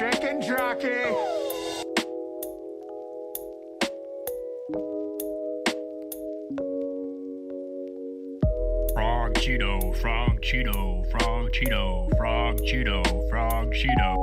chicken jockey. Frog Cheeto, Frog Cheeto, Frog Cheeto, Frog Cheeto, Frog Cheeto.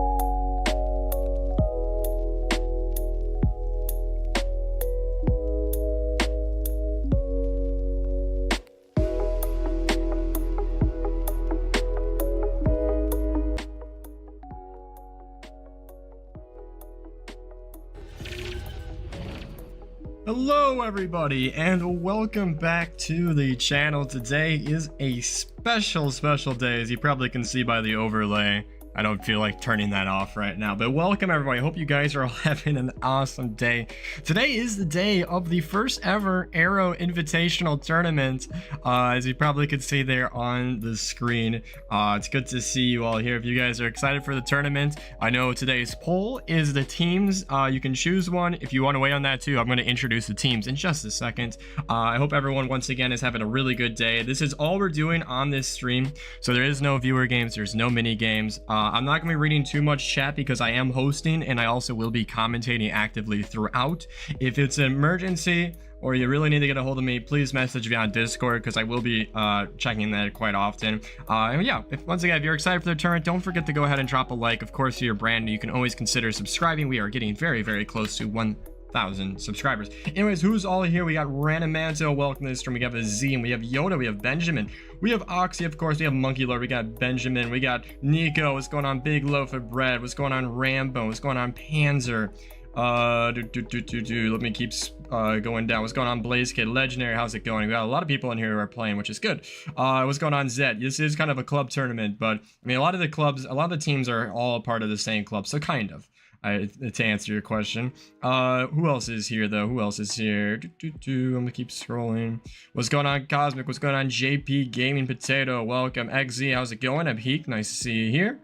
Hello everybody and welcome back to the channel. Today is a special day, as you probably can see by the overlay. I don't feel like turning that off right now, but welcome everybody. I hope you guys are all having an awesome day. Today is the day of the first ever Aero Invitational tournament, as you probably could see there on the screen. It's good to see you all here. If you guys are excited for the tournament, I know today's poll is the teams. You can choose one. If you want to weigh on that too, I'm going to introduce the teams in just a second. I hope everyone once again is having a really good day. This is all we're doing on this stream, so there is no viewer games, there's no mini games. I'm not going to be reading too much chat because I am hosting, and I also will be commentating actively throughout. If it's an emergency or you really need to get a hold of me, please message me on Discord, because I will be checking that quite often. And yeah, once again, if you're excited for the tournament, don't forget to go ahead and drop a like. Of course, if you're brand new, you can always consider subscribing. We are getting very close to 1,000 subscribers. Anyways, who's all here? We got Ranamanto, welcome to the stream. We have a Z, and we have Yoda, we have Benjamin, we have Oxy, of course, we have Monkey Lord, we got Benjamin, we got Nico, what's going on? Big Loaf of Bread, what's going on? Rambo, what's going on? Panzer, let me keep going down. What's going on? Blaze Kid, Legendary, how's it going? We got a lot of people in here who are playing, which is good. What's going on? Zed, this is kind of a club tournament, but I mean, a lot of the teams are all part of the same club, so kind of. To answer your question. Who else is here though? Who else is here? I'm gonna keep scrolling. What's going on, Cosmic? What's going on, JP Gaming Potato? Welcome. XZ, how's it going? I'm Heek, nice to see you here.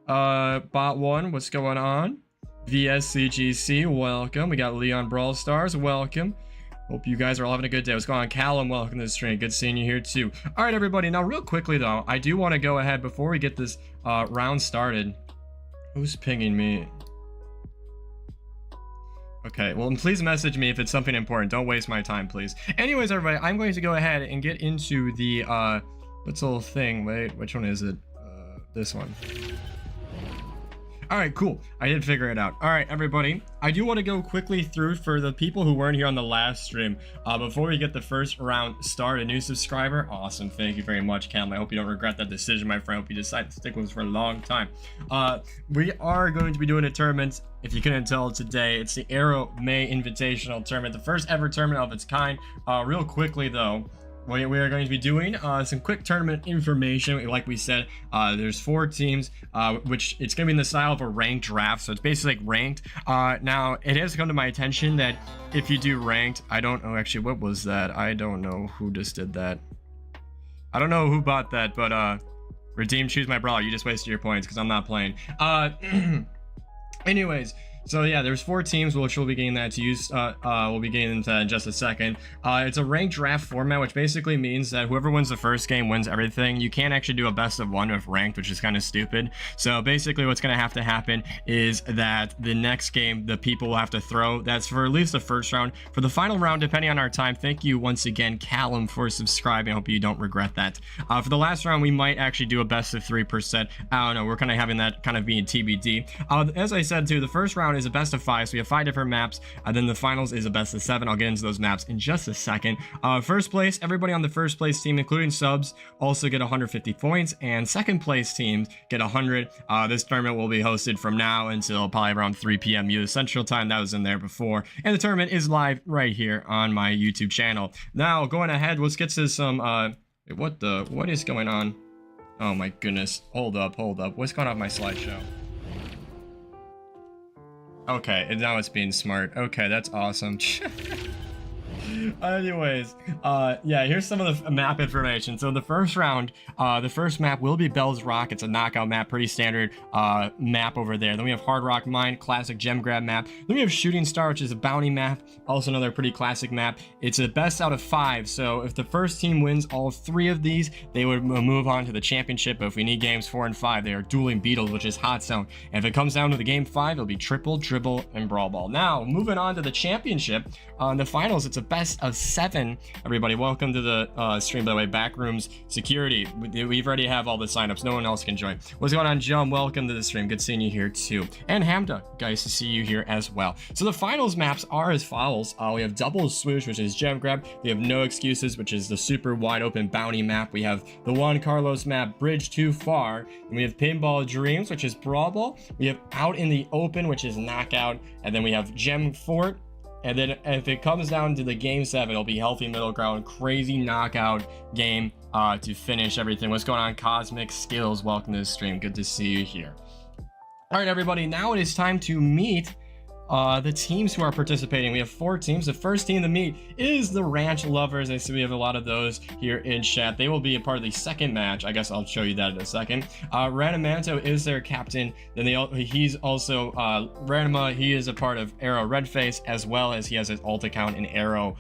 Bot1, what's going on? VSCGC, welcome. We got Leon Brawl Stars, welcome. Hope you guys are all having a good day. What's going on, Callum? Welcome to the stream. Good seeing you here too. All right, everybody. Now, real quickly though, I do want to go ahead before we get this round started. Who's pinging me? Okay, well, please message me if it's something important. Don't waste my time, please. Anyways, everybody, I'm going to go ahead and get into the little thing. Wait, which one is it? This one. All right, cool. I did figure it out. All right, everybody, I do want to go quickly through for the people who weren't here on the last stream. Before we get the first round started, new subscriber. Awesome. Thank you very much, Cam. I hope you don't regret that decision, my friend. I hope you decide to stick with us for a long time. We are going to be doing a tournament. If you couldn't tell today, it's the Aero May Invitational Tournament, the first ever tournament of its kind. Real quickly, though, we are going to be doing some quick tournament information. Like we said, there's 4 teams, which it's going to be in the style of a ranked draft. So it's basically like ranked. Now, it has come to my attention that if you do ranked, I don't know, actually, what was that? I don't know who just did that. I don't know who bought that, but redeem, choose my brawler. You just wasted your points because I'm not playing. Anyways, so yeah, there's 4 teams, which we'll be getting that to use. We'll be getting into that in just a second. It's a ranked draft format, which basically means that whoever wins the first game wins everything. You can't actually do a best of 1 with ranked, which is kind of stupid. So basically what's going to have to happen is that the next game, the people will have to throw. That's for at least the first round. For the final round, depending on our time, thank you once again, Callum, for subscribing. I hope you don't regret that. For the last round, we might actually do a best of 3%. I don't know. We're kind of having that kind of being TBD. As I said too, the first round is a best of 5, so we have 5 different maps, and then the finals is a best of 7. I'll get into those maps in just a second. First place, everybody on the first place team, including subs, also get 150 points, and second place teams get 100. This tournament will be hosted from now until probably around 3 p.m. US Central Time. That was in there before, and the tournament is live right here on my YouTube channel. Now, going ahead, let's get to some what is going on? Oh my goodness, hold up, what's going on with my slideshow? Okay, and now it's being smart. Okay, that's awesome. Anyways, yeah, here's some of the map information. So the first round, the first map will be Bell's Rock. It's a knockout map, pretty standard map over there. Then we have Hard Rock Mine, classic gem grab map. Then we have Shooting Star, which is a bounty map, also another pretty classic map. It's a best out of 5, so if the first team wins all 3 of these, they would move on to the championship. But if we need games 4 and 5, they are dueling beetles, which is hot zone. And if it comes down to the game 5, it'll be triple, dribble, and brawl ball. Now, moving on to the championship, the finals, it's a best of 7. Everybody, welcome to the stream, by the way. Backrooms security, we've already have all the signups, no one else can join. What's going on, John? Welcome to the stream, good seeing you here too. And Hamda, guys, to see you here as well. So the finals maps are as follows. We have double swoosh, which is gem grab. We have no excuses, which is the super wide open bounty map. We have the Juan Carlos map, bridge too far. And we have pinball dreams, which is brawl ball. We have out in the open, which is knockout. And then we have gem fort. And then if it comes down to the game 7, it'll be healthy middle ground, crazy knockout game to finish everything. What's going on, Cosmic Skills? Welcome to the stream. Good to see you here. All right, everybody. Now it is time to meet the teams who are participating. We have 4 teams. The first team to meet is the Ranch Lovers. I see we have a lot of those here in chat. They will be a part of the second match. I guess I'll show you that in a second. Radamanto is their captain. Then he's also Ranima. He is a part of Aero Redface, as well as he has his alt account in Aero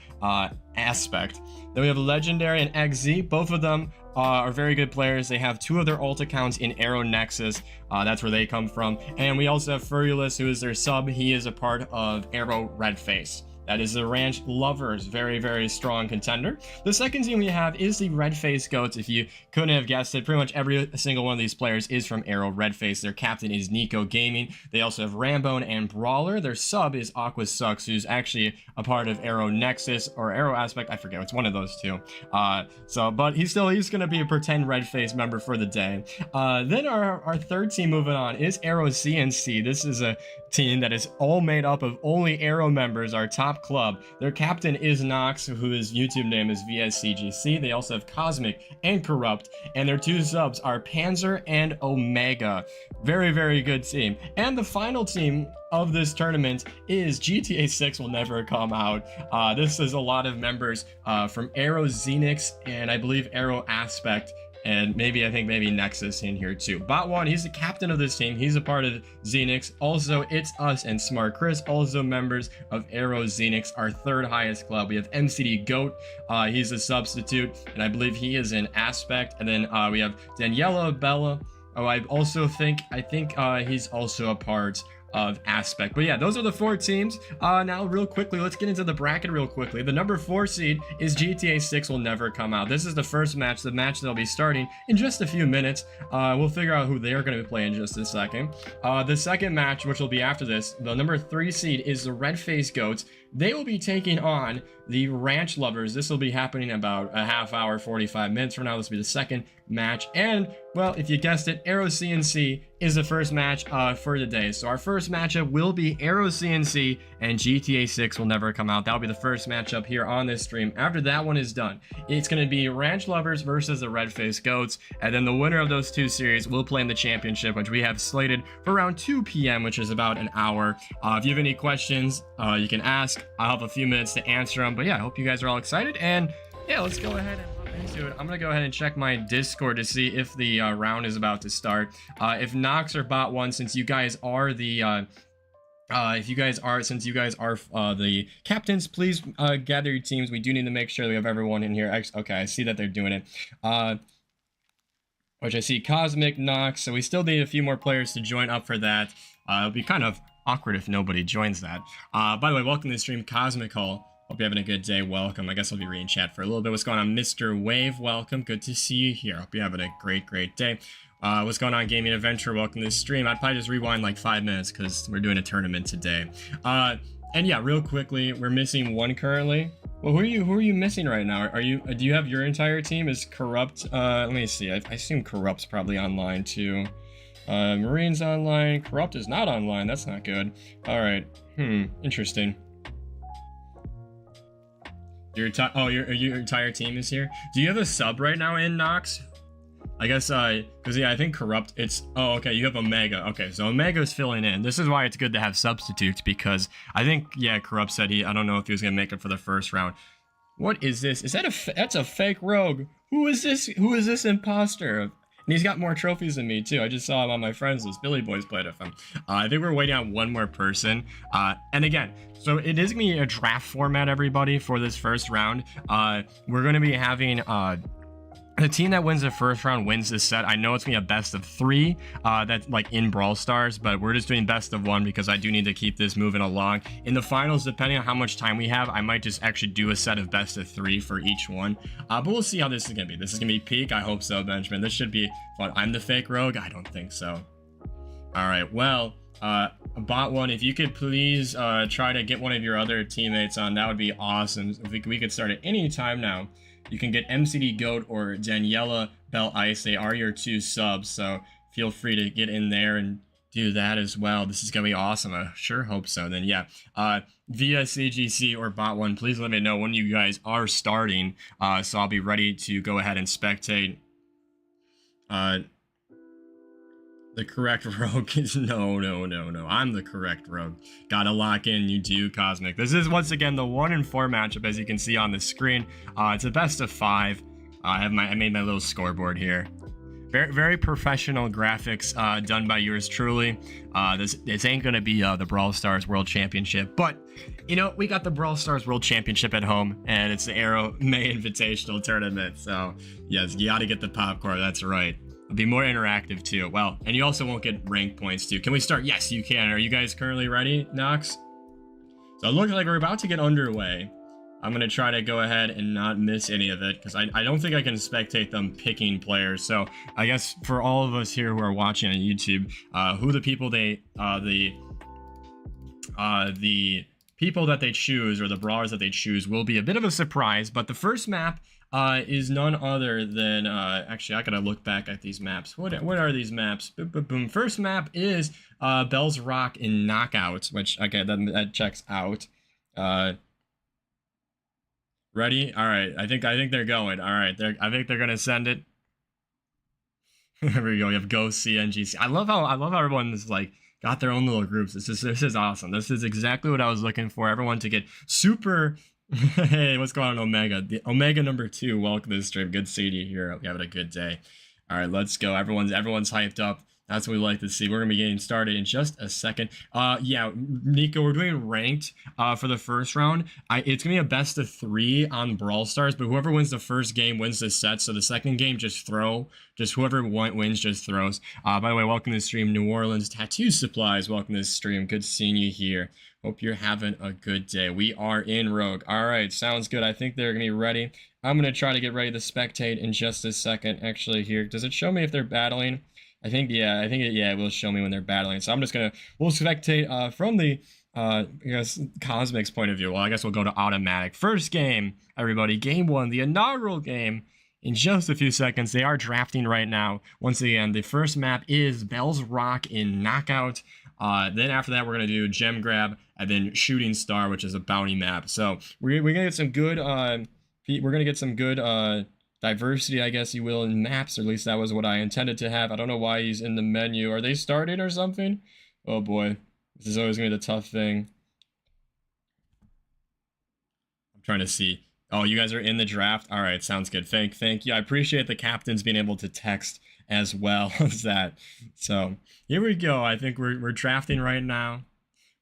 Aspect. Then we have Legendary and XZ. Both of them are very good players. They have 2 of their alt accounts in Aero Nexus. That's where they come from. And we also have Furulous, who is their sub. He is a part of Aero Redface. That is the Ranch Lovers, very, very strong contender. The second team we have is the Redface Goats. If you couldn't have guessed it, pretty much every single one of these players is from Aero Redface. Their captain is Nico Gaming. They also have Rambone and Brawler. Their sub is Aqua Sucks, who's actually a part of Aero Nexus or Aero Aspect. I forget, it's one of those 2. But he's gonna be a pretend Redface member for the day. Then our third team moving on is Aero CNC. This is a team that is all made up of only Aero members, our top club. Their captain is Nox, whose YouTube name is VSCGC. They also have Cosmic and Corrupt, and their 2 subs are Panzer and Omega. Very, very good team. And the final team of this tournament is GTA 6 will never come out. This is a lot of members from Aero Xenix and I believe Aero Aspect. And I think maybe Nexus in here too. Bot1, he's the captain of this team. He's a part of Xenix. Also, It's Us and Smart Chris, also members of Aero Xenix, our 3rd highest club. We have MCD Goat. He's a substitute, and I believe he is an Aspect. And then we have Daniela Bella. I think he's also a part of Aspect. But yeah, those are the 4 teams. Now real quickly, let's get into the bracket real quickly. The number 4 seed is GTA 6 will never come out. This is the first match, the match that'll be starting in just a few minutes. We'll figure out who they're going to play in just a second. The second match, which will be after this, the number 3 seed is the Redface Goats. They will be taking on the Ranch Lovers. This will be happening about a half hour, 45 minutes from now. This will be the second match. And, well, if you guessed it, Aero CNC is the first match for the day. So our first matchup will be Aero CNC and GTA 6 will never come out. That'll be the first matchup here on this stream. After that one is done, it's going to be Ranch Lovers versus the Redface Goats. And then the winner of those 2 series will play in the championship, which we have slated for around 2 p.m., which is about an hour. If you have any questions, you can ask. I'll have a few minutes to answer them. But yeah, I hope you guys are all excited. And yeah, let's go ahead and hop into it. I'm gonna go ahead and check my Discord to see if the round is about to start. If Nox or Bot1, since you guys are the the captains, please gather your teams. We do need to make sure we have everyone in here. Okay, I see that they're doing it. Which I see Cosmic, Nox. So we still need a few more players to join up for that. It'll be kind of awkward if nobody joins that. By the way, welcome to the stream, Cosmic Hall. Hope you're having a good day. Welcome. I guess I'll be reading chat for a little bit. What's going on, Mr. Wave? Welcome. Good to see you here. Hope you're having a great day. What's going on, Gaming Adventure? Welcome to the stream. I'd probably just rewind like 5 minutes because we're doing a tournament today. And yeah, real quickly, we're missing one currently. Well, who are you missing right now? Do you have your entire team? Is Corrupt? Let me see. I assume Corrupt's probably online too. Marine's online. Corrupt is not online. That's not good. All right. Interesting. Your entire team is here. Do you have a sub right now in Nox? I guess because yeah, I think Corrupt. Okay. You have Omega. Okay, so Omega's filling in. This is why it's good to have substitutes because I think Corrupt said I don't know if he was gonna make it for the first round. What is this? Is that that's a fake rogue? Who is this? Who is this imposter? And he's got more trophies than me too. I just saw him on my friends list. Billy Boys played with him. I think we're waiting on one more person. And again, so it is gonna be a draft format, everybody, for this first round. We're gonna be having the team that wins the first round wins this set. I know it's gonna be a best of 3, that's like in Brawl Stars, but we're just doing best of 1 because I do need to keep this moving along. In the finals, depending on how much time we have, I might just actually do a set of best of 3 for each one. But we'll see how this is gonna be. This is gonna be peak. I hope so, Benjamin. This should be fun. I'm the fake rogue? I don't think so. All right, well, bot one, if you could please try to get one of your other teammates on, that would be awesome. If we could start at any time now. You can get MCD Goat or Daniela Bell Ice. They are your 2 subs, so feel free to get in there and do that as well. This is gonna be awesome. I sure hope so. Then yeah, via CGC or bot one, please let me know when you guys are starting, so I'll be ready to go ahead and spectate. The correct rogue is no. I'm the correct rogue. Gotta lock in, you do, Cosmic. This is once again the 1 in 4 matchup, as you can see on the screen. It's a best of 5. I made my little scoreboard here. Very professional graphics done by yours truly. This ain't gonna be the Brawl Stars World Championship, but you know, we got the Brawl Stars World Championship at home, and it's the Aero May Invitational Tournament. So yes, you gotta get the popcorn. That's right. It'll be more interactive too. Well, and you also won't get rank points too. Can we start? Yes, you can. Are you guys currently ready, Nox? So it looks like we're about to get underway. I'm going to try to go ahead and not miss any of it because I don't think I can spectate them picking players. So I guess for all of us here who are watching on YouTube, who the people the people that they choose, or the brawlers that they choose, will be a bit of a surprise. But the first map is none other than actually I gotta look back at these maps. What are these maps? Boom, boom, boom. First map is Bell's Rock in Knockout, which okay, that checks out. Ready? All right. I think they're going. All right. I think they're gonna send it. There we go. We have Ghost CNGC. I love how everyone's like got their own little groups. This is awesome. This is exactly what I was looking for. Everyone to get super. Hey, what's going on, Omega? The Omega number 2. Welcome to the stream. Good seeing you here. Hope you're having a good day. All right, let's go. Everyone's hyped up. That's what we like to see. We're gonna be getting started in just a second. Yeah, Nico, we're doing ranked for the first round. It's gonna be a best of 3 on Brawl Stars, but whoever wins the first game wins the set. So the second game, just whoever wins just throws. By the way, welcome to the stream, New Orleans Tattoo Supplies. Welcome to the stream. Good seeing you here. Hope you're having a good day. We are in Rogue. All right, sounds good. I think they're gonna be ready. I'm gonna try to get ready to spectate in just a second. Actually, here, does it show me if they're battling? I think it will show me when they're battling. So I'm just we'll spectate from the I guess Cosmic's point of view. Well, I guess we'll go to automatic. First game, everybody, game 1, the inaugural game. In just a few seconds, they are drafting right now. Once again, the first map is Bell's Rock in Knockout. Then after that, we're gonna do Gem Grab and then Shooting Star, which is a bounty map. So we're gonna get some good diversity, I guess you will, in maps, or at least that was what I intended to have. I don't know why he's in the menu. Are they starting or something? Oh boy, this is always gonna be the tough thing. I'm trying to see. Oh, you guys are in the draft. All right, sounds good. Thank you. I appreciate the captains being able to text as well as that. So here we go. I think we're drafting right now.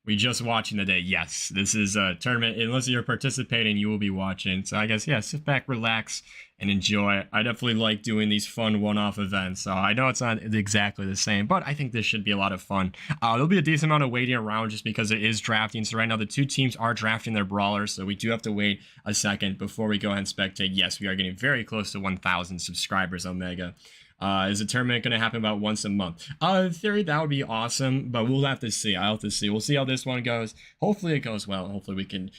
We just watching the day. Yes, this is a tournament. Unless you're participating, you will be watching. So I guess, yeah, sit back, relax, and enjoy. I definitely like doing these fun one-off events. So I know it's not exactly the same, but I think this should be a lot of fun. There'll be a decent amount of waiting around just because it is drafting. So right now the 2 teams are drafting their brawlers. So we do have to wait a second before we go ahead and spectate. Yes, we are getting very close to 1,000 subscribers, Omega. Is the tournament going to happen about once a month? In theory, that would be awesome, but we'll have to see. I'll have to see. We'll see how this one goes. Hopefully it goes well. Hopefully we can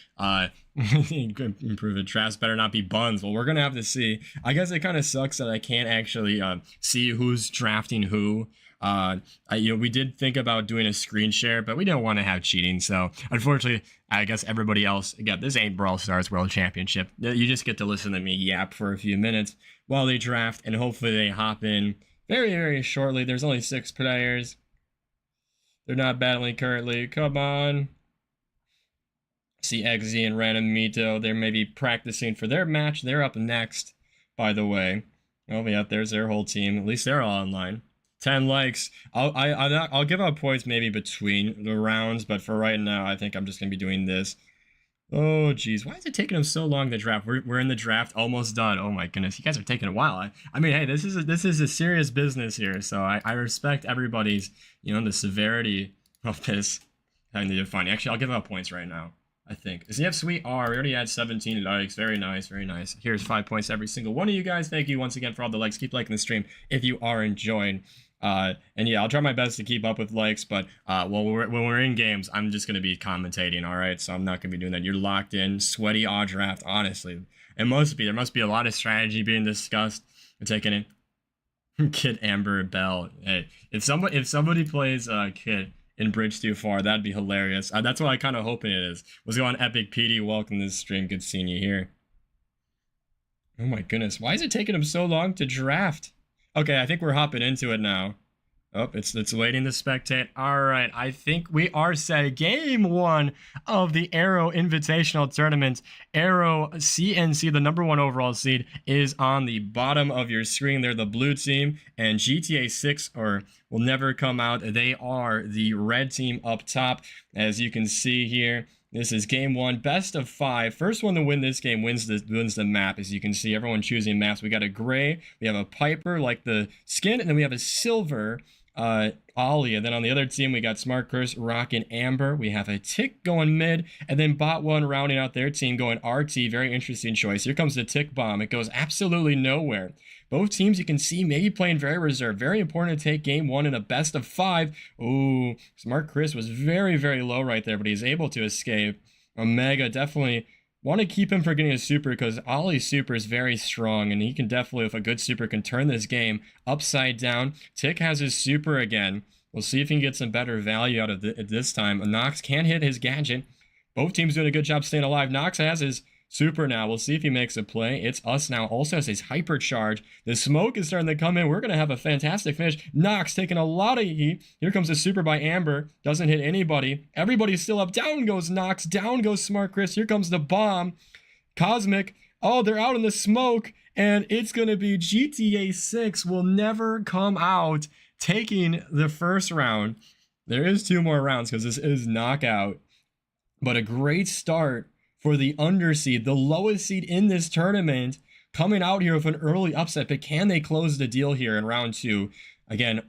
improve it. Drafts better not be buns. Well, we're going to have to see. I guess it kind of sucks that I can't actually see who's drafting who. We did think about doing a screen share, but we don't want to have cheating. So unfortunately, I guess everybody else, again, this ain't Brawl Stars World Championship. You just get to listen to me yap for a few minutes while they draft, and hopefully they hop in very, very shortly. There's only 6 players. They're not battling currently. Come on. See XZ and Random Mito. They're maybe practicing for their match. They're up next, by the way. Oh, yeah, there's their whole team. At least they're all online. 10 likes. I'll give out points maybe between the rounds, but for right now, I think I'm just going to be doing this. Oh, geez. Why is it taking them so long to draft? We're in the draft, almost done. Oh, my goodness. You guys are taking a while. I mean, hey, this is a serious business here, so I respect everybody's, the severity of this. I need to find. Actually, I'll give out points right now, I think. Does he have Sweet R? We already had 17 likes. Very nice, very nice. Here's 5 points to every single one of you guys. Thank you once again for all the likes. Keep liking the stream if you are enjoying. And yeah, I'll try my best to keep up with likes, but when we're in games, I'm just going to be commentating, all right? So I'm not going to be doing that. You're locked in, sweaty odd draft, honestly. There must be a lot of strategy being discussed. We're taking it. Kid Amber Bell. Hey, if somebody plays Kid in Bridge Too Far, that'd be hilarious. That's what I kind of hoping it is. What's going on, Epic PD? Welcome to the stream. Good seeing you here. Oh my goodness. Why is it taking him so long to draft? Okay, I think we're hopping into it now. Oh, it's waiting to spectate. All right, I think we are set. Game 1 of the Aero Invitational Tournament. Aero CNC, the #1 overall seed, is on the bottom of your screen. They're the blue team, and GTA 6 will never come out. They are the red team up top, as you can see here. This is game 1, best of 5. First one to win this game wins the map. As you can see, everyone choosing maps. We got a gray, we have a Piper, like the skin, and then we have a silver Ollie. And then on the other team, we got Smart Chris, Rock, and Amber. We have a Tick going mid, and then Bot 1 rounding out their team going RT. Very interesting choice. Here comes the Tick Bomb. It goes absolutely nowhere. Both teams, you can see, maybe playing very reserved. Very important to take game 1 in a best of 5. Ooh, Smart Chris was very, very low right there, but he's able to escape. Omega definitely want to keep him for getting a super, because Ollie's super is very strong, and he can definitely, with a good super, can turn this game upside down. Tick has his super again. We'll see if he can get some better value out of it this time. Nox can hit his gadget. Both teams doing a good job staying alive. Nox has his super now. We'll see if he makes a play. It's us now. Also has his hypercharge. The smoke is starting to come in. We're going to have a fantastic finish. Nox taking a lot of heat. Here comes the super by Amber. Doesn't hit anybody. Everybody's still up. Down goes Nox. Down goes Smart Chris. Here comes the bomb. Cosmic. Oh, they're out in the smoke. And it's going to be GTA 6 will never come out taking the first round. There is 2 more rounds because this is knockout. But a great start for the underseed, the lowest seed in this tournament, coming out here with an early upset. But can they close the deal here in round 2? Again,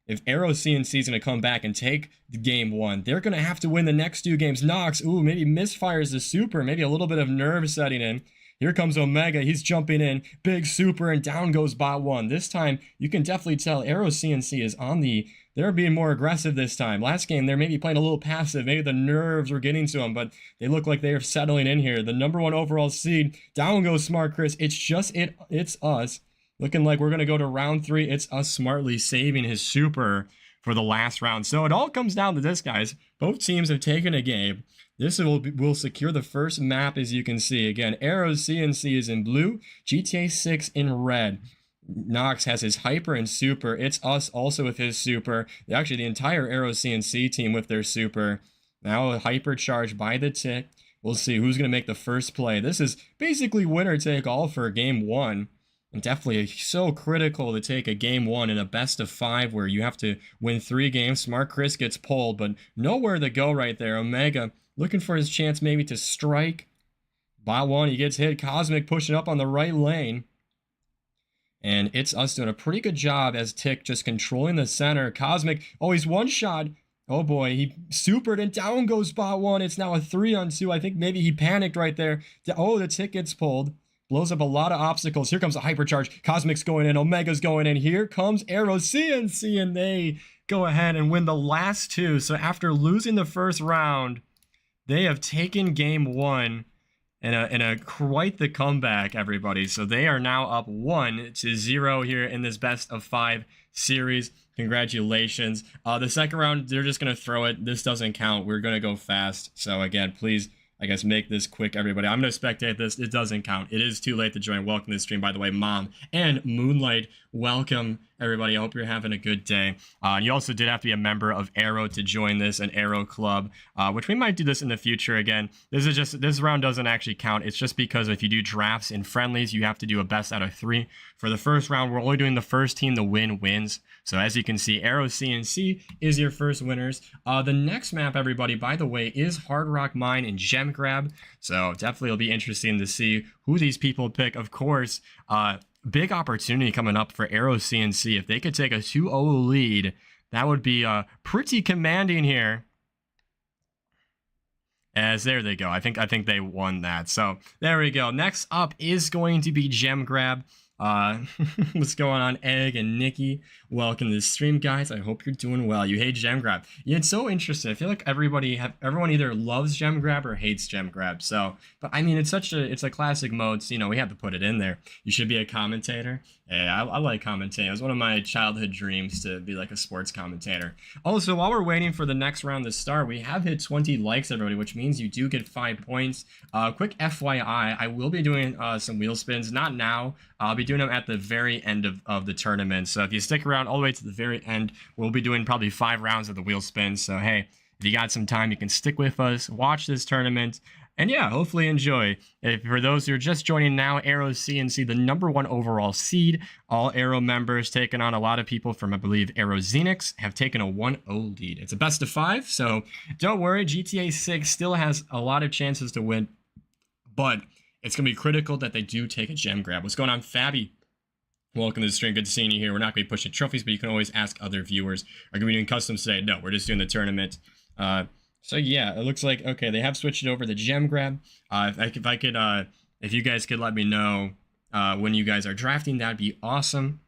if Aero CNC is going to come back and take the game 1, they're going to have to win the next 2 games. Nox, ooh, maybe misfires the super, maybe a little bit of nerve setting in. Here comes Omega, he's jumping in, big super, and down goes Bot 1. This time, you can definitely tell Aero CNC is on the... They're being more aggressive this time. Last game, they're maybe playing a little passive. Maybe the nerves were getting to them, but they look like they are settling in here. The #1 overall seed, down goes Smart Chris. It's us. Looking like we're going to go to round 3. It's us smartly saving his super for the last round. So it all comes down to this, guys. Both teams have taken a game. This will secure the first map, as you can see. Again, Aero CNC is in blue, GTA 6 in red. Nox has his hyper and super. It's us also with his super. Actually, the entire Aero CNC team with their super. Now a hyper charge by the Tick. We'll see who's going to make the first play. This is basically winner take all for game 1. And definitely so critical to take a game 1 in a best of 5 where you have to win 3 games. Smart Chris gets pulled, but nowhere to go right there. Omega looking for his chance maybe to strike. Bot 1, he gets hit. Cosmic pushing up on the right lane. And it's us doing a pretty good job as Tick just controlling the center. Cosmic, oh, he's one shot. Oh boy, he supered and down goes Bot 1. It's now a 3-on-2. I think maybe he panicked right there. Oh, the Tick gets pulled. Blows up a lot of obstacles. Here comes a hypercharge. Cosmic's going in. Omega's going in. Here comes Aero CNC, and they go ahead and win the last 2. So after losing the first round, they have taken game 1 in a quite the comeback, everybody. So they are now up 1-0 here in this best of 5 series. Congratulations. The second round, they're just going to throw it. This doesn't count. We're going to go fast. So again, please, I guess make this quick, everybody. I'm going to spectate this. It doesn't count. It is too late to join. Welcome to the stream, by the way, Mom and Moonlight. Welcome, everybody. I hope you're having a good day. You also did have to be a member of Aero to join this, an Aero club, which we might do this in the future again. This round doesn't actually count. It's just because if you do drafts in friendlies, you have to do a best out of 3. For the first round, we're only doing the first team to win wins. So as you can see, Aero CNC is your first winners. The next map, everybody, by the way, is Hard Rock Mine and Gem Grab. So definitely it'll be interesting to see who these people pick. Of course, big opportunity coming up for Aero CNC. If they could take a 2-0 lead, that would be pretty commanding here. As there they go. I think they won that. So there we go. Next up is going to be Gem Grab. What's going on, Egg and Nikki? Welcome to the stream, guys. I hope you're doing well. You hate Gem Grab. Yeah, it's so interesting. I feel like everyone either loves Gem Grab or hates Gem Grab. So, but I mean, it's a classic mode. So, you know, we have to put it in there. You should be a commentator. Yeah, I like commentating. It was one of my childhood dreams to be like a sports commentator. Also, while we're waiting for the next round to start, we have hit 20 likes, everybody, which means you do get 5 points. Quick FYI, I will be doing some wheel spins. Not now. I'll be doing them at the very end of the tournament. So if you stick around all the way to the very end, we'll be doing probably 5 rounds of the wheel spins. So hey, if you got some time, you can stick with us, watch this tournament, and yeah, hopefully enjoy. If for those who are just joining now, Aero CNC, the #1 overall seed. All Aero members taking on a lot of people from, I believe, Aero Xenix have taken a 1-0 lead. It's a best of 5, so don't worry. GTA 6 still has a lot of chances to win, but it's going to be critical that they do take a Gem Grab. What's going on, Fabby? Welcome to the stream. Good seeing you here. We're not going to be pushing trophies, but you can always ask other viewers. Are going to be doing customs today? No, we're just doing the tournament. So yeah, it looks like, okay, they have switched it over to Gem Grab. If you guys could let me know when you guys are drafting, that'd be awesome.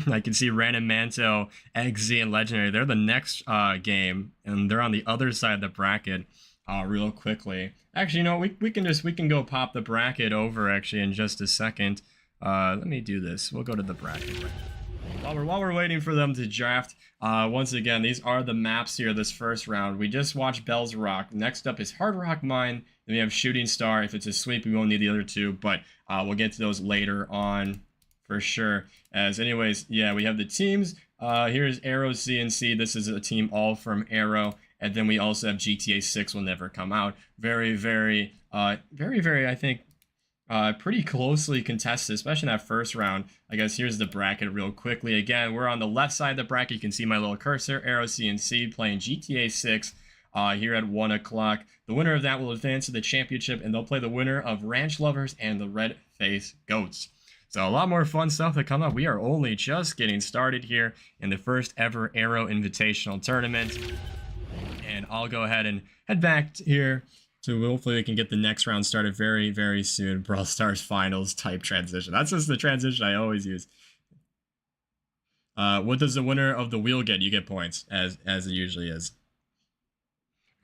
I can see Random Manto, XZ, and Legendary. They're the next game, and they're on the other side of the bracket. Real quickly. Actually, you know, we can go pop the bracket over actually in just a second. Let me do this. We'll go to the bracket while we're waiting for them to draft. Once again, these are the maps here this first round. We just watched Bell's Rock. Next up is Hard Rock Mine. Then we have Shooting Star. If it's a sweep, we won't need the other 2, but we'll get to those later on for sure. As anyways, yeah, we have the teams. Here's Aero CNC. This is a team all from Aero. And then we also have GTA 6 will never come out. Very, I think, pretty closely contested, especially in that first round. I guess here's the bracket real quickly. Again, we're on the left side of the bracket. You can see my little cursor, Aero CNC, playing GTA 6 here at 1 o'clock. The winner of that will advance to the championship, and they'll play the winner of Ranch Lovers and the Red Face Goats. So a lot more fun stuff to come up. We are only just getting started here in the first ever Aero Invitational tournament. And I'll go ahead and head back here to hopefully we can get the next round started very, very soon. Brawl Stars Finals type transition. That's just the transition I always use. What does the winner of the wheel get? You get points, as it usually is.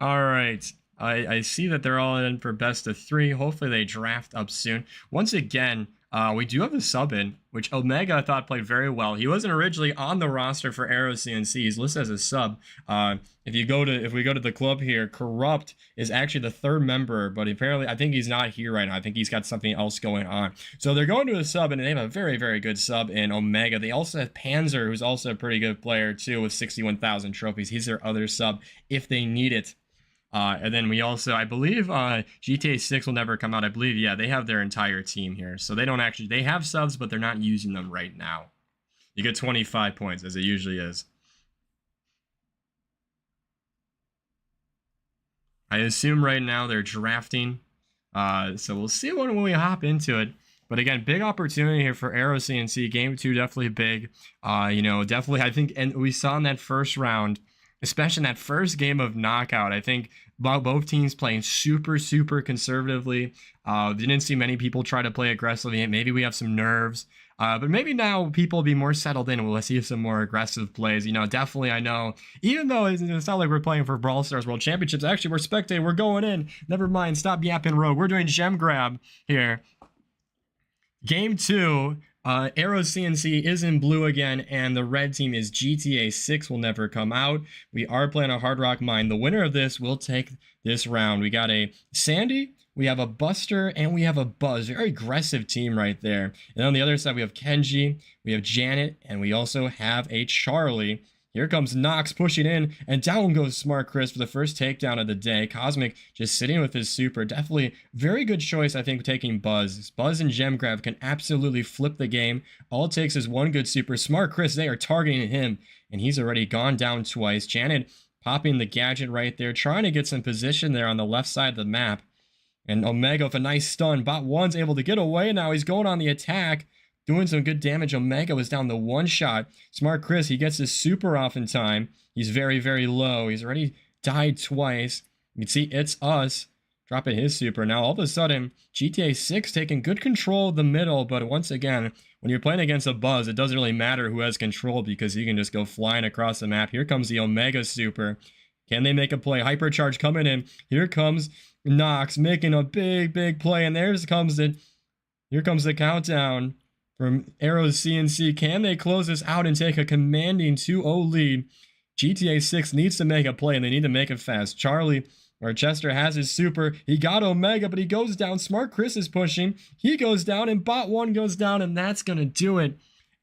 All right. I see that they're all in for best of 3. Hopefully they draft up soon. Once again, we do have a sub in, which Omega I thought played very well. He wasn't originally on the roster for Aero CNC. He's listed as a sub. If we go to the club here, Corrupt is actually the 3rd member, but apparently I think he's not here right now. I think he's got something else going on. So they're going to a sub, and they have a very, very good sub in Omega. They also have Panzer, who's also a pretty good player too, with 61,000 trophies. He's their other sub if they need it. And then we also, I believe, GTA 6 will never come out. I believe, yeah, they have their entire team here. So they have subs, but they're not using them right now. You get 25 points, as it usually is. I assume right now they're drafting. So we'll see when we hop into it. But again, big opportunity here for Aero CNC. Game 2, definitely big. You know, definitely, I think, and we saw in that first round, especially in that first game of Knockout, I think both teams playing super, super conservatively. Didn't see many people try to play aggressively. Maybe we have some nerves. But maybe now people will be more settled in and we'll see some more aggressive plays. You know, definitely I know, even though it's not like we're playing for Brawl Stars World Championships, actually we're spectating, we're going in. Never mind, stop yapping, Rogue. We're doing Gem Grab here. Game 2. Aero CNC is in blue again, and the red team is GTA 6 will never come out. We are playing a Hard Rock Mine. The winner of this will take this round. We got a Sandy, we have a Buster, and we have a Buzz. Very aggressive team right there. And on the other side, we have Kenji, we have Janet, and we also have a Charlie. Here comes Nox pushing in, and down goes Smart Chris for the first takedown of the day. Cosmic just sitting with his super. Definitely very good choice, I think, taking Buzz. Buzz and Gem Grab can absolutely flip the game. All it takes is one good super. Smart Chris, they are targeting him, and he's already gone down twice. Janet popping the gadget right there, trying to get some position there on the left side of the map. And Omega with a nice stun. Bot 1's able to get away now. He's going on the attack, doing some good damage. Omega was down to one shot. Smart Chris, he gets his super off in time. He's very, very low. He's already died twice. You can see It's Us dropping his super. Now, all of a sudden, GTA 6 taking good control of the middle. But once again, when you're playing against a Buzz, it doesn't really matter who has control because he can just go flying across the map. Here comes the Omega super. Can they make a play? Hypercharge coming in. Here comes Nox making a big, big play. And here comes the countdown from Aero CNC. Can they close this out and take a commanding 2-0 lead? GTA 6 needs to make a play, and they need to make it fast. Chester has his super. He got Omega, but he goes down. Smart Chris is pushing. He goes down, and Bot 1 goes down, and that's going to do it.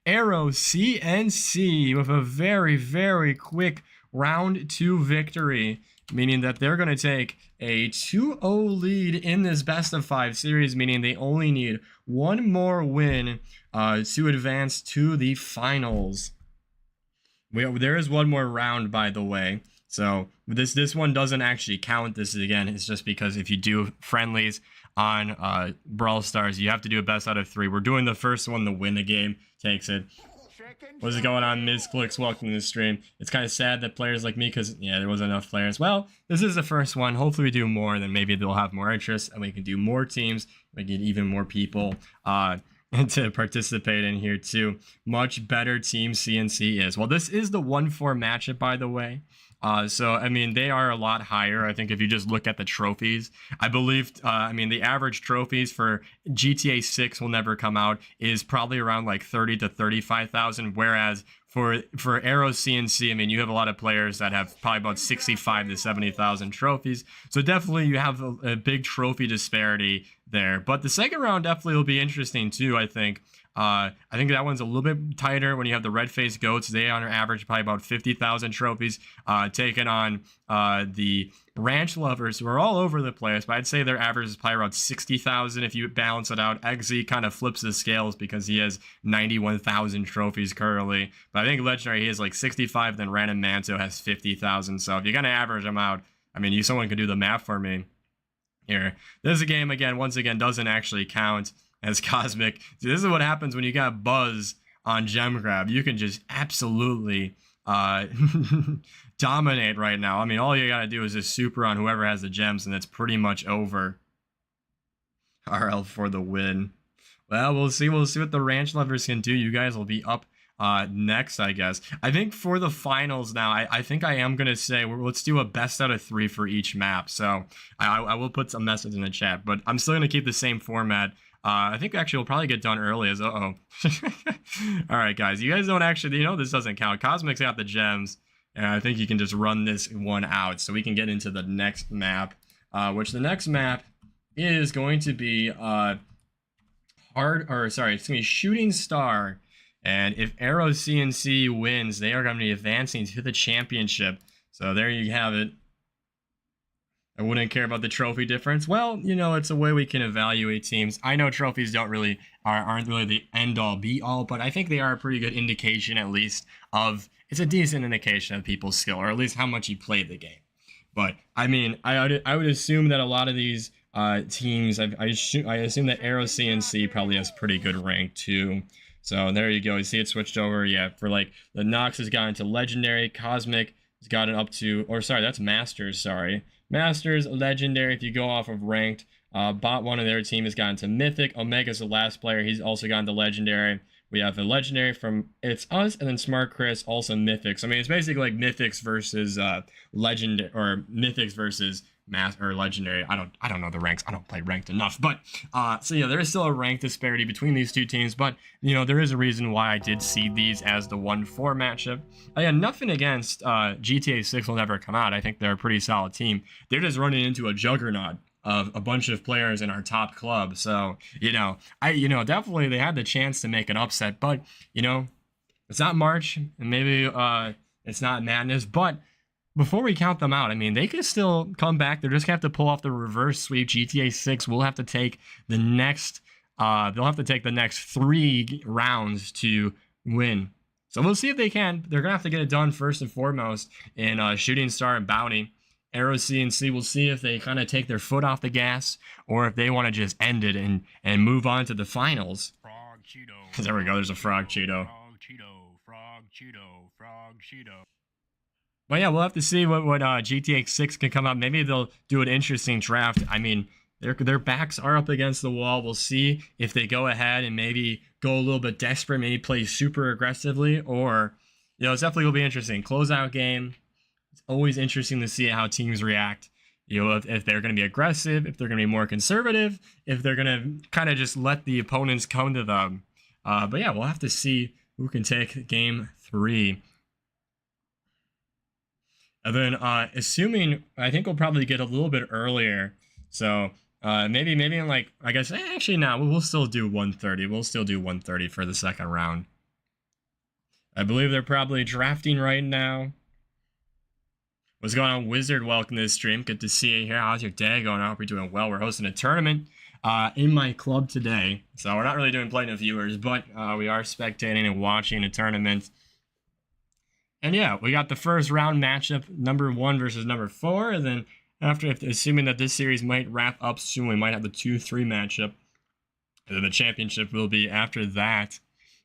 Aero CNC with a very, very quick round 2 victory, meaning that they're going to take a 2-0 lead in this best of 5 series, meaning they only need one more win to advance to the finals. There is one more round, by the way. So this one doesn't actually count. This is, again, it's just because if you do friendlies on Brawl Stars, you have to do a best out of 3. We're doing the first one. The win the game takes it. What is going on, Ms. Clicks? Welcome to the stream. It's kind of sad that players like me, because, yeah, there wasn't enough players. Well, this is the first one. Hopefully we do more, then maybe they'll have more interest, and we can do more teams. We get even more people to participate in here, too. Much better team CNC is. Well, this is the 1-4 matchup, by the way. So, I mean, they are a lot higher. I think if you just look at the trophies, I believe, the average trophies for GTA 6 will never come out is probably around like 30 to 35,000. Whereas for Aero CNC, I mean, you have a lot of players that have probably about 65 to 70,000 trophies. So definitely you have a big trophy disparity there. But the second round definitely will be interesting too, I think. I think that one's a little bit tighter when you have the red-faced goats. They on average probably about 50,000 trophies, taking on the ranch lovers who are all over the place. But I'd say their average is probably around 60,000 if you balance it out. XZ kind of flips the scales because he has 91,000 trophies currently. But I think Legendary, he has like 65, then Random Manto has 50,000. So if you're going to average them out, I mean, someone could do the math for me here. This game, again, once again, doesn't actually count as Cosmic. So this is what happens when you got Buzz on Gem Grab. You can just absolutely dominate right now. I mean, all you gotta do is just super on whoever has the gems, and it's pretty much over. RL for the win. Well, we'll see what the ranch lovers can do. You guys will be up next, I guess. I think for the finals now, I think I am gonna say let's do a best out of 3 for each map. So I will put some message in the chat, but I'm still gonna keep the same format. I think actually we'll probably get done early as all right, guys, you guys don't actually, this doesn't count. Cosmic's got the gems, and I think you can just run this one out so we can get into the next map, which the next map is going to be it's gonna be Shooting Star. And if Aero CNC wins, they are going to be advancing to the championship. So there you have it. I wouldn't care about the trophy difference. Well, it's a way we can evaluate teams. I know trophies aren't really the end-all be-all, but I think they are a pretty good indication, at least, it's a decent indication of people's skill, or at least how much you played the game. But, I mean, I would assume that a lot of these teams, I assume that Aero CNC probably has pretty good rank, too. So there you go. You see it switched over. Yeah, for like the Nox has gotten to Legendary. Cosmic has gotten up to, that's Masters, sorry. Masters, Legendary, if you go off of ranked. Bot 1 of their team has gotten to Mythic. Omega's the last player. He's also gotten to Legendary. We have a legendary from It's Us, and then Smart Chris, also mythics. I mean, it's basically like mythics versus legend, or mythics versus mass or legendary. I don't know the ranks. I don't play ranked enough. But so yeah, there is still a rank disparity between these two teams. But you know, there is a reason why I did seed these as the 1-4 matchup. Yeah, nothing against GTA 6 will never come out. I think they're a pretty solid team. They're just running into a juggernaut of a bunch of players in our top club. So, you know, definitely they had the chance to make an upset, but, you know, it's not March, and maybe it's not madness, but before we count them out, I mean, they could still come back. They're just going to have to pull off the reverse sweep. GTA 6 will have to take the next, they'll have to take the next 3 rounds to win. So we'll see if they can. They're going to have to get it done first and foremost in Shooting Star and Bounty. Aero CNC, we'll see if they kind of take their foot off the gas or if they want to just end it and move on to the finals. Frog Cheeto. There we go, there's a Frog Cheeto. Frog Cheeto. Frog Cheeto. Frog Cheeto. But yeah, we'll have to see what GTA 6 can come up. Maybe they'll do an interesting draft. I mean, their backs are up against the wall. We'll see if they go ahead and maybe go a little bit desperate, maybe play super aggressively, or, you know, it's definitely will be interesting. Closeout game. It's always interesting to see how teams react. You know, if they're going to be aggressive, if they're going to be more conservative, if they're going to kind of just let the opponents come to them. But yeah, we'll have to see who can take game 3. And then, assuming, I think we'll probably get a little bit earlier. So maybe in like, I guess, actually no, we'll still do 1:30. We'll still do 1:30 for the second round. I believe they're probably drafting right now. What's going on, Wizard? Welcome to the stream. Good to see you here. How's your day going? I hope you're doing well. We're hosting a tournament in my club today. So we're not really doing plenty of viewers, but we are spectating and watching a tournament. And yeah, we got the first round matchup, number 1 versus number 4. And then after, assuming that this series might wrap up soon, we might have the 2-3 matchup. And then the championship will be after that.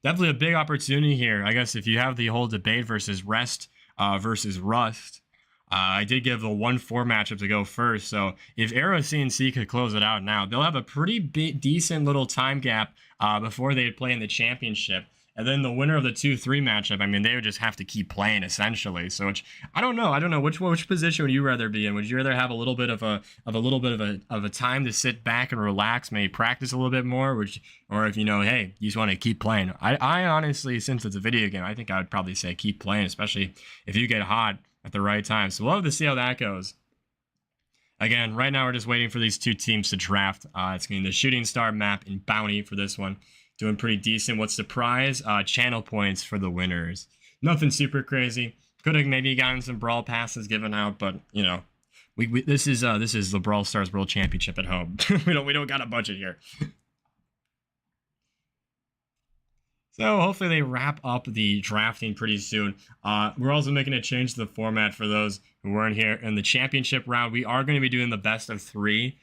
Definitely a big opportunity here. I guess if you have the whole debate versus Rest versus Rust, I did give the 1-4 matchup to go first, so if Aero CNC could close it out now, they'll have a pretty decent little time gap before they play in the championship. And then the winner of the 2-3 matchup, I mean, they would just have to keep playing essentially. So I don't know. Which position would you rather be in? Would you rather have a little bit of a time to sit back and relax, maybe practice a little bit more, or if you know, hey, you just want to keep playing? I honestly, since it's a video game, I think I would probably say keep playing, especially if you get hot at the right time. So we'll have to see how that goes. Again, right now we're just waiting for these two teams to draft. It's going to be the Shooting Star map and Bounty for this one. Doing pretty decent. What's the prize? Channel points for the winners. Nothing super crazy. Could have maybe gotten some Brawl passes given out, but you know, this is the Brawl Stars World Championship at home. we don't got a budget here. So hopefully they wrap up the drafting pretty soon. We're also making a change to the format for those who weren't here. In the championship round, we are going to be doing the best of 3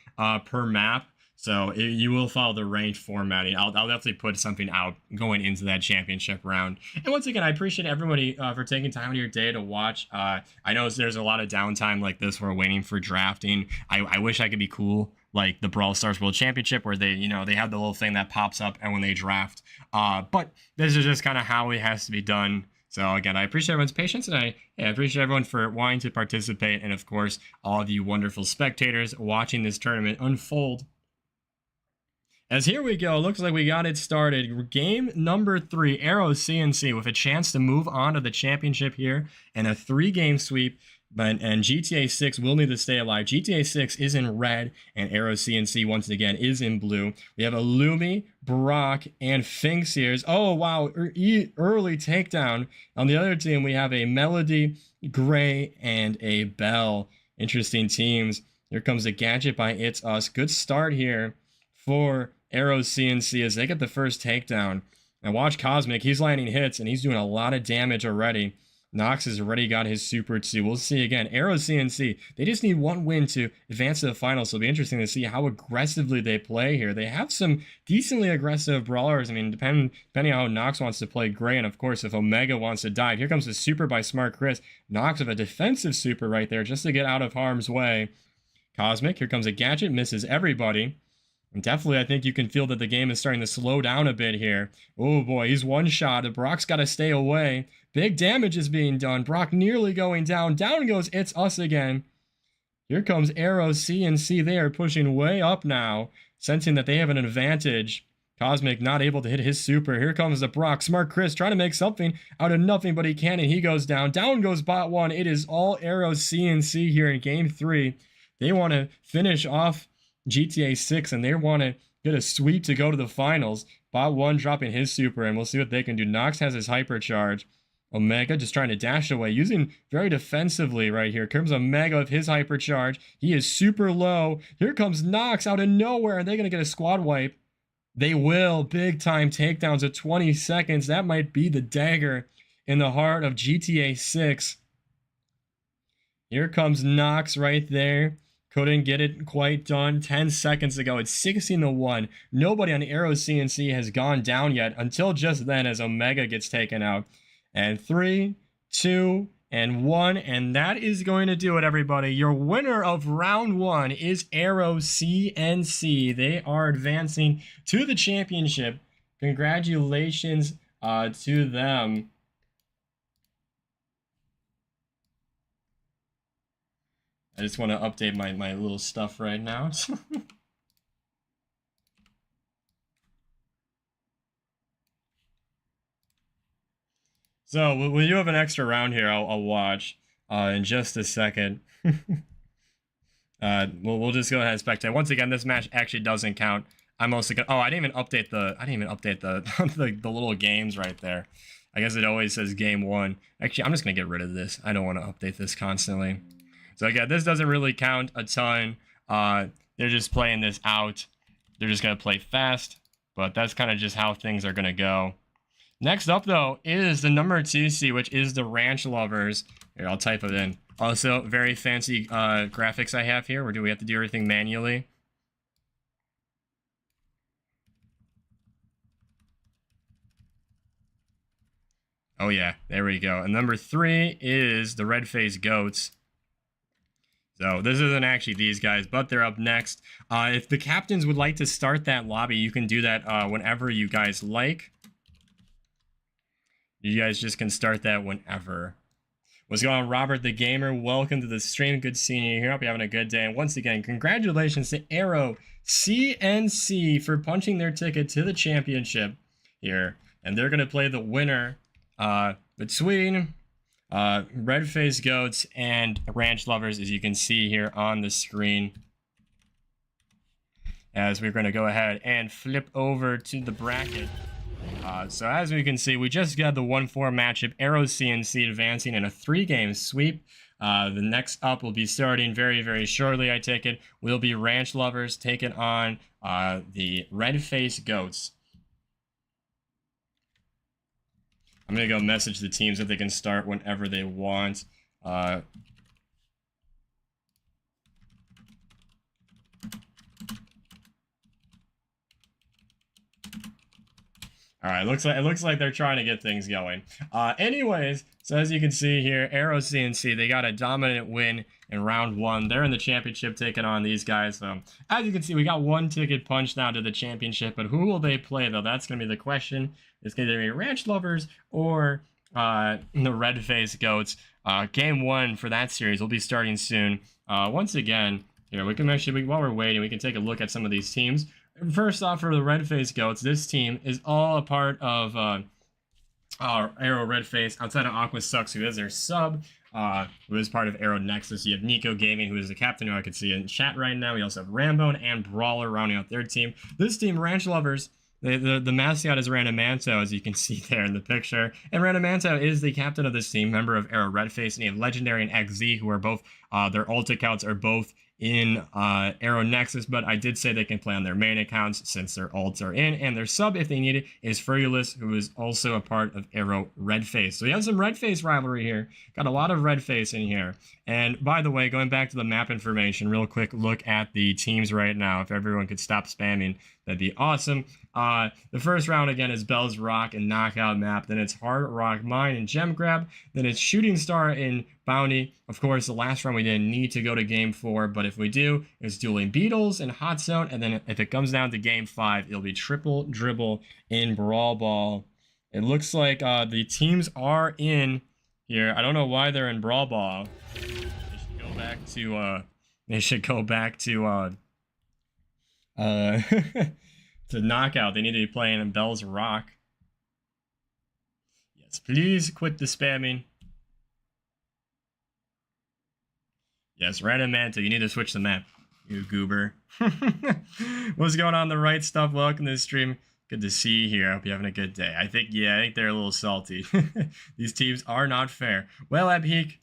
per map. So you will follow the ranked formatting. I'll definitely put something out going into that championship round. And once again, I appreciate everybody for taking time out of your day to watch. I know there's a lot of downtime like this. We're waiting for drafting. I wish I could be cool like the Brawl Stars World Championship, where they have the little thing that pops up and when they draft. But this is just kind of how it has to be done. So again, I appreciate everyone's patience, and I appreciate everyone for wanting to participate, and of course, all of you wonderful spectators watching this tournament unfold. As here we go, looks like we got it started. Game number 3, Aero CNC, with a chance to move on to the championship here, and a 3-game sweep. And GTA 6 will need to stay alive. GTA 6 is in red, and Aero CNC once again is in blue. We have a Lumi, Brock, and Finks here. Oh wow, early takedown. On the other team, we have a Melody, Gray, and a Bell. Interesting teams. Here comes a gadget by It's Us. Good start here for Aero CNC as they get the first takedown. Now watch Cosmic. He's landing hits, and he's doing a lot of damage already. Nox has already got his Super 2. We'll see again. Aero CNC, they just need 1 win to advance to the finals, so it'll be interesting to see how aggressively they play here. They have some decently aggressive brawlers. I mean, depending on how Nox wants to play Gray, and of course, if Omega wants to dive. Here comes the Super by Smart Chris. Nox with a defensive Super right there just to get out of harm's way. Cosmic, here comes a gadget, misses everybody. And definitely, I think you can feel that the game is starting to slow down a bit here. Oh boy, he's one shot. Brock's got to stay away. Big damage is being done. Brock nearly going down. Down goes It's Us again. Here comes Aero, CNC. They are pushing way up now, sensing that they have an advantage. Cosmic not able to hit his super. Here comes the Brock. Smart Chris trying to make something out of nothing, but he can't, and he goes down. Down goes Bot 1. It is all Aero CNC here in Game 3. They want to finish off GTA 6, and they want to get a sweep to go to the finals. Bot 1 dropping his super, and we'll see what they can do. Nox has his hypercharge. Omega just trying to dash away, using very defensively right here. Comes Omega with his hypercharge. He is super low. Here comes Nox out of nowhere. Are they going to get a squad wipe? They will. Big time takedowns at 20 seconds. That might be the dagger in the heart of GTA 6. Here comes Nox right there. Couldn't get it quite done 10 seconds ago. It's 16-1. Nobody on Aero CNC has gone down yet until just then as Omega gets taken out. And 3, 2, and 1. And that is going to do it, everybody. Your winner of round 1 is Aero CNC. They are advancing to the championship. Congratulations to them. I just want to update my little stuff right now. So when you have an extra round here, I'll watch in just a second. We'll just go ahead and spectate. Once again, this match actually doesn't count. I'm also gonna. Oh, I didn't even update the little games right there. I guess it always says game 1. Actually, I'm just gonna get rid of this. I don't want to update this constantly. So again, this doesn't really count a ton. They're just playing this out. They're just gonna play fast, but that's kind of just how things are gonna go. Next up, though, is the number 2 seed, which is the Ranch Lovers. Here, I'll type it in. Also, very fancy graphics I have here. Or do we have to do everything manually? Oh, yeah. There we go. And number 3 is the Red Face Goats. So this isn't actually these guys, but they're up next. If the captains would like to start that lobby, you can do that whenever you guys like. You guys just can start that whenever. What's going on, Robert the Gamer? Welcome to the stream. Good seeing you here. Hope you're having a good day. And once again, congratulations to Aero CNC for punching their ticket to the championship here. And they're going to play the winner between Red Face Goats and Ranch Lovers, as you can see here on the screen. As we're going to go ahead and flip over to the bracket. So as we can see, we just got the 1-4 matchup. Aero CNC advancing in a 3-game sweep. The next up will be starting very, very shortly, I take it. Will be Ranch Lovers taking on the Red Face Goats. I'm going to go message the teams that they can start whenever they want. All right, it looks like they're trying to get things going. Anyways, so as you can see here, Aero CNC, they got a dominant win in round 1. They're in the championship taking on these guys. So as you can see, we got 1 ticket punched now to the championship, but who will they play though? That's going to be the question. It's going to be Ranch Lovers or the Red Face Goats. Game 1 for that series will be starting soon. Once again, here we can actually, while we're waiting, we can take a look at some of these teams. First off, for the Red Face Goats, this team is all a part of Aero Red Face, outside of Aqua Sucks, who is their sub, who is part of Aero Nexus. You have Nico Gaming, who is the captain, who I can see in chat right now. We also have Rambone and Brawler rounding out their team. This team, Ranch Lovers, the mascot is Ranamanto, as you can see there in the picture. And Ranamanto is the captain of this team, member of Aero Red Face, and you have Legendary and XZ, who are both, their ult accounts are both in Aero Nexus, but I did say they can play on their main accounts since their ults are in, and their sub, if they need it, is Ferulus, who is also a part of Aero Red Face. So we have some Red Face rivalry here. Got a lot of Red Face in here. And by the way, going back to the map information, real quick look at the teams right now, if everyone could stop spamming that'd be awesome. The first round again is Bell's Rock and Knockout map. Then it's Hard Rock Mine and Gem Grab. Then it's Shooting Star and Bounty. Of course, the last round we didn't need to go to Game 4, but if we do, it's Dueling Beetles and Hot Zone. And then if it comes down to Game 5, it'll be Triple Dribble in Brawl Ball. It looks like the teams are in here. I don't know why they're in Brawl Ball. They should go back to to Knockout. They need to be playing in Bell's Rock. Yes, please quit the spamming. Yes, Random Manta, you need to switch the map, you goober. What's going on, the right stuff? Welcome to the stream. Good to see you here. I hope you're having a good day. I think they're a little salty. These teams are not fair. Well, at Peak,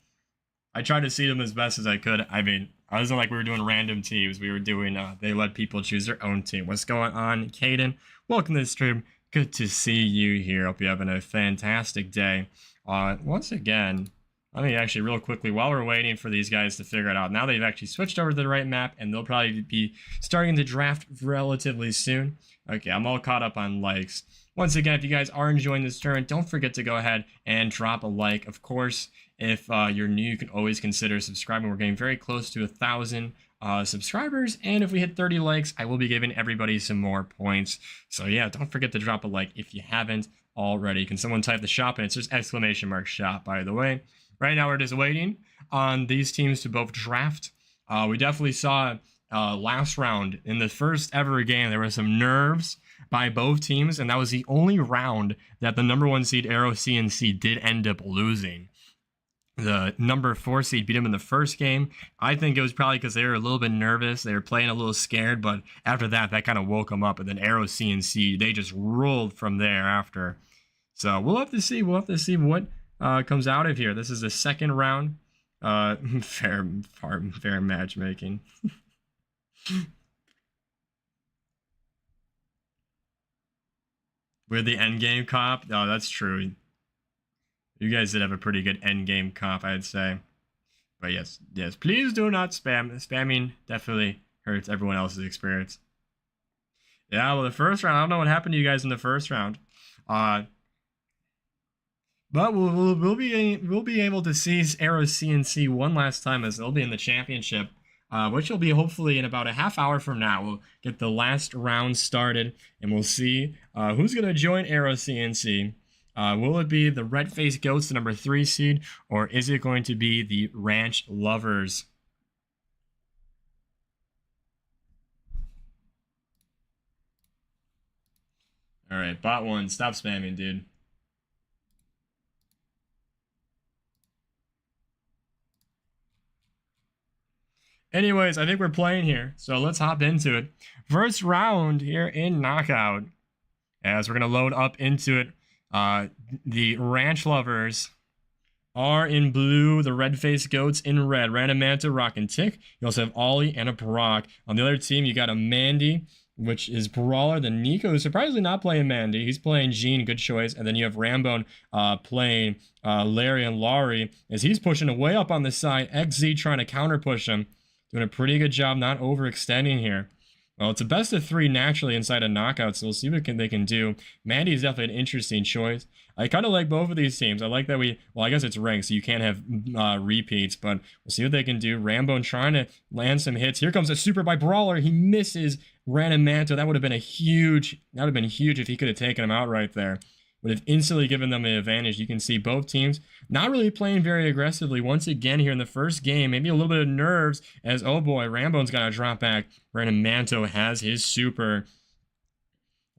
I tried to see them as best as I could. I mean, I wasn't like we were doing random teams. We were doing, they let people choose their own team. What's going on, Caden? Welcome to the stream. Good to see you here. Hope you're having a fantastic day. Once again, let me actually real quickly, while we're waiting for these guys to figure it out, now they've actually switched over to the right map, and they'll probably be starting to draft relatively soon. Okay, I'm all caught up on likes. Once again, if you guys are enjoying this tournament, don't forget to go ahead and drop a like. Of course, if you're new, you can always consider subscribing. We're getting very close to 1,000 subscribers, and if we hit 30 likes, I will be giving everybody some more points. So yeah, don't forget to drop a like if you haven't already. Can someone type the shop? And it's just exclamation mark shop, by the way. Right now, we're just waiting on these teams to both draft. We definitely saw last round in the first ever game, there were some nerves by both teams, and that was the only round that the number 1 seed Aero CNC did end up losing. The number 4 seed beat him in the first game. I think it was probably because they were a little bit nervous. They were playing a little scared, but after that kind of woke them up. And then Aero CNC, they just rolled from there after. So we'll have to see. We'll have to see what comes out of here. This is the second round. Fair matchmaking. We're the endgame cop. Oh, that's true. You guys did have a pretty good endgame comp, I'd say. But yes, please do not spam. Spamming definitely hurts everyone else's experience. Yeah, well, the first round, I don't know what happened to you guys in the first round. But we'll be able to see Aero CNC one last time, as they'll be in the championship, which will be hopefully in about a half hour from now. We'll get the last round started, and we'll see who's gonna join Aero CNC. Will it be the Red-Faced Goats, the number 3 seed, or is it going to be the Ranch Lovers? Alright, bot 1, stop spamming, dude. Anyways, I think we're playing here, so let's hop into it. First round here in Knockout, as we're going to load up into it. The Ranch Lovers are in blue, the Red-Faced Goats in red. Random Manta, Rock, and Tick. You also have Ollie and a Brock. On the other team, you got a Mandy, which is Brawler. Then Nico is surprisingly not playing Mandy. He's playing Jean, good choice. And then you have Rambone playing Larry and Laurie, as he's pushing way up on the side. XZ trying to counter push him. Doing a pretty good job not overextending here. Well, it's a best of 3 naturally inside a knockout, so we'll see what they can do. Mandy is definitely an interesting choice. I kind of like both of these teams. I like that well, I guess it's ranked, so you can't have repeats, but we'll see what they can do. Rambone trying to land some hits. Here comes a super by Brawler. He misses Random Manta. That would have been huge if he could have taken him out right there. Would have instantly given them an advantage. You can see both teams not really playing very aggressively once again here in the first game. Maybe a little bit of nerves as, oh boy, Rambone's got to drop back. Random Manta has his super.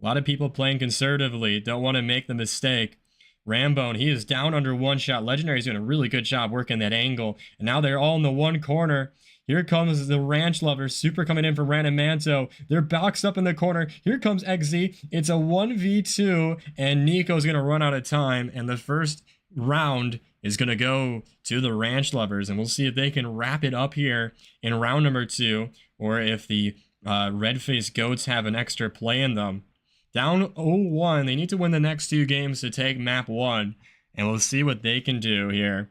A lot of people playing conservatively don't want to make the mistake. Rambone, he is down under 1 shot. Legendary's doing a really good job working that angle. And now they're all in the one corner. Here comes the Ranch Lovers, super coming in from Random Manta. They're boxed up in the corner. Here comes XZ. It's a 1v2, and Nico's going to run out of time. And the first round is going to go to the Ranch Lovers. And we'll see if they can wrap it up here in round number 2, or if the Red-Faced Goats have an extra play in them. Down 0-1. They need to win the next 2 games to take map 1. And we'll see what they can do here.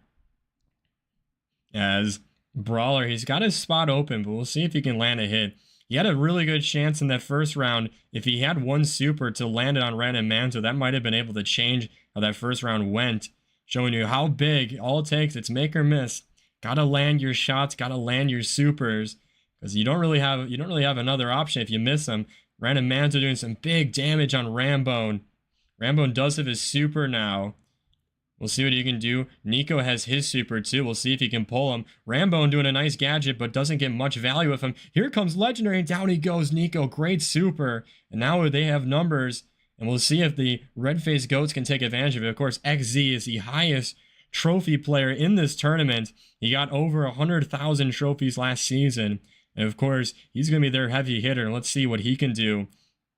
As Brawler, he's got his spot open, but we'll see if he can land a hit. He had a really good chance in that first round. If he had one super to land it on Random Manto, that might have been able to change how that first round went, showing you how big all it takes. It's make or miss. Gotta land your shots, gotta land your supers, because you don't really have another option if you miss them. Random Manto doing some big damage on Rambone. Rambone does have his super now. We'll see what he can do. Nico has his super too. We'll see if he can pull him. Rambone doing a nice gadget, but doesn't get much value with him. Here comes Legendary, and down he goes. Nico, great super. And now they have numbers, and we'll see if the red-faced goats can take advantage of it. Of course, XZ is the highest trophy player in this tournament. He got over 100,000 trophies last season. And of course, he's going to be their heavy hitter. Let's see what he can do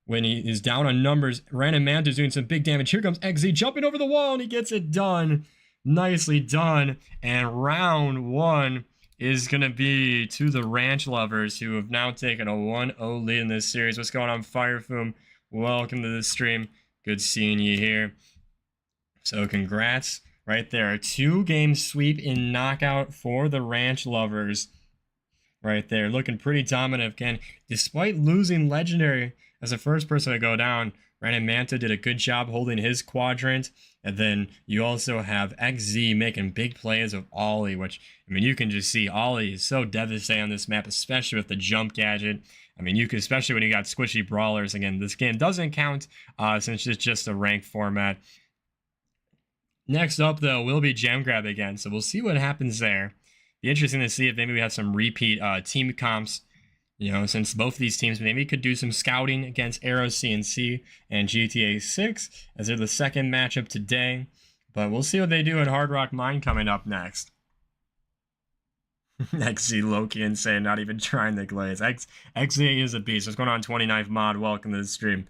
when he is down on numbers. Random Manto's doing some big damage. Here comes XZ jumping over the wall, and he gets it done. Nicely done. And round one is going to be to the Ranch Lovers, who have now taken a 1-0 lead in this series. What's going on, Firefoom? Welcome to the stream. Good seeing you here. So congrats right there. A 2-game sweep in knockout for the Ranch Lovers. Right there, looking pretty dominant again. Despite losing Legendary as the first person to go down, Random Manto did a good job holding his quadrant. And then you also have XZ making big plays of Ollie, which, I mean, you can just see Ollie is so devastating on this map, especially with the jump gadget. I mean, you can, especially when you got squishy brawlers. Again, this game doesn't count since it's just a ranked format. Next up, though, will be Gem Grab again, so we'll see what happens there. Be interesting to see if maybe we have some repeat team comps, you know, since both of these teams maybe could do some scouting against Aero CNC and GTA 6 as they're the second matchup today. But we'll see what they do at Hard Rock Mine coming up next. XZ Loki insane, not even trying to glaze. XZ is a beast. What's going on, 29th Mod? Welcome to the stream.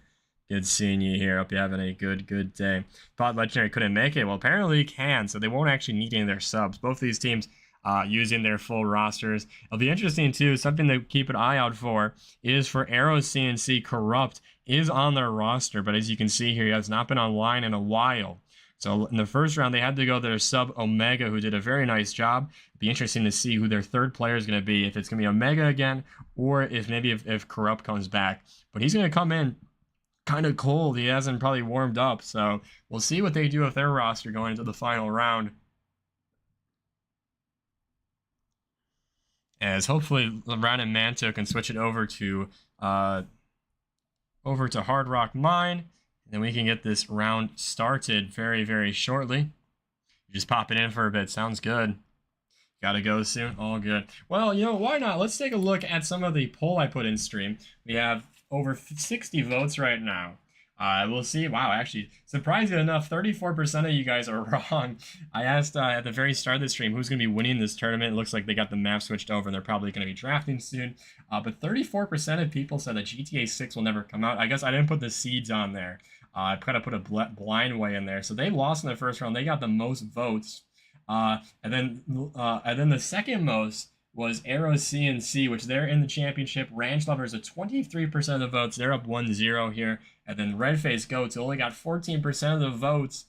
Good seeing you here. Hope you're having a good day. Thought Legendary couldn't make it. Well, apparently he can, so they won't actually need any of their subs. Both of these teams using their full rosters. It'll be interesting too. Something to keep an eye out for is for Aero CNC. Corrupt is on their roster, but as you can see here, he has not been online in a while. So in the first round, they had to go their sub Omega, who did a very nice job. It'll be interesting to see who their third player is going to be, if it's going to be Omega again, or if maybe if Corrupt comes back. But he's going to come in kind of cold. He hasn't probably warmed up, so we'll see what they do with their roster going into the final round. As hopefully Random Manto can switch it over to Hard Rock Mine, and then we can get this round started very shortly. Just pop it in for a bit. Sounds good. Gotta go soon. All good. Well, you know, why not? Let's take a look at some of the poll I put in stream. We have over 60 votes right now. We'll see. Wow, actually, surprisingly enough, 34% of you guys are wrong. I asked at the very start of the stream who's going to be winning this tournament. It looks like they got the map switched over and they're probably going to be drafting soon. But 34% of people said that GTA 6 will never come out. I guess I didn't put the seeds on there. I kind of put a blind way in there. So they lost in the first round. They got the most votes. And then the second most was Aero CNC, which they're in the championship. Ranch Lovers at 23% of the votes. They're up 1-0 here. And then Red-Faced Goats only got 14% of the votes.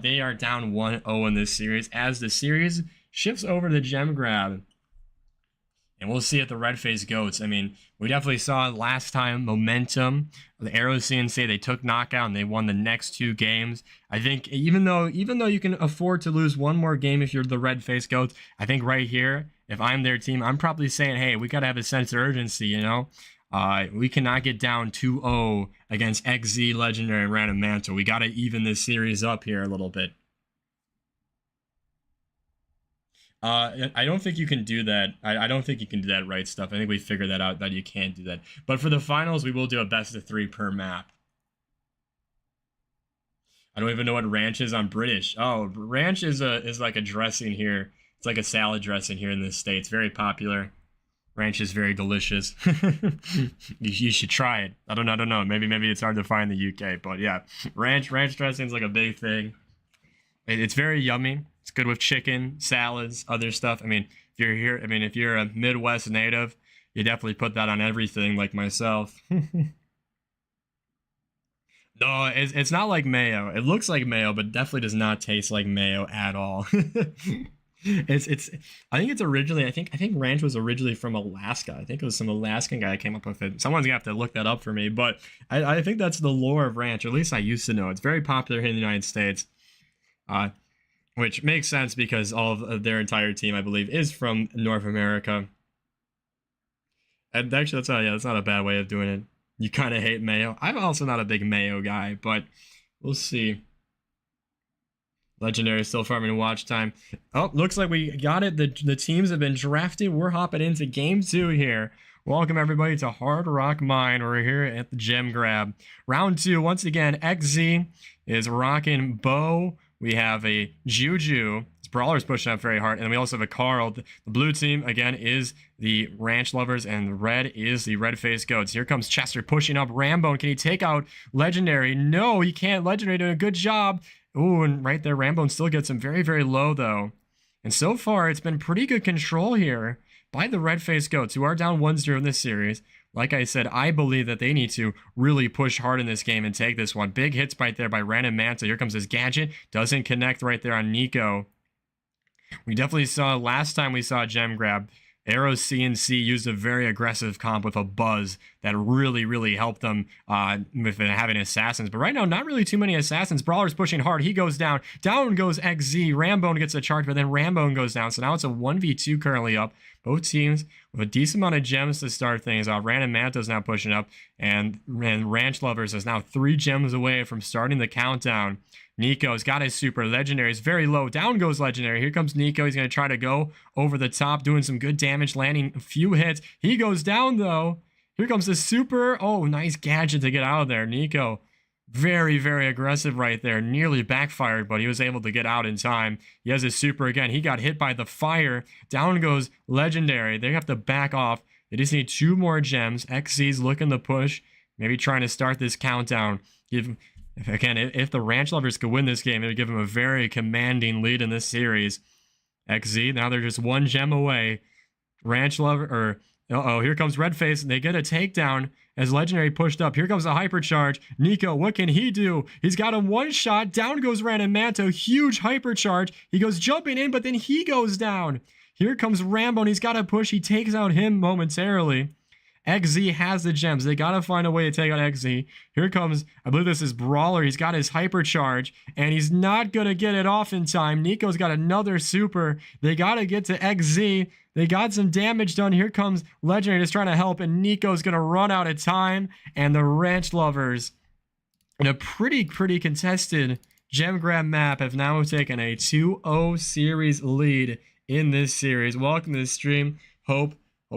They are down 1-0 in this series as the series shifts over to Gem Grab. And we'll see at the Red-Faced Goats. I mean, we definitely saw last time momentum. The Aero CNC, they took knockout and they won the next 2 games. I think even though you can afford to lose one more game if you're the Red-Faced Goats, I think right here, if I'm their team, I'm probably saying, hey, we got to have a sense of urgency, you know? We cannot get down 2-0 against XZ, Legendary, and Random Manto. We got to even this series up here a little bit. I don't think you can do that. I don't think you can do that right stuff. I think we figured that out, that you can't do that. But for the finals, we will do a best of 3 per map. I don't even know what ranch is on British. Oh, ranch is like a dressing here. It's like a salad dressing here in the States. Very popular. Ranch is very delicious. you should try it. I don't know. Maybe it's hard to find in the UK, but yeah, ranch dressing is like a big thing. It's very yummy. It's good with chicken, salads, other stuff. I mean, if you're a Midwest native, you definitely put that on everything, like myself. No, it's not like mayo. It looks like mayo, but definitely does not taste like mayo at all. It's I think it's originally I think ranch was originally from Alaska. I think it was some Alaskan guy that came up with it. Someone's gonna have to look that up for me, but I think that's the lore of ranch, or at least I used to know. It's very popular here in the United States. Uh which makes sense because all of their entire team, I believe, is from North America. And actually that's not a bad way of doing it. You kind of hate mayo. I'm also not a big mayo guy, but we'll see. Legendary still farming watch time. Oh, looks like we got it. The teams have been drafted. We're hopping into game 2 here. Welcome everybody to Hard Rock Mine. We're here at the gem grab. Round 2, once again, XZ is rocking Bo. We have a Juju. Brawler's pushing up very hard. And then we also have a Carl. The blue team, again, is the Ranch Lovers, and the red is the Red Face Goats. Here comes Chester pushing up Rambo. Can he take out Legendary? No, he can't. Legendary doing a good job. Ooh, and right there, Rambo still gets him very, very low, though. And so far, it's been pretty good control here by the Red Face Goats, who are down 1-0 in this series. Like I said, I believe that they need to really push hard in this game and take this one. Big hits right there by Random Manta. Here comes his gadget. Doesn't connect right there on Nico. We definitely saw, last time we saw a gem grab, Aero CNC used a very aggressive comp with a buzz that really, really helped them with having assassins. But right now, not really too many assassins. Brawler's pushing hard. He goes down. Down goes XZ. Rambone gets a charge, but then Rambone goes down. So now it's a 1v2 currently up. Both teams with a decent amount of gems to start things off. Random Manto's now pushing up, and Ranch Lovers is now 3 gems away from starting the countdown. Nico's got his super. Legendary is very low. Down goes Legendary. Here comes Nico. He's going to try to go over the top, doing some good damage, landing a few hits. He goes down, though. Here comes the super. Oh, nice gadget to get out of there. Nico, very, very aggressive right there. Nearly backfired, but he was able to get out in time. He has his super again. He got hit by the fire. Down goes Legendary. They have to back off. They just need 2 more gems. XZ's looking to push. Maybe trying to start this countdown. Again, if the Ranch Lovers could win this game, it would give them a very commanding lead in this series. XZ, now they're just 1 gem away. Ranch Lover, here comes Redface. They get a takedown as Legendary pushed up. Here comes a hypercharge. Nico, what can he do? He's got him 1 shot. Down goes Random Manto. Huge hypercharge. He goes jumping in, but then he goes down. Here comes Rambo, and he's got to push. He takes out him momentarily. XZ has the gems. They got to find a way to take out XZ. Here comes, I believe this is Brawler. He's got his hypercharge, and he's not going to get it off in time. Nico's got another super. They got to get to XZ. They got some damage done. Here comes Legendary just trying to help, and Nico's going to run out of time. And the Ranch Lovers, in a pretty contested gem grab map, have now taken a 2-0 series lead in this series. Welcome to the stream. Hope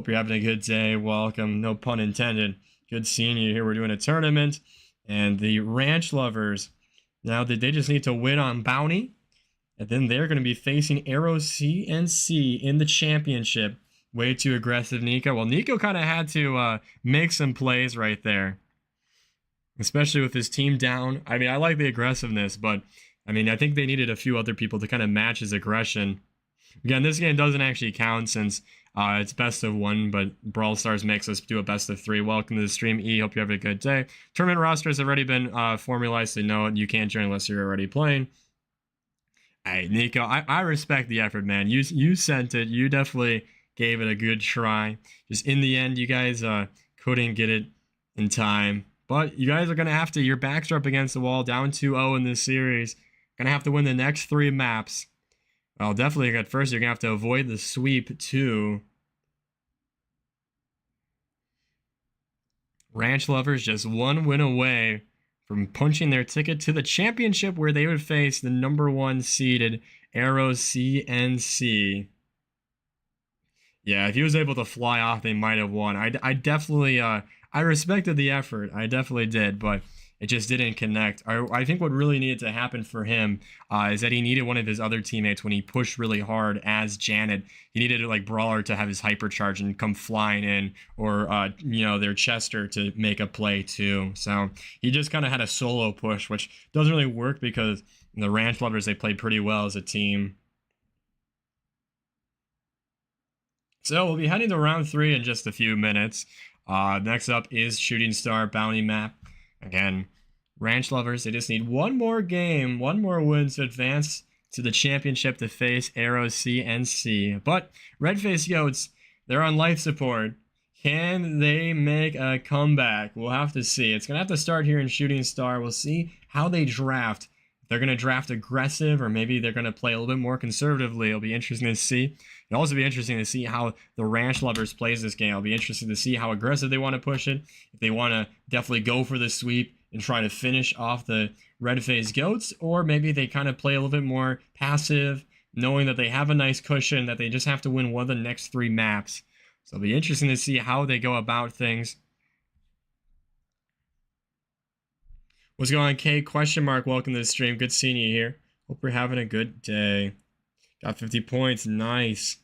you're having a good day. Welcome. No pun intended. Good seeing you here. We're doing a tournament. And the Ranch Lovers, now they just need to win on Bounty. And then they're going to be facing Aero CNC in the championship. Way too aggressive, Nico. Well, Nico kind of had to make some plays right there. Especially with his team down. I mean, I like the aggressiveness, but I mean, I think they needed a few other people to kind of match his aggression. Again, this game doesn't actually count since it's best of 1, but Brawl Stars makes us do a best of 3. Welcome to the stream, E. Hope you have a good day. Tournament rosters have already been formalized, so no, you can't join unless you're already playing. Hey, Nico, I respect the effort, man. You sent it. You definitely gave it a good try. Just in the end, you guys couldn't get it in time. But you guys are going to have to, your backs are up against the wall, down 2-0 in this series. Going to have to win the next 3 maps. Well, definitely at first, you're going to have to avoid the sweep, too. Ranch Lovers just 1 win away from punching their ticket to the championship, where they would face the #1 seeded Aero CNC. Yeah, if he was able to fly off, they might have won. I definitely, I respected the effort. I definitely did, but it just didn't connect. I think what really needed to happen for him is that he needed one of his other teammates when he pushed really hard as Janet. He needed like Brawler to have his hypercharge and come flying in, or their Chester to make a play too. So he just kind of had a solo push, which doesn't really work because the Ranch Lovers, they played pretty well as a team. So we'll be heading to round 3 in just a few minutes. Next up is Shooting Star Bounty Map. Again, Ranch Lovers, they just need 1 more game, 1 more win to advance to the championship to face Aero C and C. But Red-Faced Goats, they're on life support. Can they make a comeback? We'll have to see. It's going to have to start here in Shooting Star. We'll see how they draft. If they're going to draft aggressive, or maybe they're going to play a little bit more conservatively. It'll be interesting to see. It'll also be interesting to see how the Ranch Lovers plays this game. It'll be interesting to see how aggressive they want to push it. If they want to definitely go for the sweep and try to finish off the Red-Faced Goats, or maybe they kind of play a little bit more passive, knowing that they have a nice cushion, that they just have to win one of the next 3 maps. So it'll be interesting to see how they go about things. What's going on, Kate? Question mark. Welcome to the stream. Good seeing you here. Hope you're having a good day. Got 50 points. Nice.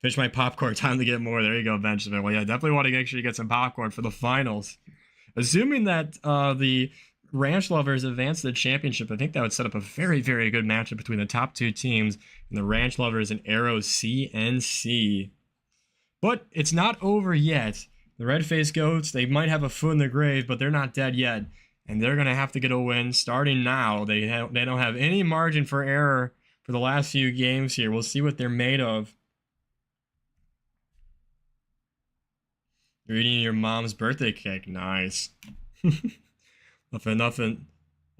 Finish my popcorn. Time to get more. There you go, Benjamin. Well, yeah, definitely want to make sure you get some popcorn for the finals. Assuming that the Ranch Lovers advance to the championship, I think that would set up a very, very good matchup between the top 2 teams and the Ranch Lovers and Aero C and C. But it's not over yet. The Red-Faced Goats, they might have a foot in the grave, but they're not dead yet. And they're going to have to get a win starting now. They don't have any margin for error for the last few games here. We'll see what they're made of. You're eating your mom's birthday cake. Nice. Nothing.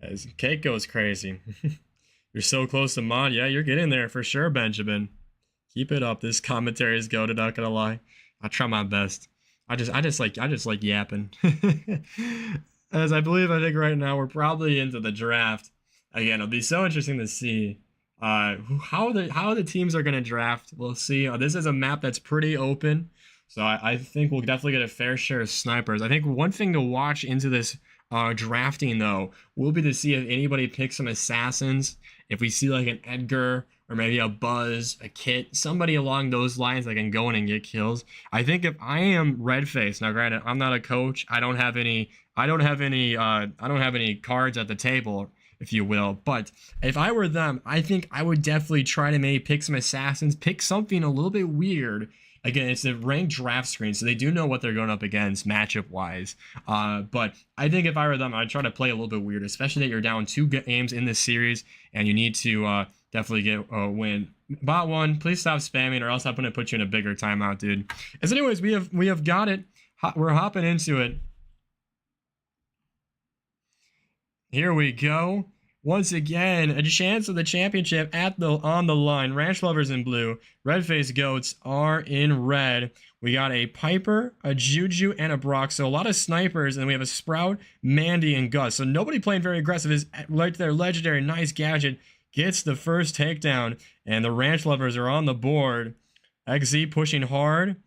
As cake goes crazy. You're so close to mod. Yeah, you're getting there for sure, Benjamin. Keep it up. This commentary is goated, not gonna lie. I try my best. I just like yapping. As I think right now we're probably into the draft. Again, it'll be so interesting to see how the teams are gonna draft. We'll see. This is a map that's pretty open, so I think we'll definitely get a fair share of snipers. I think one thing to watch into this drafting though will be to see if anybody picks some assassins. If we see like an Edgar, or maybe a Buzz, a Kit, somebody along those lines that can go in and get kills. I think if I am Red-Faced, now granted, I'm not a coach. I don't have any cards at the table, if you will. But if I were them, I think I would definitely try to maybe pick some assassins, pick something a little bit weird. Again, it's a ranked draft screen, so they do know what they're going up against matchup-wise. But I think if I were them, I'd try to play a little bit weird, especially that you're down 2 games in this series, and you need to definitely get a win. Bot 1, please stop spamming, or else I'm going to put you in a bigger timeout, dude. As anyways, we have got it. We're hopping into it. Here we go. Once again, a chance of the championship on the line. Ranch Lovers in blue. Red-Faced Goats are in red. We got a Piper, a Juju, and a Brock. So a lot of snipers, and we have a Sprout, Mandy, and Gus. So nobody playing very aggressive. Is right there. Legendary, nice gadget. Gets the first takedown, and the Ranch Lovers are on the board. XZ pushing hard.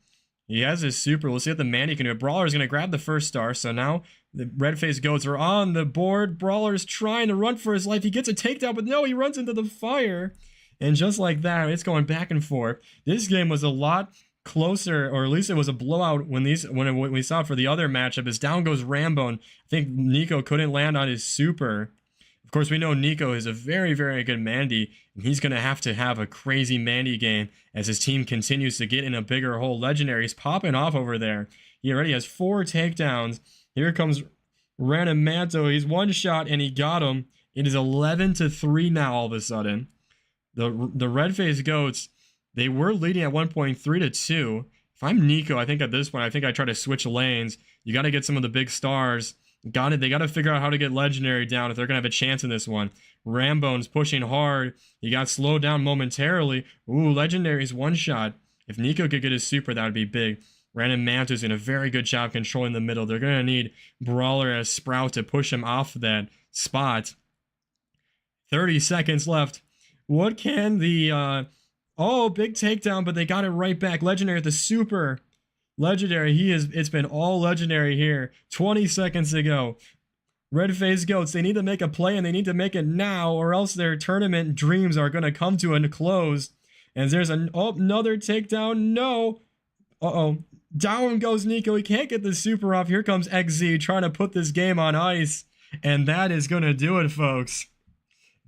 He has his super. We'll see what the Mandy can do. Brawler is going to grab the first star, so now the Red-Faced Goats are on the board. Brawler's trying to run for his life. He gets a takedown, but no, he runs into the fire. And just like that, it's going back and forth. This game was a lot closer, or at least it was a blowout when we saw it for the other matchup. As down goes Rambo, and I think Nico couldn't land on his super. Of course, we know Nico is a very, very good Mandy, and he's going to have a crazy Mandy game as his team continues to get in a bigger hole. Legendary's popping off over there. He already has 4 takedowns. Here comes Random Manto. He's one shot, and he got him. It is 11-3 now all of a sudden. The Red-Faced Goats, they were leading at 1.3-2. If I'm Nico, I think at this point, I think I try to switch lanes. You got to get some of the big stars. They got to figure out how to get Legendary down if they're going to have a chance in this one. Rambone's pushing hard. He got slowed down momentarily. Ooh, Legendary's one shot. If Nico could get his super, that would be big. Random Manto's in a very good job controlling the middle. They're going to need Brawler and Sprout to push him off that spot. 30 seconds left. What can the... Oh, big takedown, but they got it right back. Legendary at the super. Legendary, it's been all Legendary here. 20 seconds to go. Red-Faced Goats, they need to make a play, and they need to make it now, or else their tournament dreams are going to come to a close. And there's another takedown. No. Uh-oh. Down goes Nico. He can't get the super off. Here comes XZ trying to put this game on ice. And that is going to do it, folks.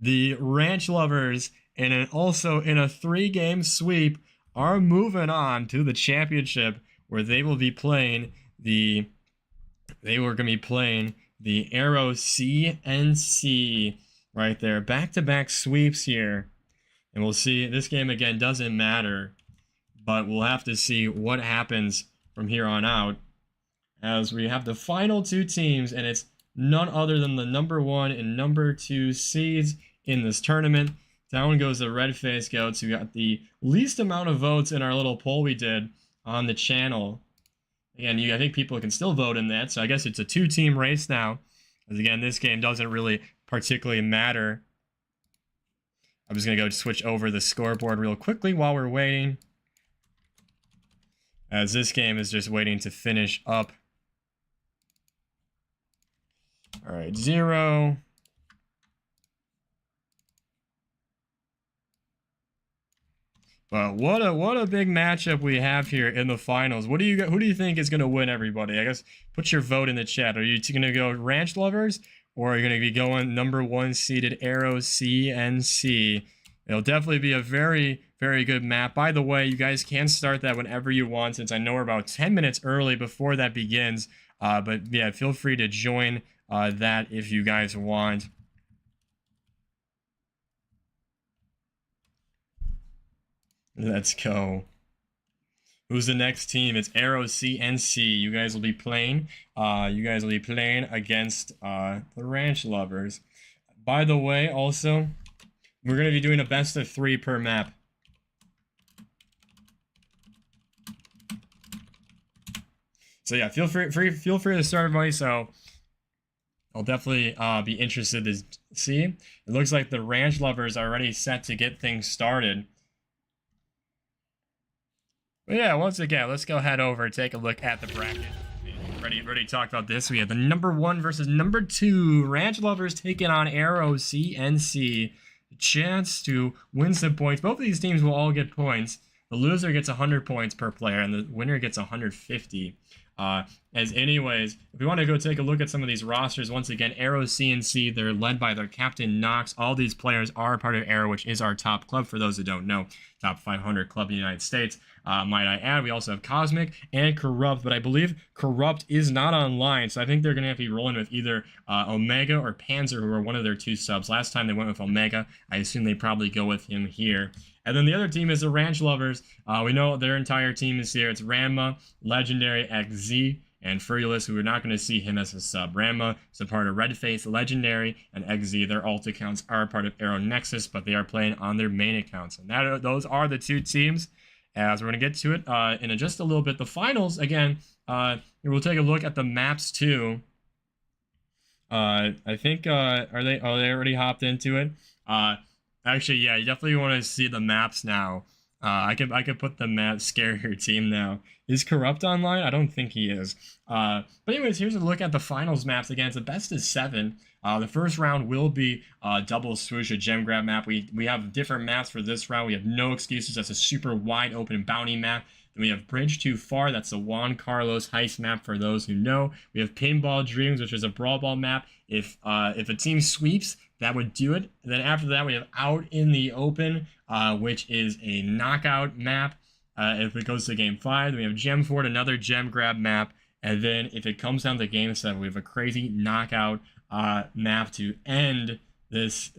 The Ranch Lovers, and also in a 3-game sweep, are moving on to the championship, where they will be playing the Aero CNC right there. Back-to-back sweeps here. And we'll see. This game, again, doesn't matter. But we'll have to see what happens from here on out. As we have the final two teams. And it's none other than the number 1 and number 2 seeds in this tournament. Down goes the red face goats, who got the least amount of votes in our little poll we did on the channel. Again, I think people can still vote in that, so I guess it's a 2-team race now. As again, this game doesn't really particularly matter. I'm just going to go switch over the scoreboard real quickly while we're waiting. As this game is just waiting to finish up. Alright, 0. But what a big matchup we have here in the finals. Who do you think is going to win, everybody? I guess put your vote in the chat. Are you going to go Ranch Lovers, or are you going to be going number 1 seeded Aero CNC? It'll definitely be a very, very good map. By the way, you guys can start that whenever you want, since I know we're about 10 minutes early before that begins. But yeah, feel free to join that if you guys want. Let's go. Who's the next team? It's Aero CNC. You guys will be playing. Against the Ranch Lovers. By the way, also, we're gonna be doing a best of 3 per map. So yeah, feel free to start, everybody. So I'll definitely be interested to see. It looks like the Ranch Lovers are already set to get things started. But yeah, once again, let's go head over and take a look at the bracket. Already talked about this. We have the number 1 versus number 2. Ranch Lovers taking on Aero CNC. Chance to win some points. Both of these teams will all get points. The loser gets 100 points per player, and the winner gets 150. Anyways, if we want to go take a look at some of these rosters, once again, Aero CNC, they're led by their captain Knox. All these players are part of Aero, which is our top club, for those who don't know. Top 500 club in the United States. Might I add, we also have Cosmic and Corrupt, but I believe Corrupt is not online, so I think they're going to have to be rolling with either Omega or Panzer, who are one of their 2 subs. Last time they went with Omega. I assume they probably go with him here. And then the other team is the Ranch Lovers. We know their entire team is here. It's Ranma, Legendary, XZ, and Furious, who we're not going to see him as a sub. Ranma is a part of Redface, Legendary, and XZ. Their alt accounts are part of Aero Nexus, but they are playing on their main accounts. And those are the 2 teams. As we're going to get to it in just a little bit. The finals, again, we'll take a look at the maps too. I think, are they already hopped into it? Actually, yeah, you definitely want to see the maps now. I could put the map, scare your team now. Is Corrupt online? I don't think he is. But anyways, here's a look at the finals maps. Again, it's the best of 7. The first round will be double swoosh, a gem grab map. We have different maps for this round. We have No Excuses. That's a super wide open bounty map. Then we have Bridge Too Far. That's the Juan Carlos heist map for those who know. We have Pinball Dreams, which is a brawl ball map. If a team sweeps, that would do it. And then after that, we have Out in the Open, which is a knockout map. If it goes to game 5, then we have Gem Fort, another gem grab map. And then if it comes down to game 7, we have a crazy knockout map to end this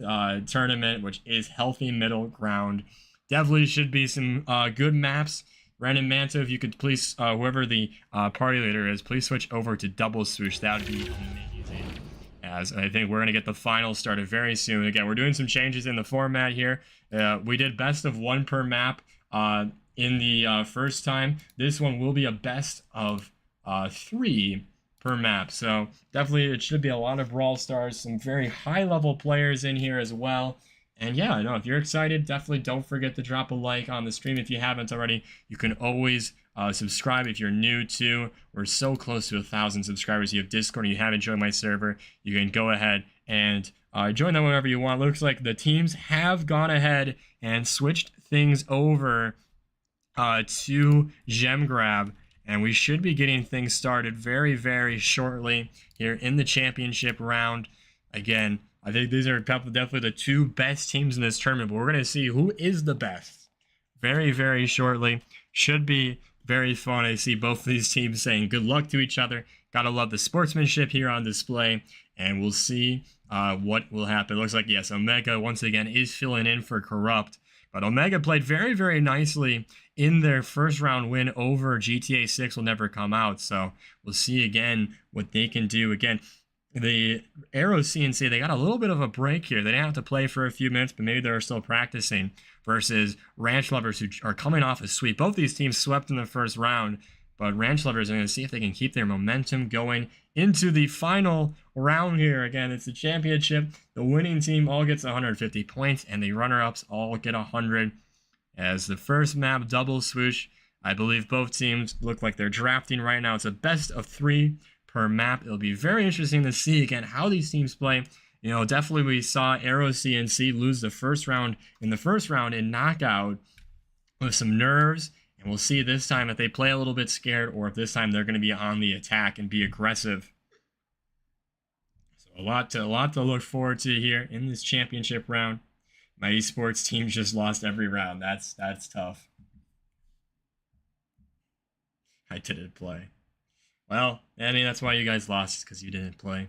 tournament, which is Healthy Middle Ground. Definitely should be some good maps. Random Manta, if you could please, whoever the party leader is, please switch over to double swoosh. That would be amazing. As I think we're going to get the finals started very soon. Again, we're doing some changes in the format here. We did best of 1 per map in the first time. This one will be a best of 3 per map. So definitely it should be a lot of Brawl stars, some very high level players in here as well. And yeah, I know if you're excited, definitely don't forget to drop a like on the stream if you haven't already. You can always subscribe if you're new too. We're so close to 1,000 subscribers. You have Discord and you haven't joined my server, you can go ahead and join them whenever you want. Looks like the teams have gone ahead and switched things over to Gem Grab. And we should be getting things started very, very shortly here in the championship round. Again, I think these are definitely the 2 best teams in this tournament, but we're going to see who is the best very, very shortly. Should be very fun. I see both of these teams saying good luck to each other. Gotta love the sportsmanship here on display, and we'll see what will happen. Looks like, yes, Omega once again is filling in for Corrupt. But Omega played very, very nicely in their first round win over GTA 6 will never come out. So we'll see again what they can do. Again, the Aero CNC, they got a little bit of a break here. They didn't have to play for a few minutes, but maybe they're still practicing versus Ranch Lovers, who are coming off a sweep. Both these teams swept in the first round, but Ranch Lovers are going to see if they can keep their momentum going into the final round here. Again, it's the championship. The winning team all gets 150 points, and the runner-ups all get 100. As the first map, double swoosh, I believe both teams look like they're drafting right now. It's a best of 3 per map. It'll be very interesting to see, again, how these teams play. You know, definitely we saw Aero CNC lose the first round in knockout with some nerves. And we'll see this time if they play a little bit scared or if this time they're going to be on the attack and be aggressive. So a lot to look forward to here in this championship round. My esports team just lost every round. That's tough. I didn't play. Well, I mean, that's why you guys lost, because you didn't play.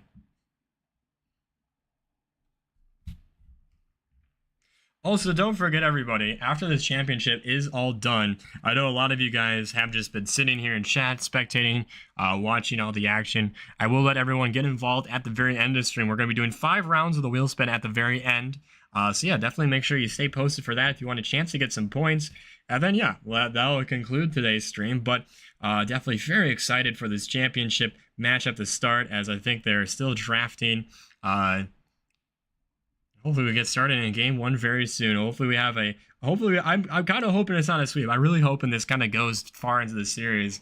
Also, don't forget, everybody, after this championship is all done, I know a lot of you guys have just been sitting here in chat, spectating, watching all the action. I will let everyone get involved at the very end of the stream. We're going to be doing 5 rounds of the wheel spin at the very end. So yeah, definitely make sure you stay posted for that if you want a chance to get some points. And then, yeah, well, that will conclude today's stream. But definitely very excited for this championship match at the start, as I think they're still drafting. Hopefully we get started in game 1 very soon. Hopefully we have a... I'm kind of hoping it's not a sweep. I'm really hoping this kind of goes far into the series.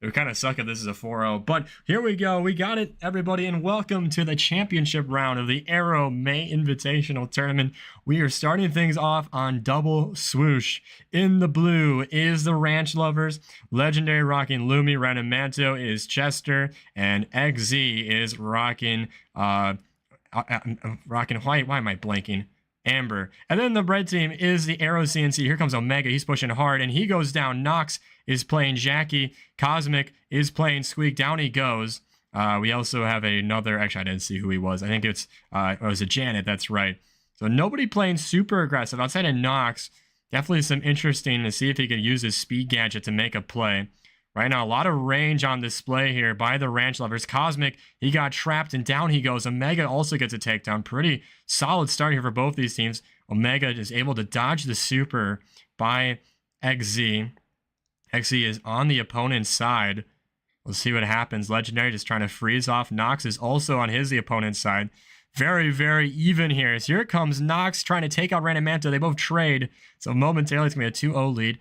It would kind of suck if this is a 4-0. But here we go. We got it, everybody. And welcome to the championship round of the Aero May Invitational Tournament. We are starting things off on double swoosh. In the blue is the Ranch Lovers. Legendary rocking Lumi. Random Manto is Chester. And XZ is rocking... rocking white. Why am I blanking? Amber. And then the red team is the Aero CNC. Here comes Omega. He's pushing hard, and he goes down. Nox is playing Jockey. Cosmic is playing Squeak. Down he goes. We also have another... Actually, I didn't see who he was. I think it was a Janet. That's right. So nobody playing super aggressive. Outside of Nox, definitely some interesting to see if he could use his speed gadget to make a play. Right now, a lot of range on display here by the Ranch Lovers. Cosmic, he got trapped, and down he goes. Omega also gets a takedown. Pretty solid start here for both these teams. Omega is able to dodge the super by XZ. XZ is on the opponent's side. We'll see what happens. Legendary just trying to freeze off. Nox is also on the opponent's side. Very, very even here. So here comes Nox trying to take out Random Manta. They both trade. So momentarily, it's going to be a 2-0 lead.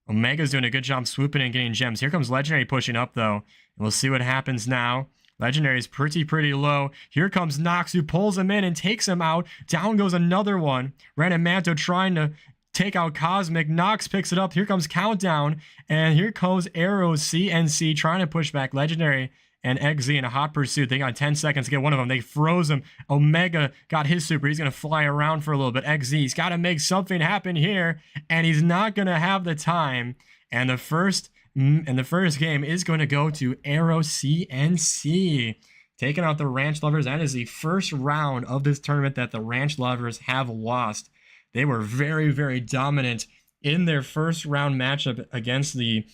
Omega's doing a good job swooping and getting gems. Here comes Legendary pushing up, though. And we'll see what happens now. Legendary is pretty low. Here comes Nox, who pulls him in and takes him out. Down goes another one. Random Manto trying to take out Cosmic. Nox picks it up. Here comes Countdown. And here goes Aero CNC trying to push back Legendary and XZ in a hot pursuit. They got 10 seconds to get one of them. They froze him. Omega got his super. He's going to fly around for a little bit. XZ's got to make something happen here, and he's not going to have the time. And the first game is going to go to Aero CNC, taking out the Ranch Lovers. That is the first round of this tournament that the Ranch Lovers have lost. They were very, very dominant in their first round matchup against the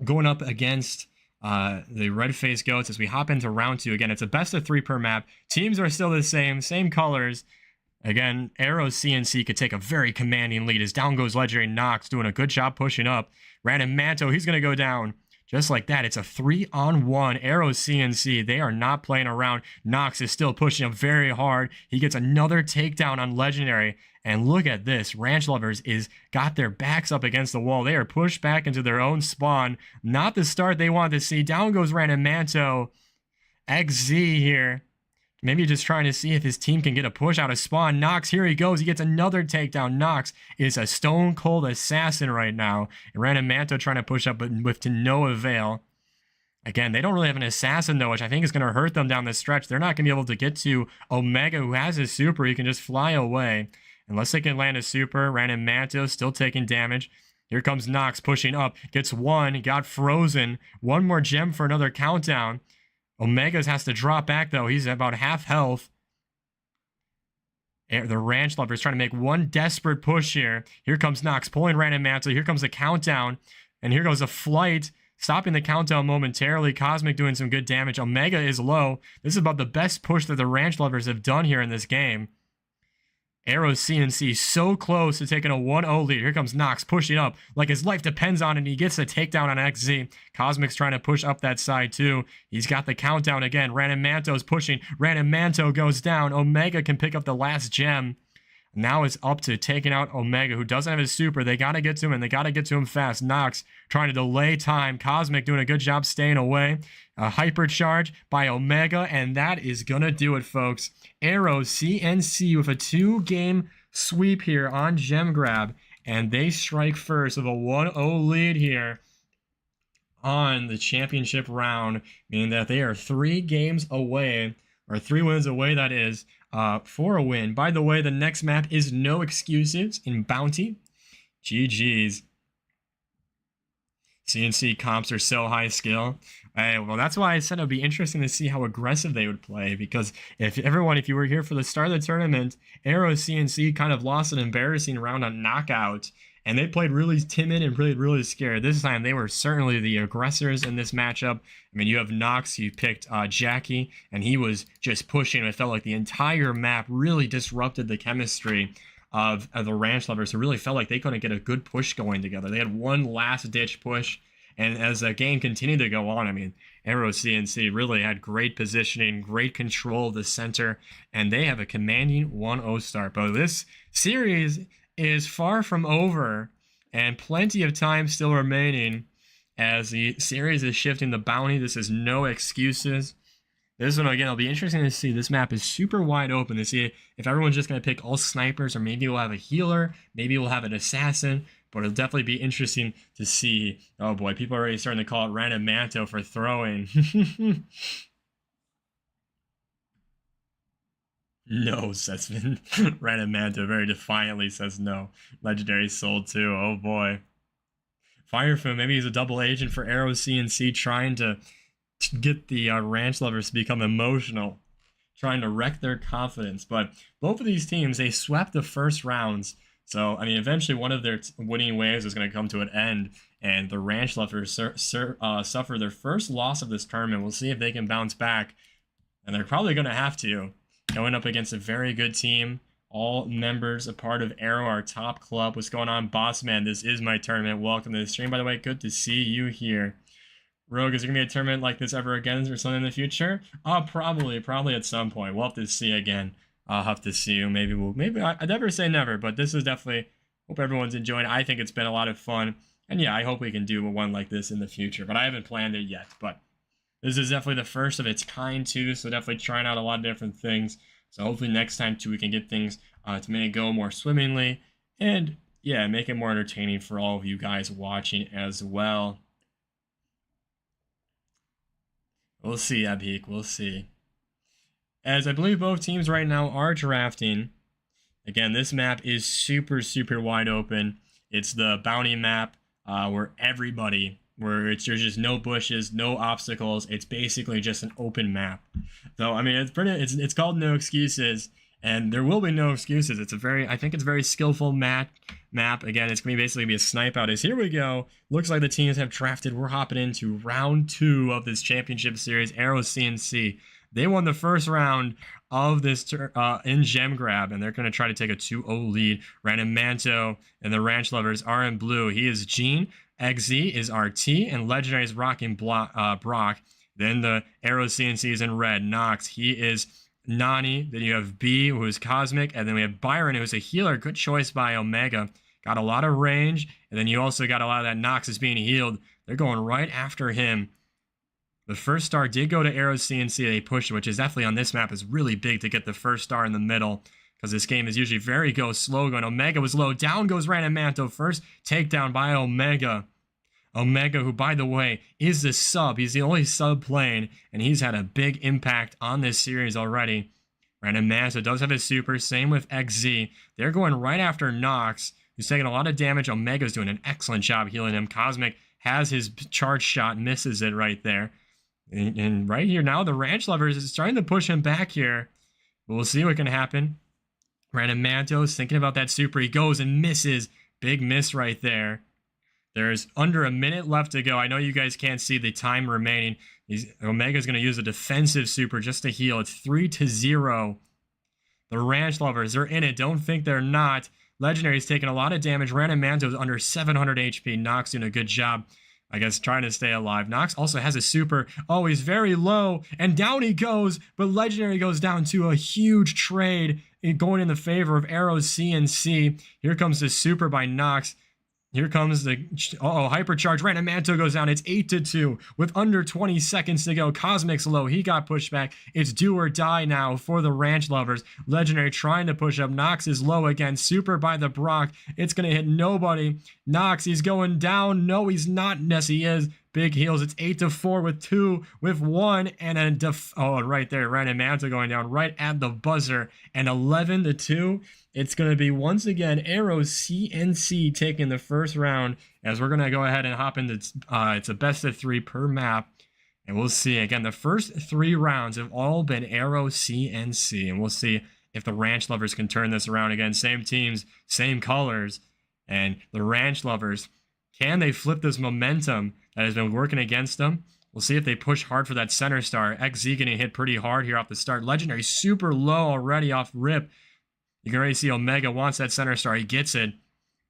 going up against the red face goats. As we hop into round 2, again, it's a best of 3 per map. Teams are still the same colors. Again, Aero CNC could take a very commanding lead as down goes Legendary. Nox doing a good job pushing up. Random Manto, he's going to go down. Just like that, it's a 3-on-1. Aero CNC, they are not playing around. Nox is still pushing up very hard. He gets another takedown on Legendary. And look at this. Ranch Lovers is got their backs up against the wall. They are pushed back into their own spawn. Not the start they wanted to see. Down goes Random Manto. XZ here. Maybe just trying to see if his team can get a push out of spawn. Nox, here he goes. He gets another takedown. Nox is a stone cold assassin right now. And Random Manto trying to push up, but with to no avail. Again, they don't really have an assassin, though, which I think is going to hurt them down the stretch. They're not going to be able to get to Omega, who has his super. He can just fly away. Unless they can land a super. Random Manto still taking damage. Here comes Nox pushing up. Gets one. Got frozen. One more gem for another countdown. Omega's has to drop back, though. He's about half health. The Ranch Lovers trying to make one desperate push here. Here comes Nox pulling random mantle. Here comes the countdown. And here goes a flight, stopping the countdown momentarily. Cosmic doing some good damage. Omega is low. This is about the best push that the Ranch Lovers have done here in this game. Aero CNC so close to taking a 1-0 lead. Here comes Nox pushing up like his life depends on it. And he gets a takedown on XZ. Cosmic's trying to push up that side too. He's got the countdown again. Random Manto's pushing. Random Manto goes down. Omega can pick up the last gem. Now it's up to taking out Omega, who doesn't have his super. They got to get to him, and they got to get to him fast. Nox trying to delay time. Cosmic doing a good job staying away. A hyper charge by Omega, and that is going to do it, folks. Aero CNC with a 2-game sweep here on Gem Grab, and they strike first with a 1-0 lead here on the championship round, meaning that they are 3 games away, or 3 wins away, that is, for a win. By the way, the next map is No Excuses in Bounty. GG's. CNC comps are so high skill. Well, that's why I said it would be interesting to see how aggressive they would play, because if you were here for the start of the tournament, Aero CNC kind of lost an embarrassing round on knockout, and they played really timid and really scared. This time, they were certainly the aggressors in this matchup. I mean, you have Nox, you picked Jockey, and he was just pushing. It felt like the entire map really disrupted the chemistry of the Ranch Lovers, who really felt like they couldn't get a good push going together. They had one last-ditch push, and as the game continued to go on, I mean, Aero CNC really had great positioning, great control of the center, and they have a commanding 1-0 start. But this series is far from over, and plenty of time still remaining as the series is shifting the bounty. This is No Excuses. This one, again, it'll be interesting to see. This map is super wide open to see if everyone's just going to pick all snipers, or maybe we'll have a healer, maybe we'll have an assassin, but it'll definitely be interesting to see. Oh boy, people are already starting to call it Random Manto for throwing. No, says Vin. Random Manto very defiantly says no. Legendary sold too. Oh boy. Firefoo, maybe he's a double agent for Aero CNC, trying to get the Ranch Lovers to become emotional, trying to wreck their confidence. But both of these teams, they swept the first rounds. So, I mean, eventually one of their winning waves is going to come to an end, and the Ranch Lovers suffer their first loss of this tournament. We'll see if they can bounce back, and they're probably going to have to, going up against a very good team. All members, a part of Aero, our top club. What's going on, boss man? This is my tournament. Welcome to the stream, by the way. Good to see you here. Rogue, is there going to be a tournament like this ever again or something in the future? Probably at some point. We'll have to see again. I'll have to see you. Maybe I never say never, but this is definitely, hope everyone's enjoying. I think it's been a lot of fun. And yeah, I hope we can do one like this in the future, but I haven't planned it yet. But this is definitely the first of its kind too, so definitely trying out a lot of different things. So hopefully next time too, we can get things to make it go more swimmingly, and yeah, make it more entertaining for all of you guys watching as well. We'll see, Abhik, we'll see. As I believe both teams right now are drafting. Again, this map is super wide open. It's the bounty map where there's just no bushes, no obstacles. It's basically just an open map. So I mean, it's called No Excuses, and there will be no excuses. I think it's a very skillful map. Again, it's gonna be a snipe out. Here we go. Looks like the teams have drafted. We're hopping into round 2 of this championship series. Aero CNC. They won the first round of this in Gem Grab, and they're going to try to take a 2-0 lead. Random Manto and the Ranch Lovers are in blue. He is Gene. XZ is RT, and Legendary is rocking Brock. Then the Aero CNC is in red. Nox, he is Nani. Then you have B, who is Cosmic, and then we have Byron, who is a healer. Good choice by Omega. Got a lot of range, and then you also got a lot of that Nox is being healed. They're going right after him. The first star did go to Aero CNC. They pushed, which is definitely on this map is really big to get the first star in the middle, because this game is usually very slow going. Omega was low. Down goes Random Manto. First takedown by Omega. Omega, who, by the way, is the sub. He's the only sub playing, and he's had a big impact on this series already. Random Manto does have his super. Same with XZ. They're going right after Nox, who's taking a lot of damage. Omega's doing an excellent job healing him. Cosmic has his charge shot, misses it right there. And right here now, the Ranch Lovers is trying to push him back here. But we'll see what can happen. Random Mantos thinking about that super. He goes and misses. Big miss right there. There's under a minute left to go. I know you guys can't see the time remaining. Omega's going to use a defensive super just to heal. It's 3-0. The Ranch Lovers, they're in it. Don't think they're not. Legendary's taking a lot of damage. Random Manto's under 700 HP. Nox doing a good job, I guess, trying to stay alive. Nox also has a super. Oh, he's very low. And down he goes. But Legendary goes down to a huge trade going in the favor of Aero's CNC. Here comes the super by Nox. Here comes the hypercharge. Random Manto goes down. It's 8-2 with under 20 seconds to go. Cosmic's low. He got pushed back. It's do or die now for the Ranch Lovers. Legendary trying to push up. Nox is low again. Super by the Brock. It's going to hit nobody. Nox, he's going down. No, he's not. Yes, he is. Big heals. It's 8-4 with 2, with 1, and a right there. Random Manto going down right at the buzzer. And 11-2. It's going to be, once again, Aero's CNC taking the first round, as we're going to go ahead and hop into, it's a best of 3 per map, and we'll see. Again, the first 3 rounds have all been Aero CNC, and we'll see if the Ranch Lovers can turn this around again. Same teams, same colors, and the Ranch Lovers, can they flip this momentum that has been working against them? We'll see if they push hard for that center star. XZ getting hit pretty hard here off the start. Legendary super low already off rip. You can already see Omega wants that center star. He gets it.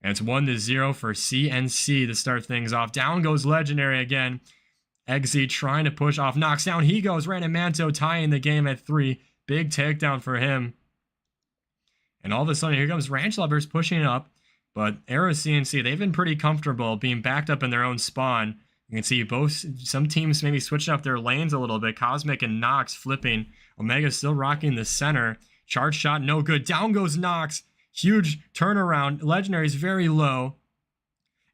And it's 1-0 for CNC to start things off. Down goes Legendary again. XZ trying to push off. Knocks down. He goes. Random Manto tying the game at 3. Big takedown for him. And all of a sudden, here comes Ranch Lovers pushing up. But Aero CNC, they've been pretty comfortable being backed up in their own spawn. You can see some teams maybe switching up their lanes a little bit. Cosmic and Nox flipping. Omega still rocking the center. Charge shot, no good. Down goes Nox. Huge turnaround. Legendary's very low.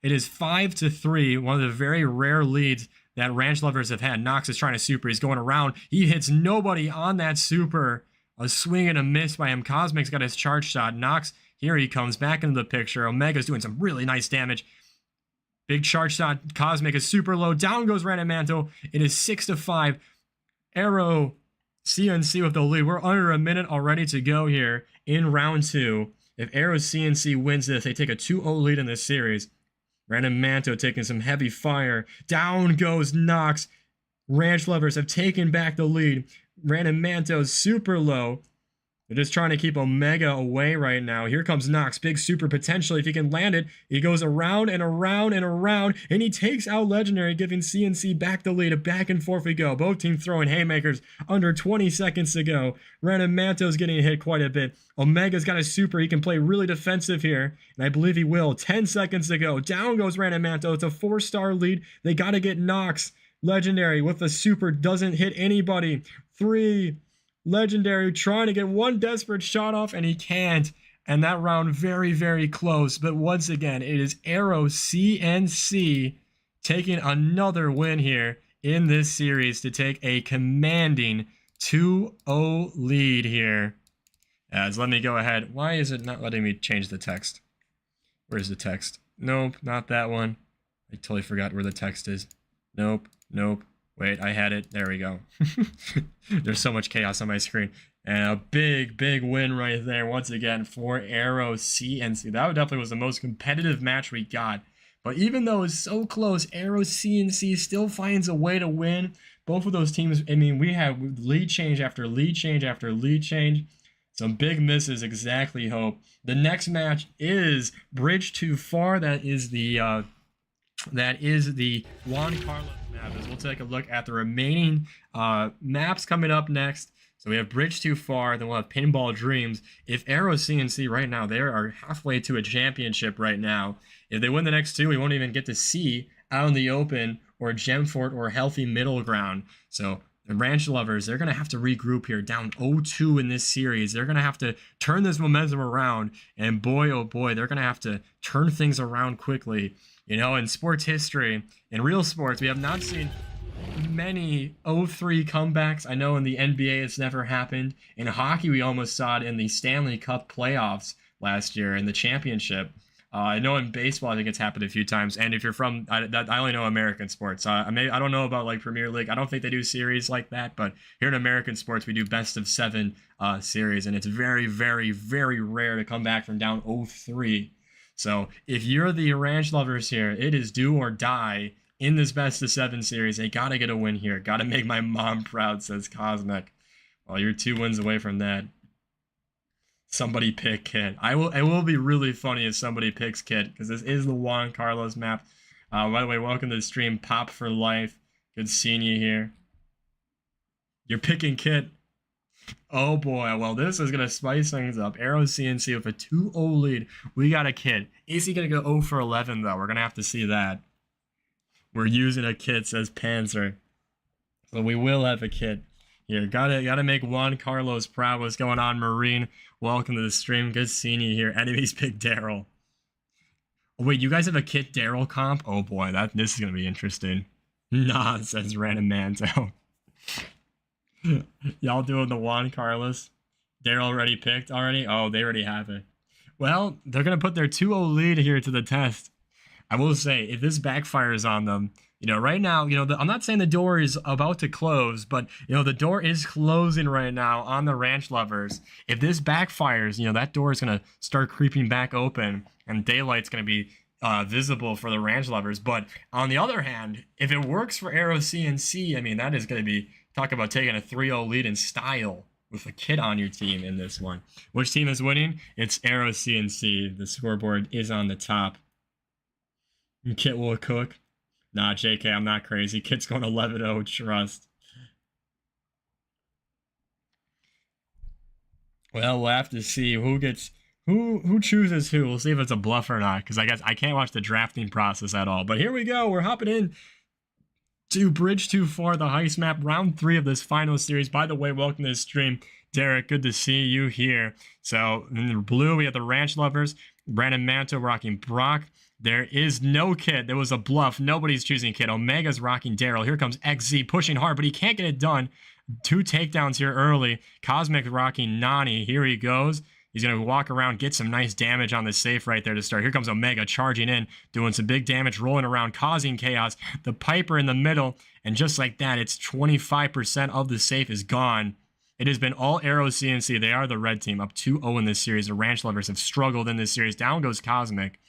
It is 5-3. One of the very rare leads that Ranch Lovers have had. Nox is trying to super. He's going around. He hits nobody on that super. A swing and a miss by him. Cosmic's got his charge shot. Nox, here he comes back into the picture. Omega's doing some really nice damage. Big charge shot. Cosmic is super low. Down goes Random Manto. It is 6-5. Aero CNC with the lead. We're under a minute already to go here in round 2. If Aero CNC wins this, they take a 2-0 lead in this series. Random Manto taking some heavy fire. Down goes Nox. Ranch Lovers have taken back the lead. Random Manto's super low. They're just trying to keep Omega away right now. Here comes Nox. Big super potential. If he can land it, he goes around and around and around, and he takes out Legendary, giving CNC back the lead. Back and forth we go. Both teams throwing haymakers. Under 20 seconds to go. Random Manto's getting hit quite a bit. Omega's got a super. He can play really defensive here, and I believe he will. 10 seconds to go. Down goes Random Manto. It's a 4-star lead. They got to get Nox. Legendary with the super doesn't hit anybody. 3. Legendary trying to get one desperate shot off, and he can't. And that round very, very close. But once again, it is Aero CNC taking another win here in this series to take a commanding 2-0 lead here. As let me go ahead. Why is it not letting me change the text? Where's the text? Nope, not that one. I totally forgot where the text is. Nope, nope. Wait, I had it. There we go. There's so much chaos on my screen. And a big, big win right there once again for Aero CNC. That definitely was the most competitive match we got. But even though it's so close, Aero CNC still finds a way to win. Both of those teams, I mean, we have lead change after lead change after lead change. Some big misses, exactly, Hope. The next match is Bridge Too Far. That is the Juan Carlos map. As we'll take a look at the remaining maps coming up next. So we have Bridge Too Far, then we'll have Pinball Dreams. If Aero CNC right now, they are halfway to a championship right now. If they win the next 2, we won't even get to see Out in the Open or Gem Fort or Healthy Middle Ground. So the Ranch Lovers, they're going to have to regroup here, down 0-2 in this series. They're going to have to turn this momentum around, and boy, oh boy, they're going to have to turn things around quickly. You know, in sports history, in real sports, we have not seen many 0-3 comebacks. I know in the NBA it's never happened. In hockey, we almost saw it in the Stanley Cup playoffs last year in the championship. I know in baseball, I think it's happened a few times. And if you're from, I only know American sports. I don't know about like Premier League. I don't think they do series like that. But here in American sports, we do best of 7 series, and it's very, very, very rare to come back from down 0-3. So if you're the ranch lovers here, it is do or die in this best of 7 series. They gotta get a win here. Gotta make my mom proud, says Cosmic. Well, you're 2 wins away from that. Somebody pick Kit. It will be really funny if somebody picks Kit, because this is the Juan Carlos map. By the way, welcome to the stream, Pop for Life. Good seeing you here. You're picking Kit. Oh boy, well this is gonna spice things up. Aero CNC with a 2-0 lead. We got a Kit. Is he gonna go 0 for 11 though? We're gonna have to see that. We're using a Kit, says Panzer. So we will have a Kit here. Gotta make Juan Carlos proud. What's going on, Marine? Welcome to the stream. Good seeing you here. Enemies pick Daryl. Oh, wait, you guys have a Kit Daryl comp? Oh boy, this is gonna be interesting. Nah, says Random Manto. Y'all doing the Juan Carlos? Daryl already picked already? Oh, they already have it. Well, they're gonna put their 2-0 lead here to the test. I will say, if this backfires on them, right now, I'm not saying the door is about to close, but, the door is closing right now on the ranch lovers. If this backfires, that door is going to start creeping back open, and daylight's going to be visible for the ranch lovers. But on the other hand, if it works for Aero CNC, I mean, that is going to be, talk about taking a 3-0 lead in style with a Kit on your team in this one. Which team is winning? It's Aero CNC. The scoreboard is on the top. Kit will cook. Nah, JK, I'm not crazy. Kit's going 11-0, trust. Well, we'll have to see who chooses who. We'll see if it's a bluff or not, because I guess I can't watch the drafting process at all. But here we go. We're hopping in to Bridge Too Far, the heist map, round 3 of this final series. By the way, welcome to the stream. Derek, good to see you here. So, in the blue, we have the ranch lovers. Brandon Manto rocking Brock. There is no Kit. There was a bluff. Nobody's choosing Kit. Omega's rocking Daryl. Here comes XZ pushing hard, but he can't get it done. 2 takedowns here early. Cosmic rocking Nani. Here he goes. He's going to walk around, get some nice damage on the safe right there to start. Here comes Omega charging in, doing some big damage, rolling around, causing chaos. The Piper in the middle, and just like that, it's 25% of the safe is gone. It has been all Aero CNC. They are the red team, up 2-0 in this series. The ranch lovers have struggled in this series. Down goes Cosmic.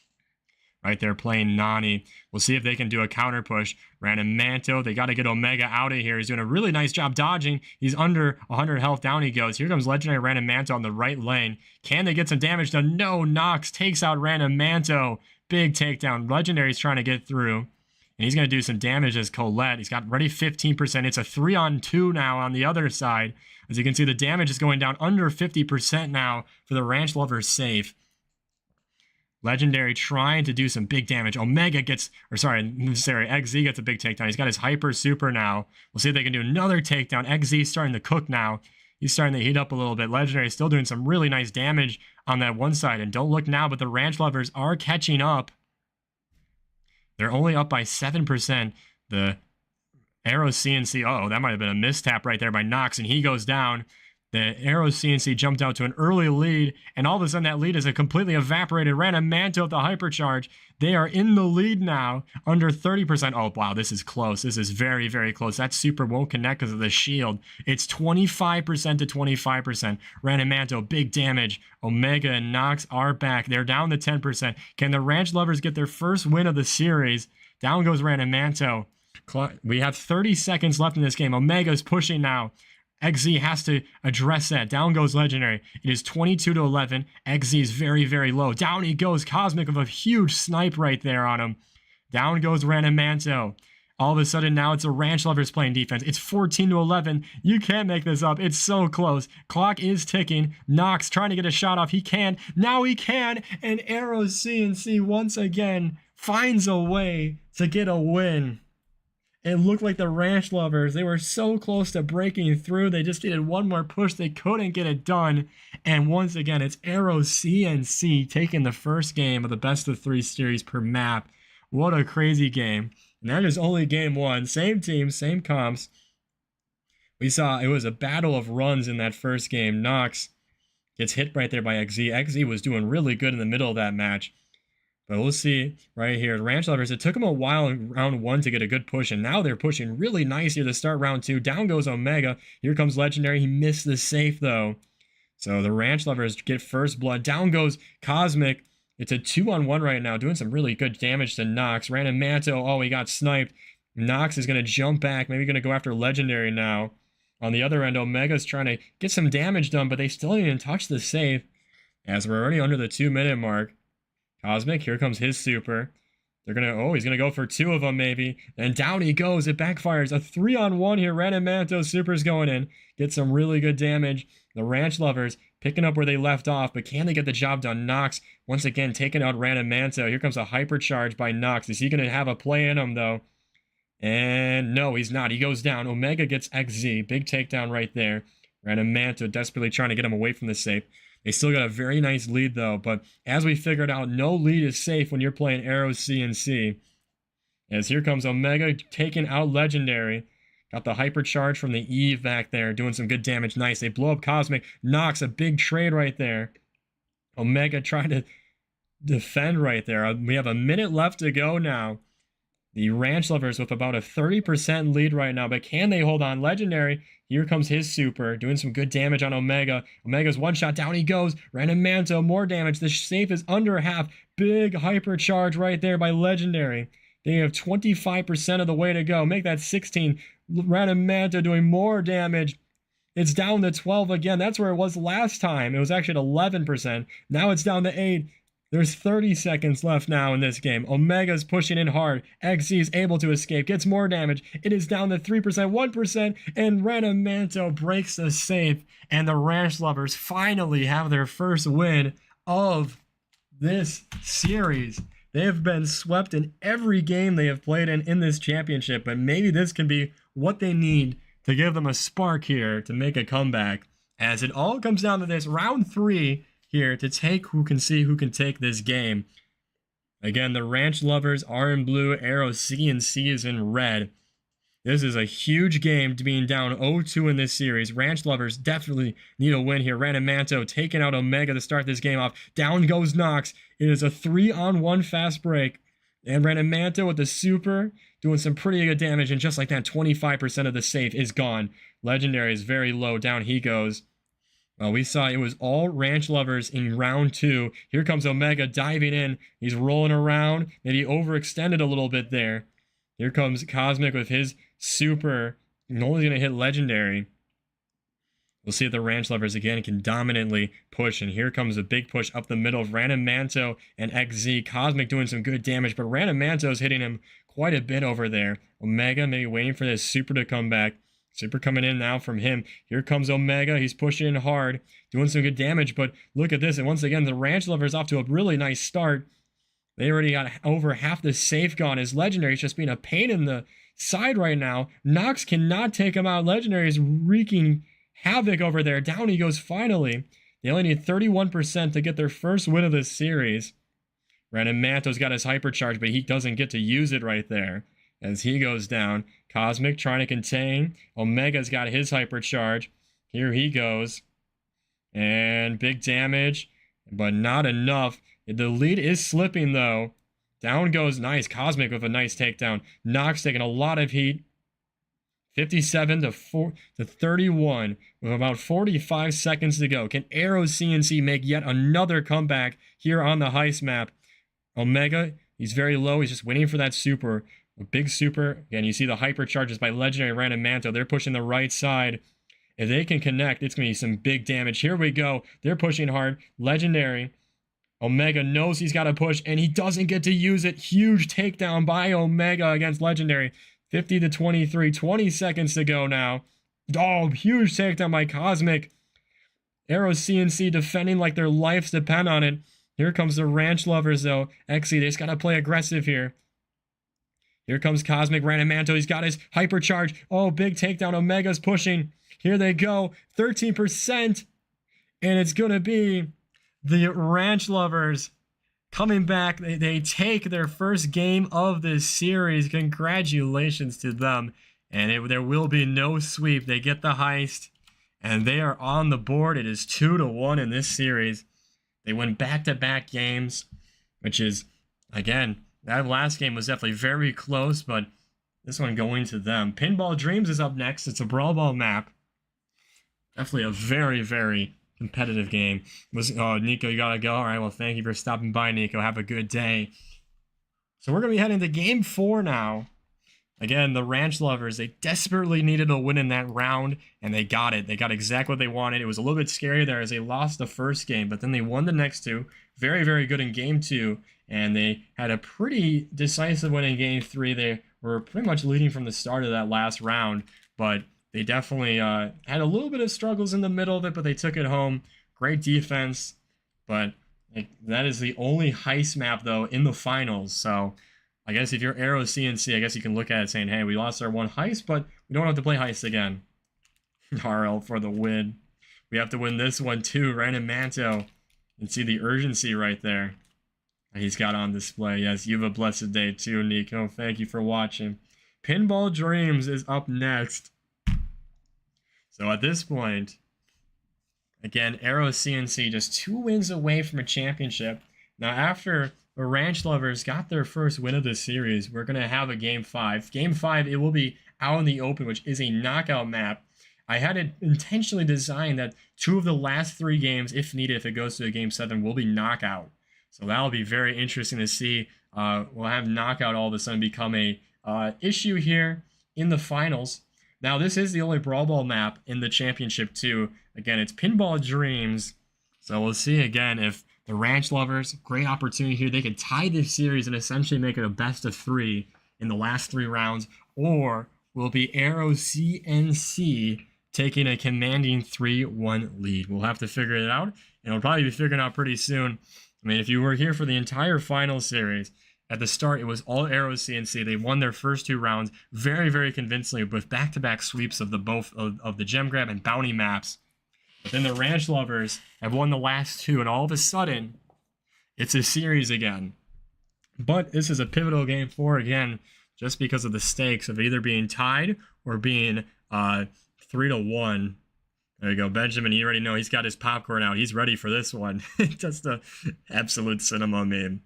Right there playing Nani. We'll see if they can do a counter push. Random Manto. They got to get Omega out of here. He's doing a really nice job dodging. He's under 100 health. Down he goes. Here comes Legendary Random Manto on the right lane. Can they get some damage done? No. Nox takes out Random Manto. Big takedown. Legendary's trying to get through. And he's going to do some damage as Colette. He's got ready 15%. It's a 3-on-2 now on the other side. As you can see, the damage is going down under 50% now for the ranch lovers safe. Legendary trying to do some big damage. Omega gets, XZ gets a big takedown. He's got his hyper super now. We'll see if they can do another takedown. XZ starting to cook now. He's starting to heat up a little bit. Legendary still doing some really nice damage on that one side. And don't look now, but the ranch lovers are catching up. They're only up by 7%. The Aero CNC, oh, that might have been a mistap right there by Nox, and he goes down. The Aero CNC jumped out to an early lead, and all of a sudden that lead is a completely evaporated. Random Manto with the hypercharge. They are in the lead now, under 30%. Oh, wow, this is close. This is very, very close. That super won't connect because of the shield. It's 25% to 25%. Random Manto, big damage. Omega and Nox are back. They're down to 10%. Can the ranch lovers get their first win of the series? Down goes Random Manto. We have 30 seconds left in this game. Omega's pushing now. XZ has to address that. Down goes Legendary. It is 22 to 11. XZ is very, very low. Down he goes. Cosmic with a huge snipe right there on him. Down goes Random Manto. All of a sudden now it's the ranch lovers playing defense. It's 14 to 11. You can't make this up. It's so close. Clock is ticking. Nox trying to get a shot off. He can. Now he can. And Aero CNC once again finds a way to get a win. It looked like the ranch lovers, they were so close to breaking through. They just needed one more push. They couldn't get it done. And once again, it's Aero CNC taking the first game of the best of 3 series per map. What a crazy game. And that is only game 1. Same team, same comps. We saw it was a battle of runs in that first game. Nox gets hit right there by XZ. XZ was doing really good in the middle of that match. But we'll see right here. The Ranch Lovers, it took them a while in round 1 to get a good push, and now they're pushing really nice here to start round 2. Down goes Omega. Here comes Legendary. He missed the safe, though. So the Ranch Lovers get first blood. Down goes Cosmic. It's a 2-on-1 right now, doing some really good damage to Nox. Random Manto, oh, he got sniped. Nox is going to jump back. Maybe going to go after Legendary now. On the other end, Omega's trying to get some damage done, but they still didn't even touch the safe. As we're already under the 2-minute mark. Cosmic, here comes his super. They're going to, oh, he's going to go for 2 of them maybe. And down he goes. It backfires. A 3-on-1 here. Random Manto super's going in. Get some really good damage. The Ranch Lovers picking up where they left off, but can they get the job done? Nox, once again, taking out Random Manto. Here comes a hypercharge by Nox. Is he going to have a play in him, though? And no, he's not. He goes down. Omega gets XZ. Big takedown right there. Random Manto desperately trying to get him away from the safe. They still got a very nice lead, though. But as we figured out, no lead is safe when you're playing Aero CNC. As here comes Omega taking out Legendary. Got the hypercharge from the Eve back there, doing some good damage. Nice. They blow up Cosmic. Nox, a big trade right there. Omega trying to defend right there. We have a minute left to go now. The Ranch Lovers with about a 30% lead right now, but can they hold on? Legendary, here comes his super, doing some good damage on Omega. Omega's one shot, down he goes. Random Manto, more damage. The safe is under half. Big hypercharge right there by Legendary. They have 25% of the way to go. Make that 16. Random Manto doing more damage. It's down to 12 again. That's where it was last time. It was actually at 11%. Now it's down to 8. There's 30 seconds left now in this game. Omega's pushing in hard. XZ is able to escape. Gets more damage. It is down to 3%, 1%. And Random Manto breaks the safe. And the Ranch Lovers finally have their first win of this series. They have been swept in every game they have played in this championship. But maybe this can be what they need to give them a spark here to make a comeback. As it all comes down to this round 3 here to take who can take this game. Again, the Ranch Lovers are in blue, Aero CNC is in red. This is a huge game to being down 0-2 in this series. Ranch Lovers definitely need a win here. Random Manto taking out Omega to start this game off. Down goes Nox. It is a 3-on-1 fast break. And Random Manto with the super doing some pretty good damage. And just like that, 25% of the safe is gone. Legendary is very low. Down he goes. Well, we saw it was all Ranch Lovers in round 2. Here comes Omega diving in. He's rolling around. Maybe overextended a little bit there. Here comes Cosmic with his super. Only going to hit Legendary. We'll see if the Ranch Lovers again can dominantly push. And here comes a big push up the middle of Random Manto and XZ. Cosmic doing some good damage, but Random Manto is hitting him quite a bit over there. Omega maybe waiting for this super to come back. Super coming in now from him. Here comes Omega. He's pushing in hard, doing some good damage. But look at this. And once again, the Ranch Lovers off to a really nice start. They already got over half the safe gone. His Legendary is just being a pain in the side right now. Nox cannot take him out. Legendary is wreaking havoc over there. Down he goes finally. They only need 31% to get their first win of this series. Random Manto's got his hypercharge, but he doesn't get to use it right there. As he goes down, Cosmic trying to contain. Omega's got his hypercharge. Here he goes. And big damage, but not enough. The lead is slipping, though. Down goes nice. Cosmic with a nice takedown. Nox taking a lot of heat. 57 to 31 with about 45 seconds to go. Can Aero CNC make yet another comeback here on the heist map? Omega, he's very low. He's just waiting for that super. A big super. Again, you see the hypercharges by Legendary Random Manto. They're pushing the right side. If they can connect, it's going to be some big damage. Here we go. They're pushing hard. Legendary. Omega knows he's got to push, and he doesn't get to use it. Huge takedown by Omega against Legendary. 50 to 23. 20 seconds to go now. Oh, huge takedown by Cosmic. Aero CNC defending like their lives depend on it. Here comes the Ranch Lovers, though. XZ, they just got to play aggressive here. Here comes Cosmic. Random Manto. He's got his hypercharge. Oh, big takedown. Omega's pushing. Here they go. 13%. And it's going to be the Ranch Lovers coming back. They take their first game of this series. Congratulations to them. And there will be no sweep. They get the heist. And they are on the board. It is 2-1 in this series. They win back-to-back games, which is Again, that last game was definitely very close, but this one going to them. Pinball Dreams is up next. It's a Brawl Ball map. Definitely a very, very competitive game. Oh, Nico, you gotta go. All right, well, thank you for stopping by, Nico. Have a good day. So we're going to be heading to Game 4 now. Again, the Ranch Lovers, they desperately needed a win in that round, and they got it. They got exactly what they wanted. It was a little bit scary there as they lost the first game, but then they won the next two. Very, very good in Game 2, and they had a pretty decisive win in Game 3. They were pretty much leading from the start of that last round, but they definitely had a little bit of struggles in the middle of it, but they took it home. Great defense, but that is the only heist map, though, in the finals. So I guess if you're Aero CNC, I guess you can look at it saying, hey, we lost our one heist, but we don't have to play heist again. RL for the win. We have to win this one, too. Random Manto. And see the urgency right there he's got on display. Yes, you have a blessed day, too, Nico. Thank you for watching. Pinball Dreams is up next. So at this point, again, Aero CNC just 2 wins away from a championship. Now, after the Ranch Lovers got their first win of the series, we're going to have a Game 5. Game 5, it will be out in the open, which is a knockout map. I had it intentionally designed that 2 of the last 3 games, if needed, if it goes to a Game 7, will be knockout. So that'll be very interesting to see. We'll have knockout all of a sudden become a issue here in the finals. Now, this is the only Brawl Ball map in the championship, too. Again, it's Pinball Dreams. So we'll see again if the Ranch Lovers, great opportunity here. They could tie this series and essentially make it a best of 3 in the last 3 rounds. Or will be Aero CNC taking a commanding 3-1 lead. We'll have to figure it out, and we'll probably be figuring out pretty soon. I mean, if you were here for the entire final series, at the start, it was all Aero CNC. They won their first 2 rounds very, very convincingly with back-to-back sweeps of the Gem Grab and Bounty maps. But then the Ranch Lovers have won the last 2, and all of a sudden, it's a series again. But this is a pivotal Game 4 again, just because of the stakes of either being tied or being 3-1. There you go, Benjamin. You already know he's got his popcorn out. He's ready for this one. Just a absolute cinema meme.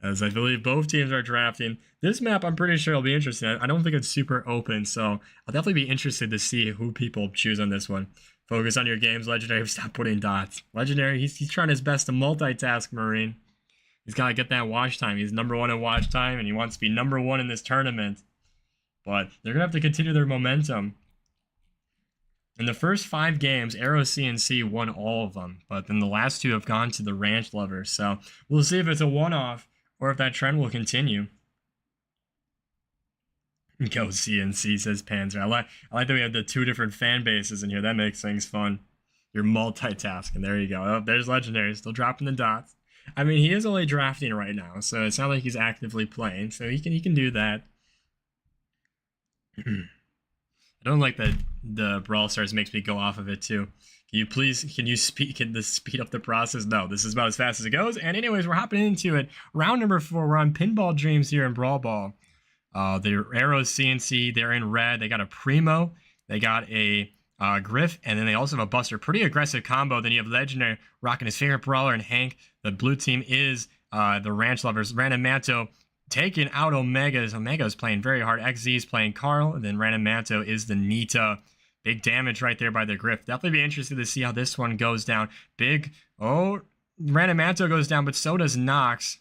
As I believe both teams are drafting. This map, I'm pretty sure will be interesting. I don't think it's super open, so I'll definitely be interested to see who people choose on this one. Focus on your games, Legendary. Stop putting dots. Legendary, he's trying his best to multitask, Marine. He's got to get that watch time. He's #1 in watch time, and he wants to be #1 in this tournament. But they're going to have to continue their momentum. In the first 5 games, Aero CNC won all of them, but then the last 2 have gone to the Ranch Lovers. So we'll see if it's a one-off or if that trend will continue. Go CNC, says Panzer. I like that we have the 2 different fan bases in here. That makes things fun. You're multitasking. There you go. Oh, there's Legendary, still dropping the dots. I mean, he is only drafting right now, so it's not like he's actively playing, so he can do that. I don't like that the Brawl Stars makes me go off of it too. Can you speed up the process? No, this is about as fast as it goes. And anyways, we're hopping into it. Round number 4, we're on Pinball Dreams here in Brawl Ball. They're Aero CNC, they're in red. They got a Primo, they got a Griff, and then they also have a Buster. Pretty aggressive combo. Then you have Legendary rocking his favorite Brawler, and Hank. The blue team is the Ranch Lovers. Random Manto taking out Omega's. Omega's playing very hard. XZ's playing Carl, and then Random Manto is the Nita. Big damage right there by the Griff. Definitely be interested to see how this one goes down. Random Manto goes down, but so does Nox.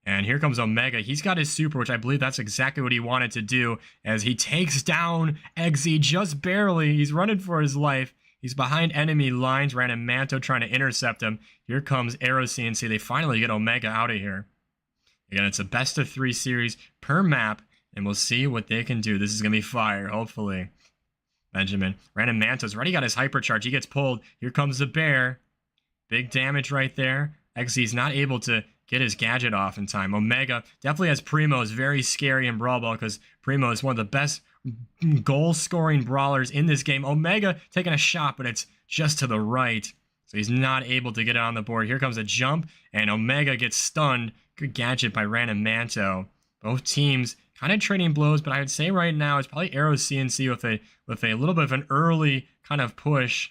And here comes Omega. He's got his super, which I believe that's exactly what he wanted to do, as he takes down XZ just barely. He's running for his life. He's behind enemy lines. Random Manto trying to intercept him. Here comes Aero CNC. They finally get Omega out of here. Again, it's a best of 3 series per map, and we'll see what they can do. This is going to be fire, hopefully. Benjamin. Random Manto's already got his hypercharge. He gets pulled. Here comes the bear. Big damage right there. XZ's not able to get his gadget off in time. Omega definitely has Primo. Is very scary in Brawl Ball because Primo is one of the best goal-scoring brawlers in this game. Omega taking a shot, but it's just to the right. So he's not able to get it on the board. Here comes a jump, and Omega gets stunned. Good gadget by Random Manto. Both teams kind of trading blows, but I would say right now it's probably Aero CNC with a little bit of an early kind of push.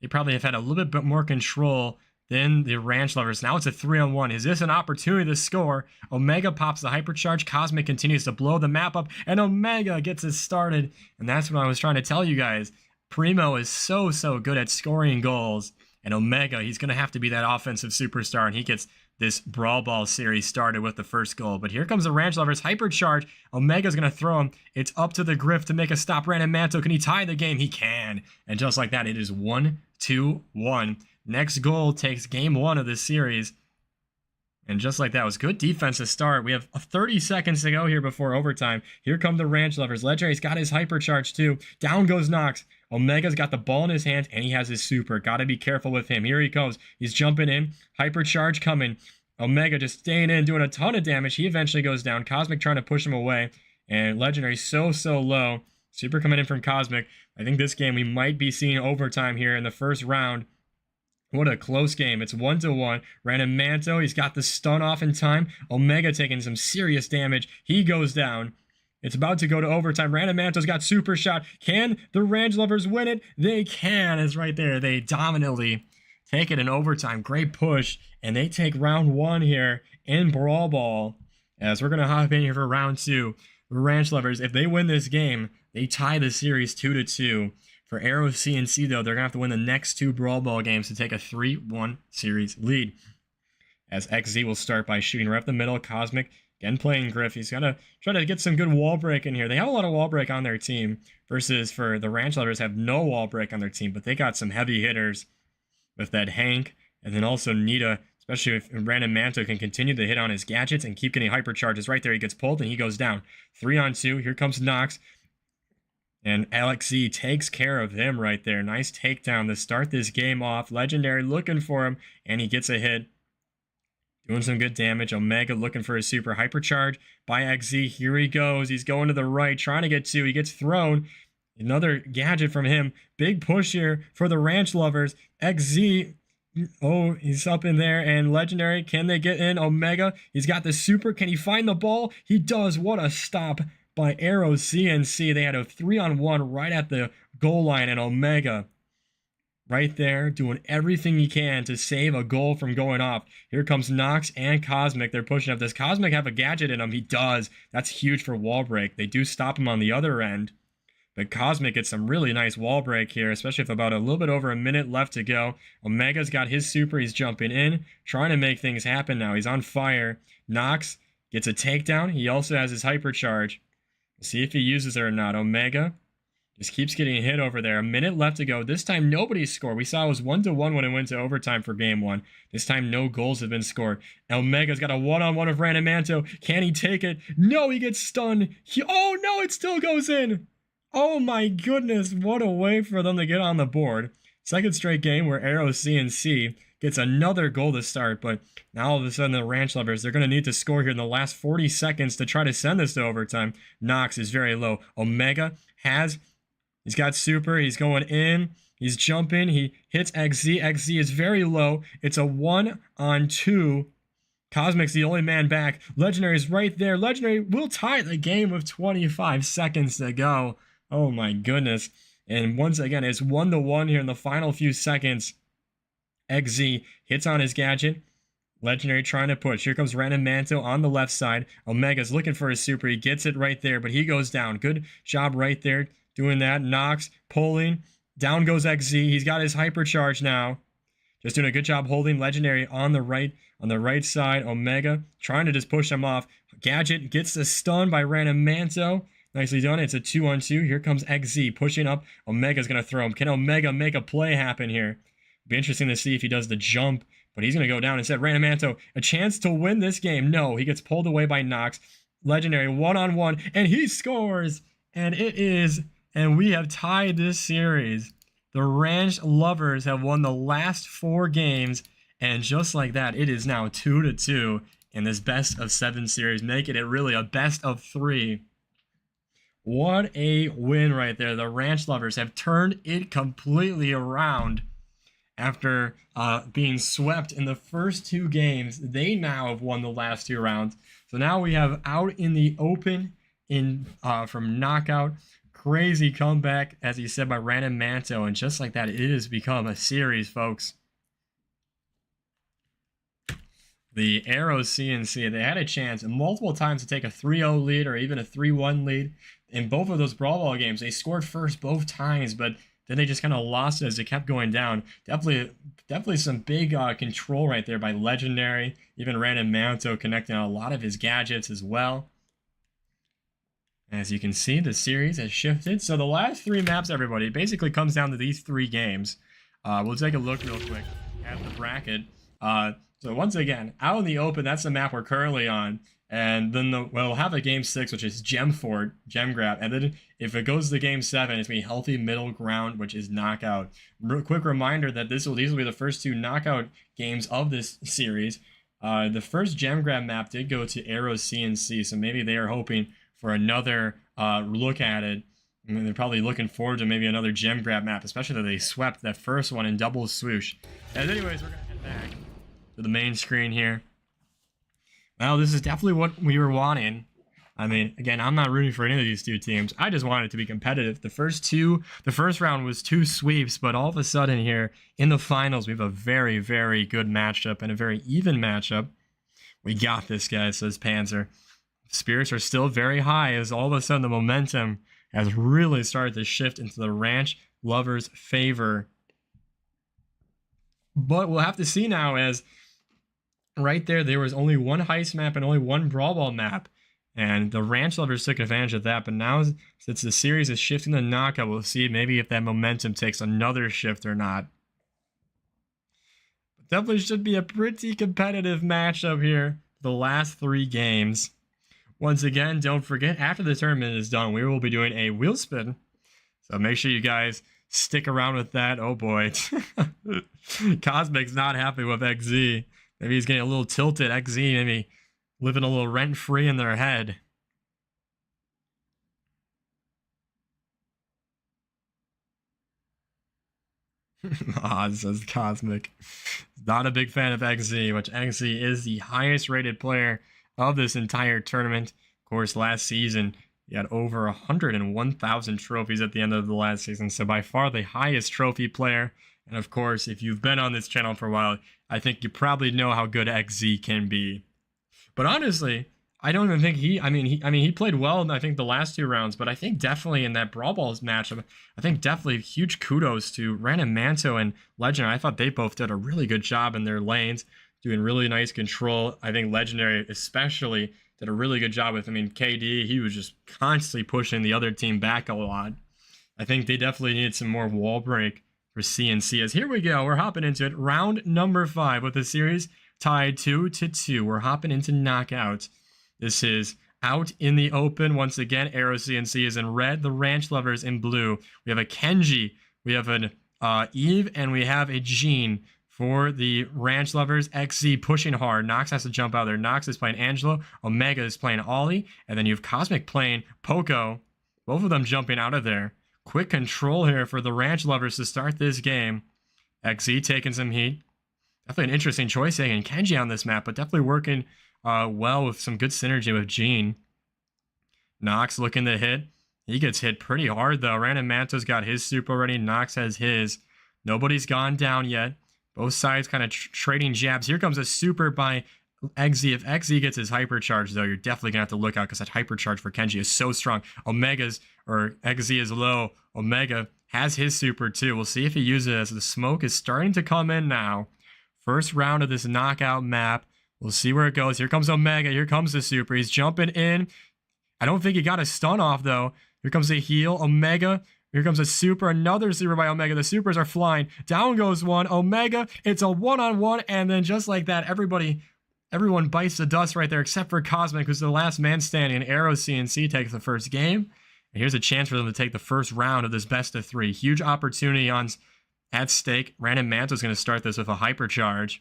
They probably have had a little bit more control Then the Ranch Lovers. Now it's a 3-on-1. Is this an opportunity to score? Omega pops the hypercharge. Cosmic continues to blow the map up, and Omega gets it started. And that's what I was trying to tell you guys. Primo is so good at scoring goals. And Omega, he's going to have to be that offensive superstar, and he gets this Brawl Ball series started with the first goal. But here comes the Ranch Lovers hypercharge. Omega's going to throw him. It's up to the Griff to make a stop. Random Manto, can he tie the game? He can. And just like that, it is 1-2-1. Next goal takes game 1 of this series. And just like that, it was good defense to start. We have 30 seconds to go here before overtime. Here come the Ranch Lovers. Legendary's got his hypercharge too. Down goes Nox. Omega's got the ball in his hands, and he has his super. Got to be careful with him. Here he goes. He's jumping in. Hypercharge coming. Omega just staying in, doing a ton of damage. He eventually goes down. Cosmic trying to push him away. And Legendary so low. Super coming in from Cosmic. I think this game we might be seeing overtime here in the first round. What a close game. It's 1-1. Random Manto, he's got the stun off in time. Omega taking some serious damage. He goes down. It's about to go to overtime. Random Manto's got super shot. Can the Ranch Lovers win it? They can. It's right there. They dominantly take it in overtime. Great push. And they take round 1 here in Brawl Ball. As we're going to hop in here for round 2. The Ranch Lovers, if they win this game, they tie the series 2-2. For Aero CNC, though, they're going to have to win the next 2 Brawl Ball games to take a 3-1 series lead. As XZ will start by shooting right up the middle. Cosmic, again playing Griff. He's going to try to get some good wall break in here. They have a lot of wall break on their team, versus for the Ranch Lovers have no wall break on their team, but they got some heavy hitters with that Hank, and then also Nita, especially if Random Manto can continue to hit on his gadgets and keep getting hypercharges. Right there, he gets pulled and he goes down. 3-on-2. Here comes Nox. And LXZ takes care of him right there. Nice takedown to start this game off. Legendary looking for him, and he gets a hit. Doing some good damage. Omega looking for his super hypercharge by XZ. Here he goes. He's going to the right, trying to get 2. He gets thrown. Another gadget from him. Big push here for the Ranch Lovers. XZ, oh, he's up in there. And Legendary, can they get in? Omega, he's got the super. Can he find the ball? He does. What a stop by Aero CNC. They had a 3-on-1 right at the goal line, and Omega right there doing everything he can to save a goal from going off. Here comes Nox and Cosmic. They're pushing up. Does Cosmic have a gadget in him? He does. That's huge for wall break. They do stop him on the other end, but Cosmic gets some really nice wall break here, especially with about a little bit over a minute left to go. Omega's got his super. He's jumping in, trying to make things happen now. He's on fire. Nox gets a takedown. He also has his hypercharge. See if he uses it or not. Omega just keeps getting hit over there. A minute left to go. This time, nobody scored. We saw it was 1-1 when it went to overtime for game 1. This time, no goals have been scored. Omega's got a 1-on-1 of Random Manto. Can he take it? No, he gets stunned. Oh, no, it still goes in. Oh, my goodness. What a way for them to get on the board. Second straight game where Aero CNC gets another goal to start, but now all of a sudden the Ranch Lovers, they're going to need to score here in the last 40 seconds to try to send this to overtime. Nox is very low. Omega he's got super, he's going in, he's jumping, he hits XZ. XZ is very low. It's a 1-on-2. Cosmic's the only man back. Legendary's right there. Legendary will tie the game with 25 seconds to go. Oh my goodness. And once again, it's 1-1 here in the final few seconds. XZ hits on his gadget. Legendary trying to push. Here comes Random Manto on the left side. Omega's looking for his super. He gets it right there, but he goes down. Good job right there doing that. Nox pulling. Down goes XZ. He's got his hypercharge now. Just doing a good job holding Legendary on the right side. Omega trying to just push him off. Gadget gets the stun by Random Manto. Nicely done. It's a 2-on-2. Here comes XZ pushing up. Omega's going to throw him. Can Omega make a play happen here? Be interesting to see if he does the jump, but he's going to go down instead. Random Manto, a chance to win this game. No, he gets pulled away by Nox. Legendary 1-on-1, and he scores. And we have tied this series. The Ranch Lovers have won the last 4 games, and just like that, it is now 2-2 in this best of 7 series, making it really a best of 3. What a win right there. The Ranch Lovers have turned it completely around. After being swept in the first 2 games, they now have won the last 2 rounds. So now we have out in the open from knockout. Crazy comeback, as he said, by Random Manto. And just like that, it has become a series, folks. the Aero CNC, they had a chance multiple times to take a 3-0 lead or even a 3-1 lead. In both of those Brawl Ball games, they scored first both times, but then they just kind of lost it as it kept going down. Definitely some big control right there by Legendary. Even ratemyaccount connecting on a lot of his gadgets as well. As you can see, the series has shifted. So the last 3 maps, everybody, basically comes down to these 3 games. We'll take a look real quick at the bracket. So once again, out in the open, that's the map we're currently on. And then we'll have a game 6, which is Gem Fort, Gem Grab. And then if it goes to game 7, it's going to be Healthy Middle Ground, which is Knockout. Quick reminder that these will be the first 2 knockout games of this series. The first Gem Grab map did go to Aero CNC, so maybe they are hoping for another look at it. I mean, they're probably looking forward to maybe another Gem Grab map, especially that they swept that first one in double swoosh. And anyways, we're going to head back to the main screen here. Well, this is definitely what we were wanting. I mean, again, I'm not rooting for any of these 2 teams. I just wanted it to be competitive. The first round was 2 sweeps, but all of a sudden here in the finals, we have a very, very good matchup and a very even matchup. We got this, guys, says Panzer. Spirits are still very high as all of a sudden the momentum has really started to shift into the Ranch Lovers' favor. But we'll have to see now, as right there was only 1 heist map and only 1 Brawl Ball map. And the Ranch Lovers took advantage of that. But now, since the series is shifting to knockout, we'll see maybe if that momentum takes another shift or not. But definitely should be a pretty competitive matchup here. The last 3 games. Once again, don't forget, after the tournament is done, we will be doing a wheel spin. So make sure you guys stick around with that. Oh boy. Cosmic's not happy with XZ. Maybe he's getting a little tilted. XZ maybe living a little rent-free in their head. Says Cosmic. Not a big fan of XZ, which XZ is the highest rated player of this entire tournament. Of course, last season, he had over 101,000 trophies at the end of the last season, so by far the highest trophy player. And of course, if you've been on this channel for a while, I think you probably know how good XZ can be. But honestly, I don't even think he played well in, I think, the last 2 rounds, but I think definitely in that Brawl Balls matchup, I think definitely huge kudos to ratemyaccount and Legendary. I thought they both did a really good job in their lanes, doing really nice control. I think Legendary especially did a really good job with, KD, he was just constantly pushing the other team back a lot. I think they definitely needed some more wall break for CNC. As here we go, we're hopping into it. Round number 5 with the series tied 2-2. We're hopping into knockout. This is out in the open. Once again, Aero CNC is in red. The Ranch Lovers in blue. We have a Kenji. We have an Eve, and we have a Jean. For the Ranch Lovers, XZ pushing hard. Nox has to jump out there. Nox is playing Angelo. Omega is playing Ollie. And then you have Cosmic playing Poco. Both of them jumping out of there. Quick control here for the Ranch Lovers to start this game. XZ taking some heat. Definitely an interesting choice taking Kenji on this map, but definitely working well with some good synergy with Jean. Nox looking to hit. He gets hit pretty hard, though. ratemyaccount's got his super already. Nox has his. Nobody's gone down yet. Both sides kind of trading jabs. Here comes a super by XZ. If XZ gets his hypercharge, though, you're definitely going to have to look out because that hypercharge for Kenji is so strong. XZ is low. Omega has his super, too. We'll see if he uses it as the smoke is starting to come in now. First round of this knockout map. We'll see where it goes. Here comes Omega. Here comes the super. He's jumping in. I don't think he got a stun off, though. Here comes a heal. Omega. Here comes a super, another super by Omega. The supers are flying. Down goes one. Omega, it's a one-on-one, and then just like that, everyone bites the dust right there, except for Cosmic, who's the last man standing. Aero CNC takes the first game. And here's a chance for them to take the first round of this best of 3. Huge opportunity at stake. ratemyaccount is going to start this with a hypercharge.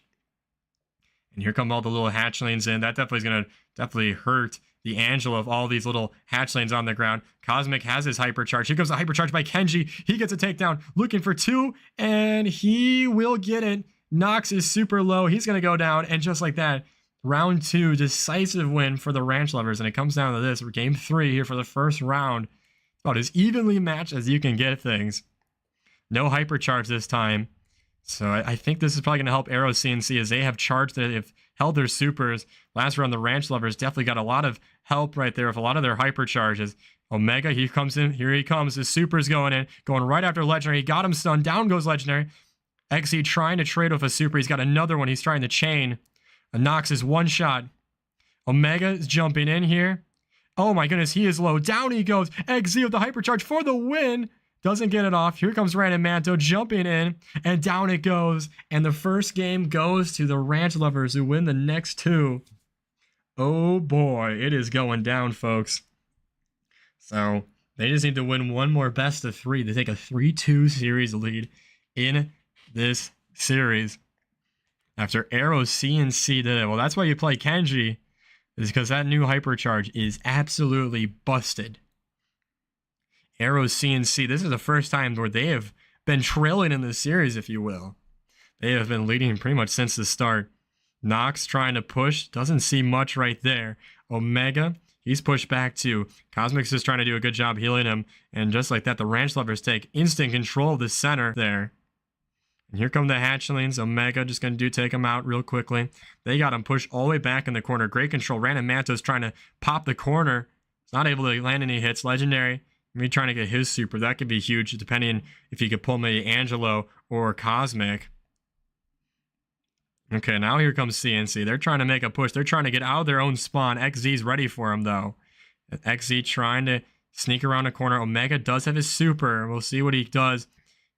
And here come all the little hatchlings in. That definitely is going to hurt the Angela of all these little hatchlings on the ground. Cosmic has his hypercharge. Here comes the hypercharge by Kenji. He gets a takedown, looking for 2, and he will get it. Nox is super low. He's going to go down, and just like that, round 2, decisive win for the Ranch Lovers, and it comes down to this. We're game 3 here for the first round. About as evenly matched as you can get things. No hypercharge this time. So I think this is probably going to help Aero CNC as they have charged, they've held their supers. Last round, the Ranch Lovers definitely got a lot of help right there with a lot of their hypercharges. Omega, he comes in. Here he comes. His super's going in, going right after Legendary. He got him stunned. Down goes Legendary. XE trying to trade with a super. He's got another one. He's trying to chain. Nox is one shot. Omega is jumping in here. Oh my goodness, he is low. Down he goes. XZ with the hypercharge for the win. Doesn't get it off. Here comes Random Manto jumping in, and down it goes. And the first game goes to the Ranch Lovers, who win the next two. Oh boy, it is going down, folks. So they just need to win one more best of 3 to take a 3-2 series lead in this series. After Aero CNC did it. Well, that's why you play Kenji, is because that new hypercharge is absolutely busted. Aero CNC, this is the first time where they have been trailing in this series, if you will. They have been leading pretty much since the start. Nox trying to push, doesn't see much right there. Omega, he's pushed back too. Cosmic's is trying to do a good job healing him, and just like that, the Ranch Lovers take instant control of the center there. And here come the hatchlings. Omega just going to take him out real quickly. They got him pushed all the way back in the corner. Great control. Random Manto's trying to pop the corner. He's not able to land any hits. Legendary, me trying to get his super. That could be huge, depending if he could pull maybe Angelo or Cosmic. Okay, now here comes CNC. They're trying to make a push. They're trying to get out of their own spawn. XZ's ready for him, though. XZ trying to sneak around the corner. Omega does have his super. We'll see what he does.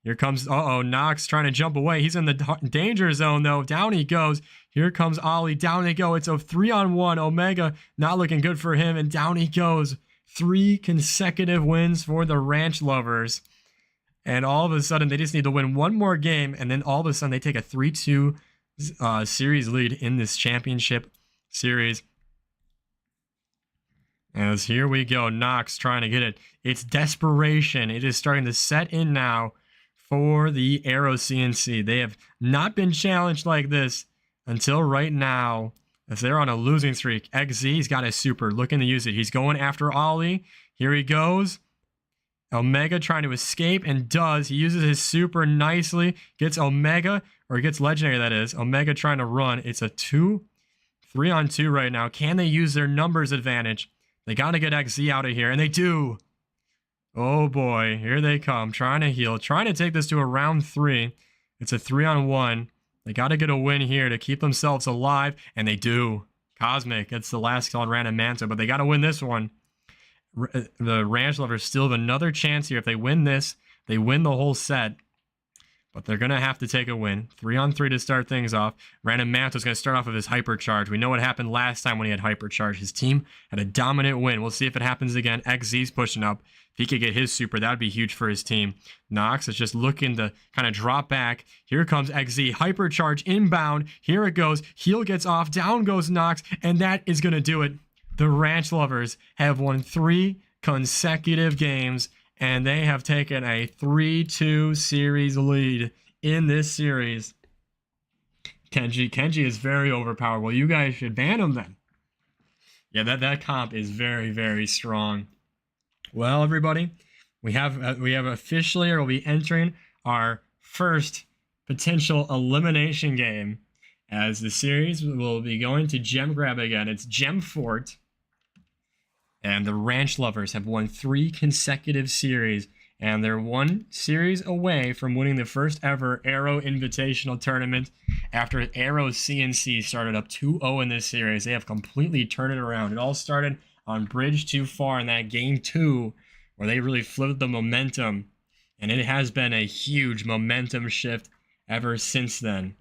Here comes, Nox trying to jump away. He's in the danger zone, though. Down he goes. Here comes Ollie. Down they go. It's a 3-on-1. Omega not looking good for him, and down he goes. 3 consecutive wins for the Ranch Lovers. And all of a sudden, they just need to win one more game, and then all of a sudden, they take a 3-2 series lead in this championship series. As here we go, Nox trying to get it. It's desperation. It is starting to set in now for the Aero CNC. They have not been challenged like this until right now, as they're on a losing streak. XZ's got his super, looking to use it. He's going after Ollie. Here he goes. Omega trying to escape, and does. He uses his super nicely. Gets Omega, or gets Legendary, that is. Omega trying to run. It's a 3-on-2 right now. Can they use their numbers advantage? They got to get XZ out of here, and they do. Oh boy, here they come. Trying to heal. Trying to take this to a round 3. It's a 3-on-1. They got to get a win here to keep themselves alive, and they do. Cosmic gets the last kill on Random Manto, but they got to win this one. The Ranch Lovers still have another chance here. If they win this, they win the whole set. But they're going to have to take a win. 3-on-3 to start things off. Random Manto's going to start off with his hypercharge. We know what happened last time when he had hypercharge. His team had a dominant win. We'll see if it happens again. XZ's pushing up. If he could get his super, that would be huge for his team. Nox is just looking to kind of drop back. Here comes XZ. Hypercharge inbound. Here it goes. Heal gets off. Down goes Nox. And that is going to do it. The Ranch Lovers have won 3 consecutive games, and they have taken a 3-2 series lead in this series. Kenji is very overpowered. Well, you guys should ban him then. Yeah, that comp is very, very strong. Well, everybody, we have officially, or we'll be entering our first potential elimination game, as the series will be going to Gem Grab again. It's Gem Fort. And the Ranch Lovers have won 3 consecutive series, and they're 1 series away from winning the first ever Aero Invitational tournament. After Aero CNC started up 2-0 in this series, they have completely turned it around. It all started on Bridge Too Far in that game 2, where they really flipped the momentum, and it has been a huge momentum shift ever since then.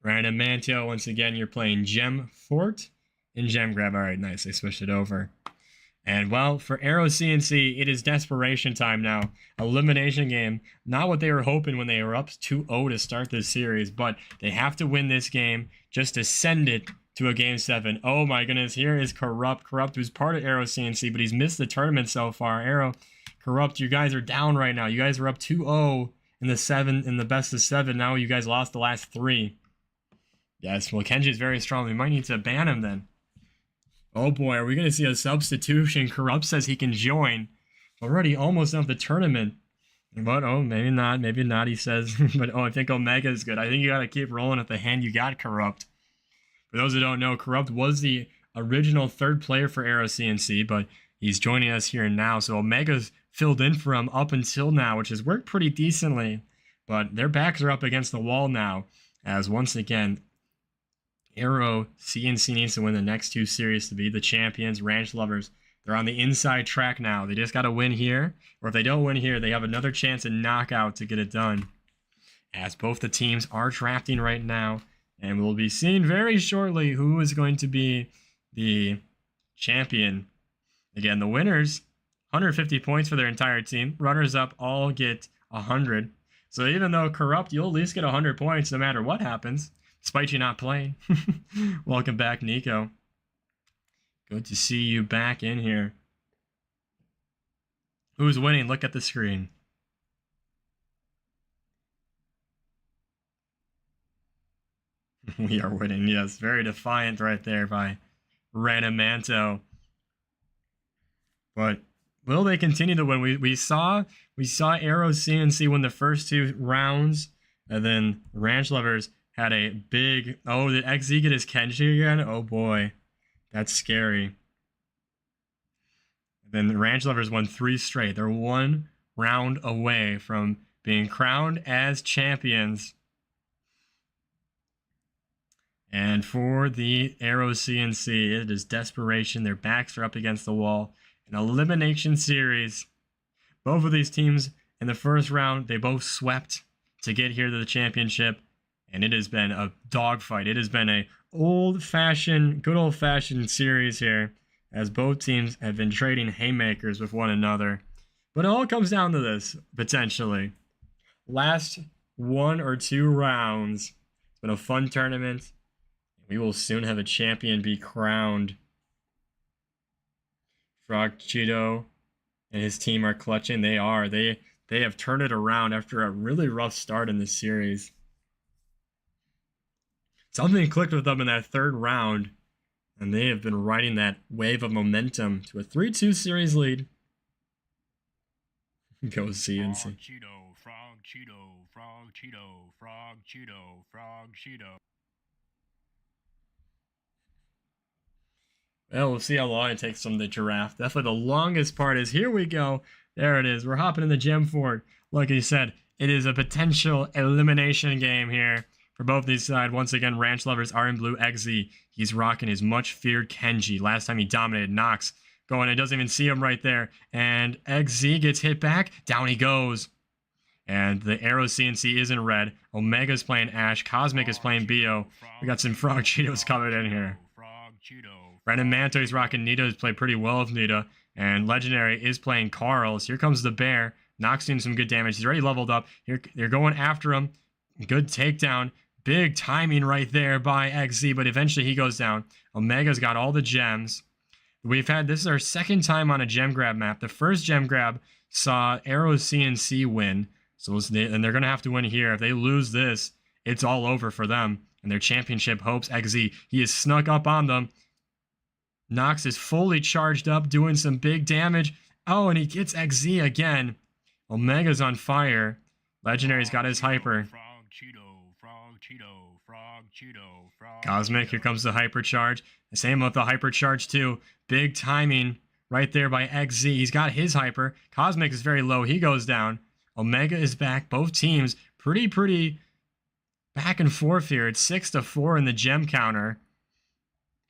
Random Manto, once again, you're playing Gem Fort. In Gem Grab. Alright, nice. They switched it over. And, well, for Aero CNC, it is desperation time now. Elimination game. Not what they were hoping when they were up 2-0 to start this series, but they have to win this game just to send it to a Game 7. Oh my goodness, here is Corrupt. Corrupt, who's part of Aero CNC, but he's missed the tournament so far. Aero, Corrupt, you guys are down right now. You guys were up 2-0 in the best of 7. Now you guys lost the last 3. Yes, well, Kenji's very strong. We might need to ban him then. Oh boy, are we going to see a substitution? Corrupt says he can join. Already almost out of the tournament. But, oh, maybe not, he says. But, oh, I think Omega is good. I think you got to keep rolling with the hand you got, Corrupt. For those who don't know, Corrupt was the original third player for Aero CNC, but he's joining us here now. So Omega's filled in for him up until now, which has worked pretty decently. But their backs are up against the wall now, as once again, Aero CNC needs to win the next two series to be the champions. Ranch Lovers, they're on the inside track now. They just got to win here, or if they don't win here, they have another chance in knockout to get it done. As both the teams are drafting right now, and we'll be seeing very shortly who is going to be the champion. Again, the winners, 150 points for their entire team. Runners up all get 100. So even though Corrupt, you'll at least get 100 points no matter what happens, despite you not playing. Welcome back, Nico. Good to see you back in here. Who's winning? Look at the screen. We are winning, yes. Very defiant right there by Ranamanto. But will they continue to win? We saw Aero CNC win the first two rounds, and then Ranch Lovers had a big... Oh, did XZ get his Kenji again? Oh boy, that's scary. Then the Ranch Lovers won 3 straight. They're 1 round away from being crowned as champions. And for the Aero CNC, it is desperation. Their backs are up against the wall. An elimination series. Both of these teams in the first round, they both swept to get here to the championship. And it has been a dogfight. It has been a good old-fashioned series here, as both teams have been trading haymakers with one another. But it all comes down to this, potentially. Last 1 or 2 rounds. It's been a fun tournament. We will soon have a champion be crowned. Frog Cheeto and his team are clutching. They are. They have turned it around after a really rough start in this series. Something clicked with them in that 3rd round, and they have been riding that wave of momentum to a 3-2 series lead. Go CNC. Frog Cheeto, Frog Cheeto, Frog Cheeto, Frog Cheeto, Frog Cheeto. Well, we'll see how long it takes them to giraffe. Definitely the longest part is, here we go. There it is. We're hopping in the gem fort. Like I said, it is a potential elimination game here for both these sides. Once again, Ranch Lovers are in blue. XZ, he's rocking his much feared Kenji. Last time he dominated, Nox going, it doesn't even see him right there. And XZ gets hit back. Down he goes. And the Aero CNC is in red. Omega's playing Ash. Cosmic is playing Bio. We got some Frog Cheetos coming in here. Brandon Manto is rocking Nita, who's played pretty well with Nita. And Legendary is playing Carls. Here comes the Bear. Nox doing some good damage. He's already leveled up. Here they're going after him. Good takedown. Big timing right there by XZ, but eventually he goes down. Omega's got all the gems. This is our 2nd time on a gem grab map. The first gem grab saw Aero CNC win. And they're going to have to win here. If they lose this, it's all over for them and their championship hopes. XZ, he is snuck up on them. Nox is fully charged up, doing some big damage. Oh, and he gets XZ again. Omega's on fire. Legendary's got his hyper. Cosmic, here comes the hypercharge. The same with the hypercharge too. Big timing right there by XZ. He's got his hyper. Cosmic is very low. He goes down. Omega is back. Both teams pretty back and forth here. It's 6-4 in the gem counter.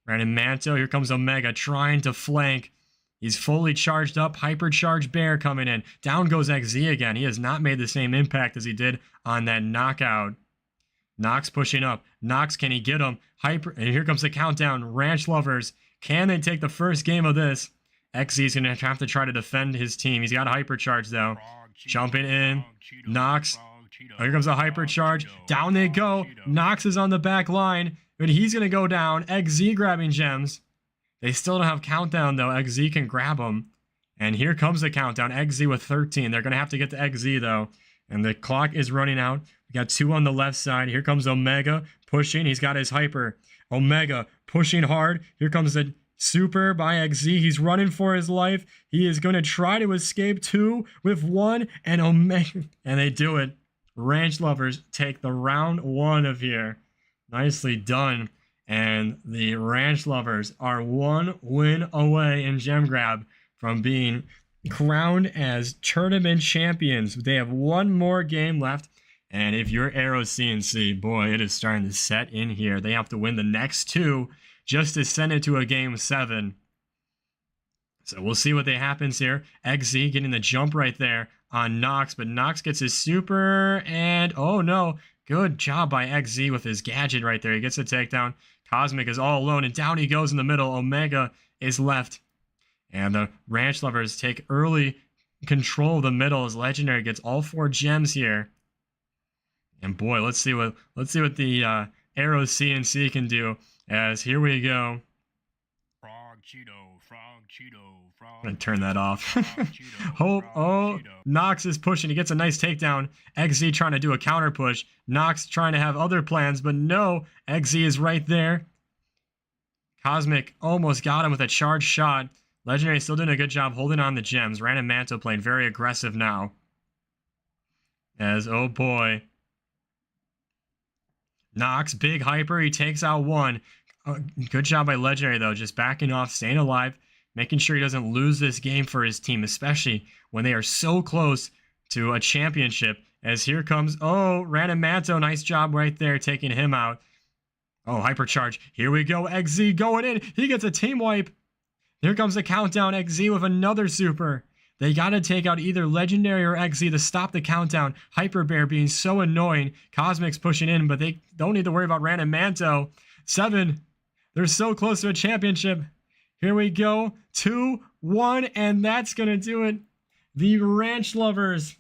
Brandon Manto, here comes Omega trying to flank. He's fully charged up. Hypercharged Bear coming in. Down goes XZ again. He has not made the same impact as he did on that knockout. Nox pushing up. Nox, can he get him? And here comes the countdown. Ranch Lovers, can they take the first game of this? XZ's going to have to try to defend his team. He's got hypercharge though. Jumping in. Nox. Oh, here comes the hypercharge. Down they go. Nox is on the back line. But he's going to go down. XZ grabbing gems. They still don't have countdown, though. XZ can grab them. And here comes the countdown. XZ with 13. They're going to have to get to XZ, though. And the clock is running out. We got 2 on the left side. Here comes Omega pushing. He's got his hyper. Omega pushing hard. Here comes the super by XZ. He's running for his life. He is going to try to escape 2 with 1 and Omega. And they do it. Ranch Lovers take the round 1 of here. Nicely done. And the Ranch Lovers are 1 win away in Gem Grab from being crowned as tournament champions. They have 1 more game left. And if you're Aero CNC, boy, it is starting to set in here. They have to win the next 2 just to send it to a game 7. So we'll see what happens here. XZ getting the jump right there on Nox, but Nox gets his super, and oh no, good job by XZ with his gadget right there. He gets a takedown. Cosmic is all alone, and down he goes in the middle. Omega is left, and the Ranch Lovers take early control of the middle as Legendary gets all 4 gems here. And boy, let's see what the Aero CNC can do. As here we go. Frog Cheeto, Frog Cheeto, Frog. I'm gonna turn that off. Cheeto, Hope. Frog Oh, Cheeto. Nox is pushing. He gets a nice takedown. XZ trying to do a counter push. Nox trying to have other plans, but no. XZ is right there. Cosmic almost got him with a charged shot. Legendary still doing a good job holding on the gems. Random Manto playing very aggressive now. As, oh boy. Nox, big hyper. He takes out 1. Good job by Legendary, though. Just backing off, staying alive, making sure he doesn't lose this game for his team, especially when they are so close to a championship. As here comes, oh, Random Manto. Nice job right there, taking him out. Oh, hypercharge. Here we go. XZ going in. He gets a team wipe. Here comes the countdown. XZ with another super. They got to take out either Legendary or XZ to stop the countdown. Hyper Bear being so annoying. Cosmic's pushing in, but they don't need to worry about Random Manto. 7. They're so close to a championship. Here we go. 2-1, and that's going to do it. The Ranch Lovers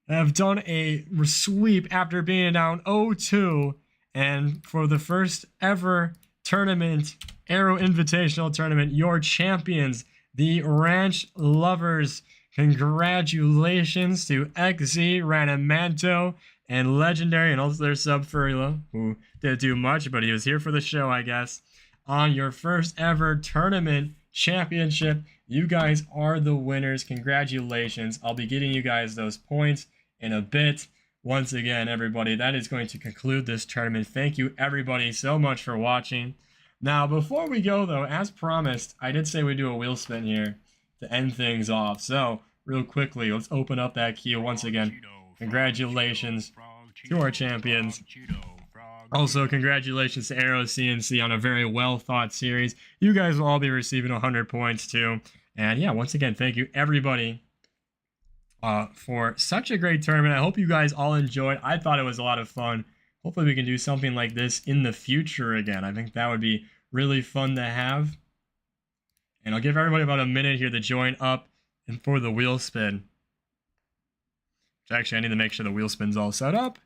have done a sweep after being down 0-2. And for the first ever tournament, Aero Invitational Tournament, your champions, the Ranch Lovers. Congratulations to XZ, Random Manto, and Legendary, and also their sub Furila, who didn't do much, but he was here for the show, I guess, on your first ever tournament championship. You guys are the winners. Congratulations. I'll be getting you guys those points in a bit. Once again, everybody, that is going to conclude this tournament. Thank you, everybody, so much for watching. Now, before we go, though, as promised, I did say we'd do a wheel spin here to end things off. So, real quickly, let's open up that queue once again. Congratulations to our champions. Also, congratulations to Aero CNC on a very well-thought series. You guys will all be receiving 100 points, too. And, yeah, once again, thank you, everybody, for such a great tournament. I hope you guys all enjoyed. I thought it was a lot of fun. Hopefully we can do something like this in the future again. I think that would be really fun to have. And I'll give everybody about a minute here to join up and for the wheel spin. Actually, I need to make sure the wheel spin's all set up.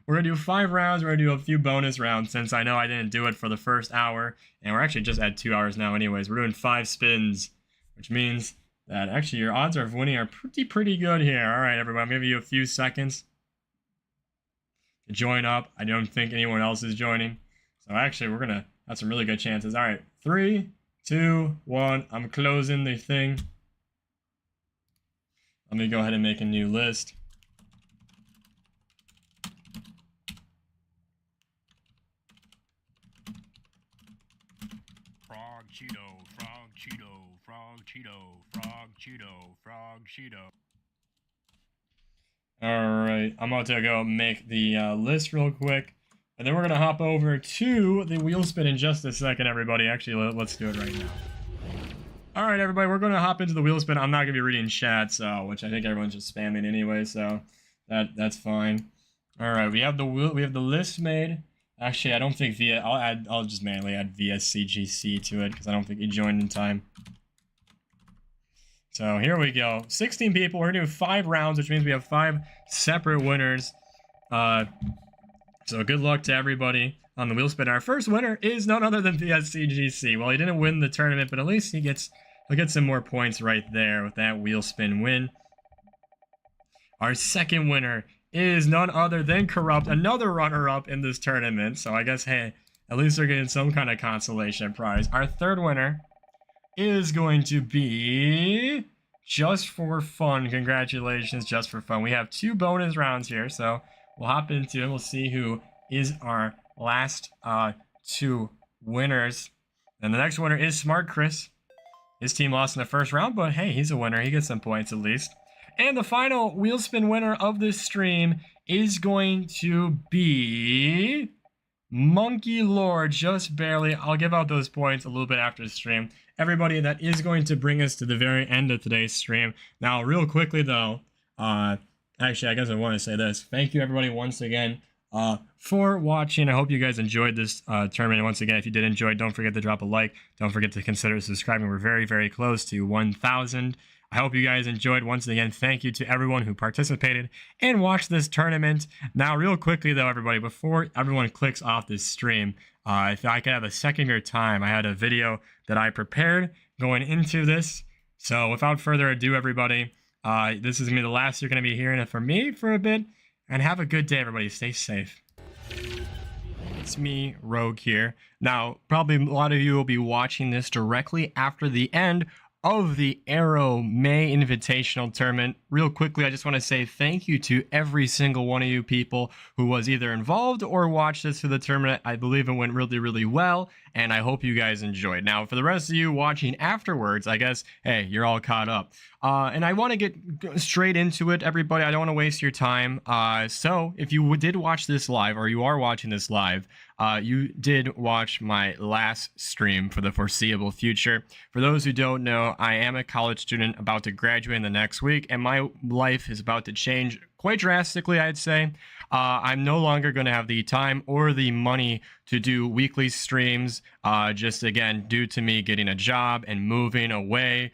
We're going to do 5 rounds. We're going to do a few bonus rounds since I know I didn't do it for the first hour. And we're actually just at 2 hours now anyways. We're doing 5 spins, which means that actually your odds of winning are pretty good here. All right, everybody, I'm going to give you a few seconds to join up. I don't think anyone else is joining. So actually, we're going to have some really good chances. All right, 3, 2, 1. I'm closing the thing. Let me go ahead and make a new list. Frog Cheeto, Frog Cheeto, Frog Cheeto, Frog Cheeto, Frog Cheeto. Alright, I'm about to go make the list real quick. And then we're going to hop over to the wheel spin in just a second, everybody. Actually, let's do it right now. Alright, everybody, we're going to hop into the wheel spin. I'm not going to be reading chat, which I think everyone's just spamming anyway, so that's fine. Alright, we have the list made. Actually, I don't think I'll just manually add VSCGC to it because I don't think he joined in time. So here we go. 16 people. We're going to do 5 rounds, which means we have 5 separate winners. So good luck to everybody on the wheel spin. Our first winner is none other than VSCGC. Well, he didn't win the tournament, but at least he'll get some more points right there with that wheel spin win. Our second winner is none other than Corrupt, another runner-up in this tournament. So I guess, hey, at least they're getting some kind of consolation prize. Our third winner is going to be Just for Fun. Congratulations, Just for Fun. We have 2 bonus rounds here, so we'll hop into it. We'll see who is our last 2 winners. And the next winner is Smart Chris. His team lost in the first round, but hey, he's a winner. He gets some points at least. And the final wheel spin winner of this stream is going to be Monkey Lord, just barely. I'll give out those points a little bit after the stream. Everybody, that is going to bring us to the very end of today's stream. Now, real quickly though, actually, I guess I want to say this. Thank you everybody once again for watching. I hope you guys enjoyed this tournament. And once again, if you did enjoy, don't forget to drop a like. Don't forget to consider subscribing. We're very, very close to 1,000. I hope you guys enjoyed. Once again, thank you to everyone who participated and watched this tournament. Now, real quickly though, everybody, before everyone clicks off this stream, if I could have a second of your time, I had a video that I prepared going into this. So without further ado, everybody, this is going to be the last you're going to be hearing it from me for a bit. And have a good day, everybody. Stay safe. It's me, Rogue, here. Now, probably a lot of you will be watching this directly after the end of the Aero May Invitational Tournament. Real quickly, I just want to say thank you to every single one of you people who was either involved or watched this through the tournament. I believe it went really, really well, and I hope you guys enjoyed. Now, for the rest of you watching afterwards, I guess, hey, you're all caught up. And I want to get straight into it, everybody. I don't want to waste your time. So if you did watch this live, or you are watching this live, you did watch my last stream for the foreseeable future. For those who don't know, I am a college student about to graduate in the next week, and my life is about to change quite drastically, I'd say. I'm no longer going to have the time or the money to do weekly streams, just again, due to me getting a job and moving away,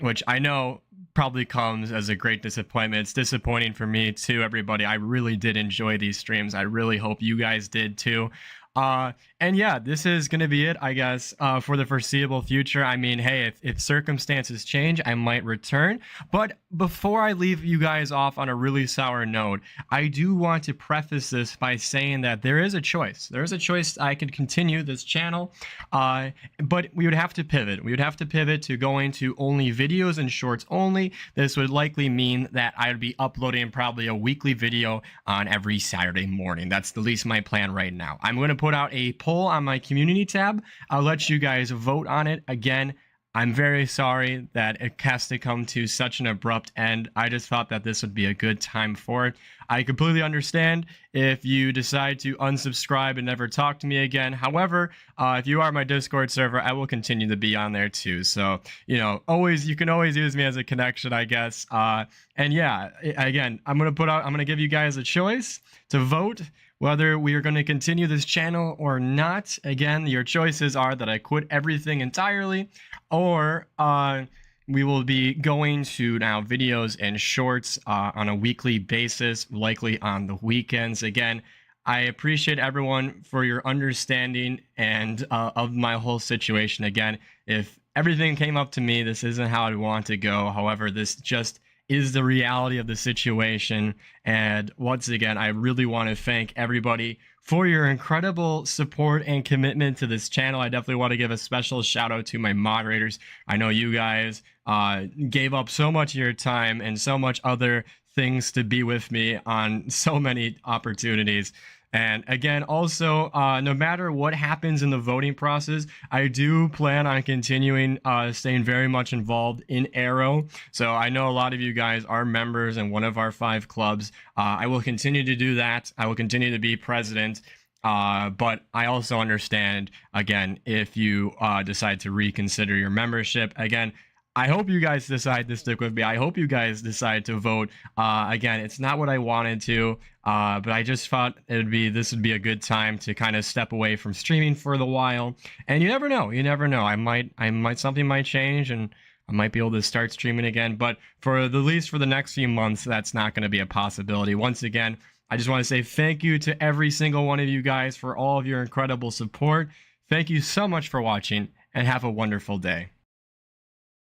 which I know probably comes as a great disappointment. It's disappointing for me too, everybody. I really did enjoy these streams. I really hope you guys did too. And yeah, this is gonna be it, I guess, for the foreseeable future. I mean, hey, if circumstances change, I might return. But before I leave you guys off on a really sour note, I do want to preface this by saying that there is a choice. There is a choice. I could continue this channel, but we would have to pivot. We would have to pivot to going to only videos and shorts only. This would likely mean that I would be uploading probably a weekly video on every Saturday morning. That's at least my plan right now. I'm going to put out a poll on my community tab. I'll let you guys vote on it. Again, I'm very sorry that it has to come to such an abrupt end. I just thought that this would be a good time for it. I completely understand if you decide to unsubscribe and never talk to me again. However, if you are my Discord server, I will continue to be on there too. So, you know, you can always use me as a connection, I guess. And yeah, again, I'm going to give you guys a choice to vote whether we are going to continue this channel or not. Again, your choices are that I quit everything entirely, or we will be going to now videos and shorts on a weekly basis, likely on the weekends. Again, I appreciate everyone for your understanding and of my whole situation. Again, if everything came up to me, this isn't how I want to go. However, this just is the reality of the situation. And once again, I really want to thank everybody for your incredible support and commitment to this channel. I definitely want to give a special shout out to my moderators. I know you guys gave up so much of your time and so much other things to be with me on so many opportunities. And again, also, no matter what happens in the voting process, I do plan on continuing staying very much involved in Aero. So I know a lot of you guys are members in one of our 5 clubs. I will continue to do that. I will continue to be president. But I also understand, again, if you decide to reconsider your membership, again, I hope you guys decide to stick with me. I hope you guys decide to vote. Again, it's not what I wanted to, but I just thought this would be a good time to kind of step away from streaming for a while. And you never know. You never know. Something might change, and I might be able to start streaming again. But for at least for the next few months, that's not going to be a possibility. Once again, I just want to say thank you to every single one of you guys for all of your incredible support. Thank you so much for watching, and have a wonderful day.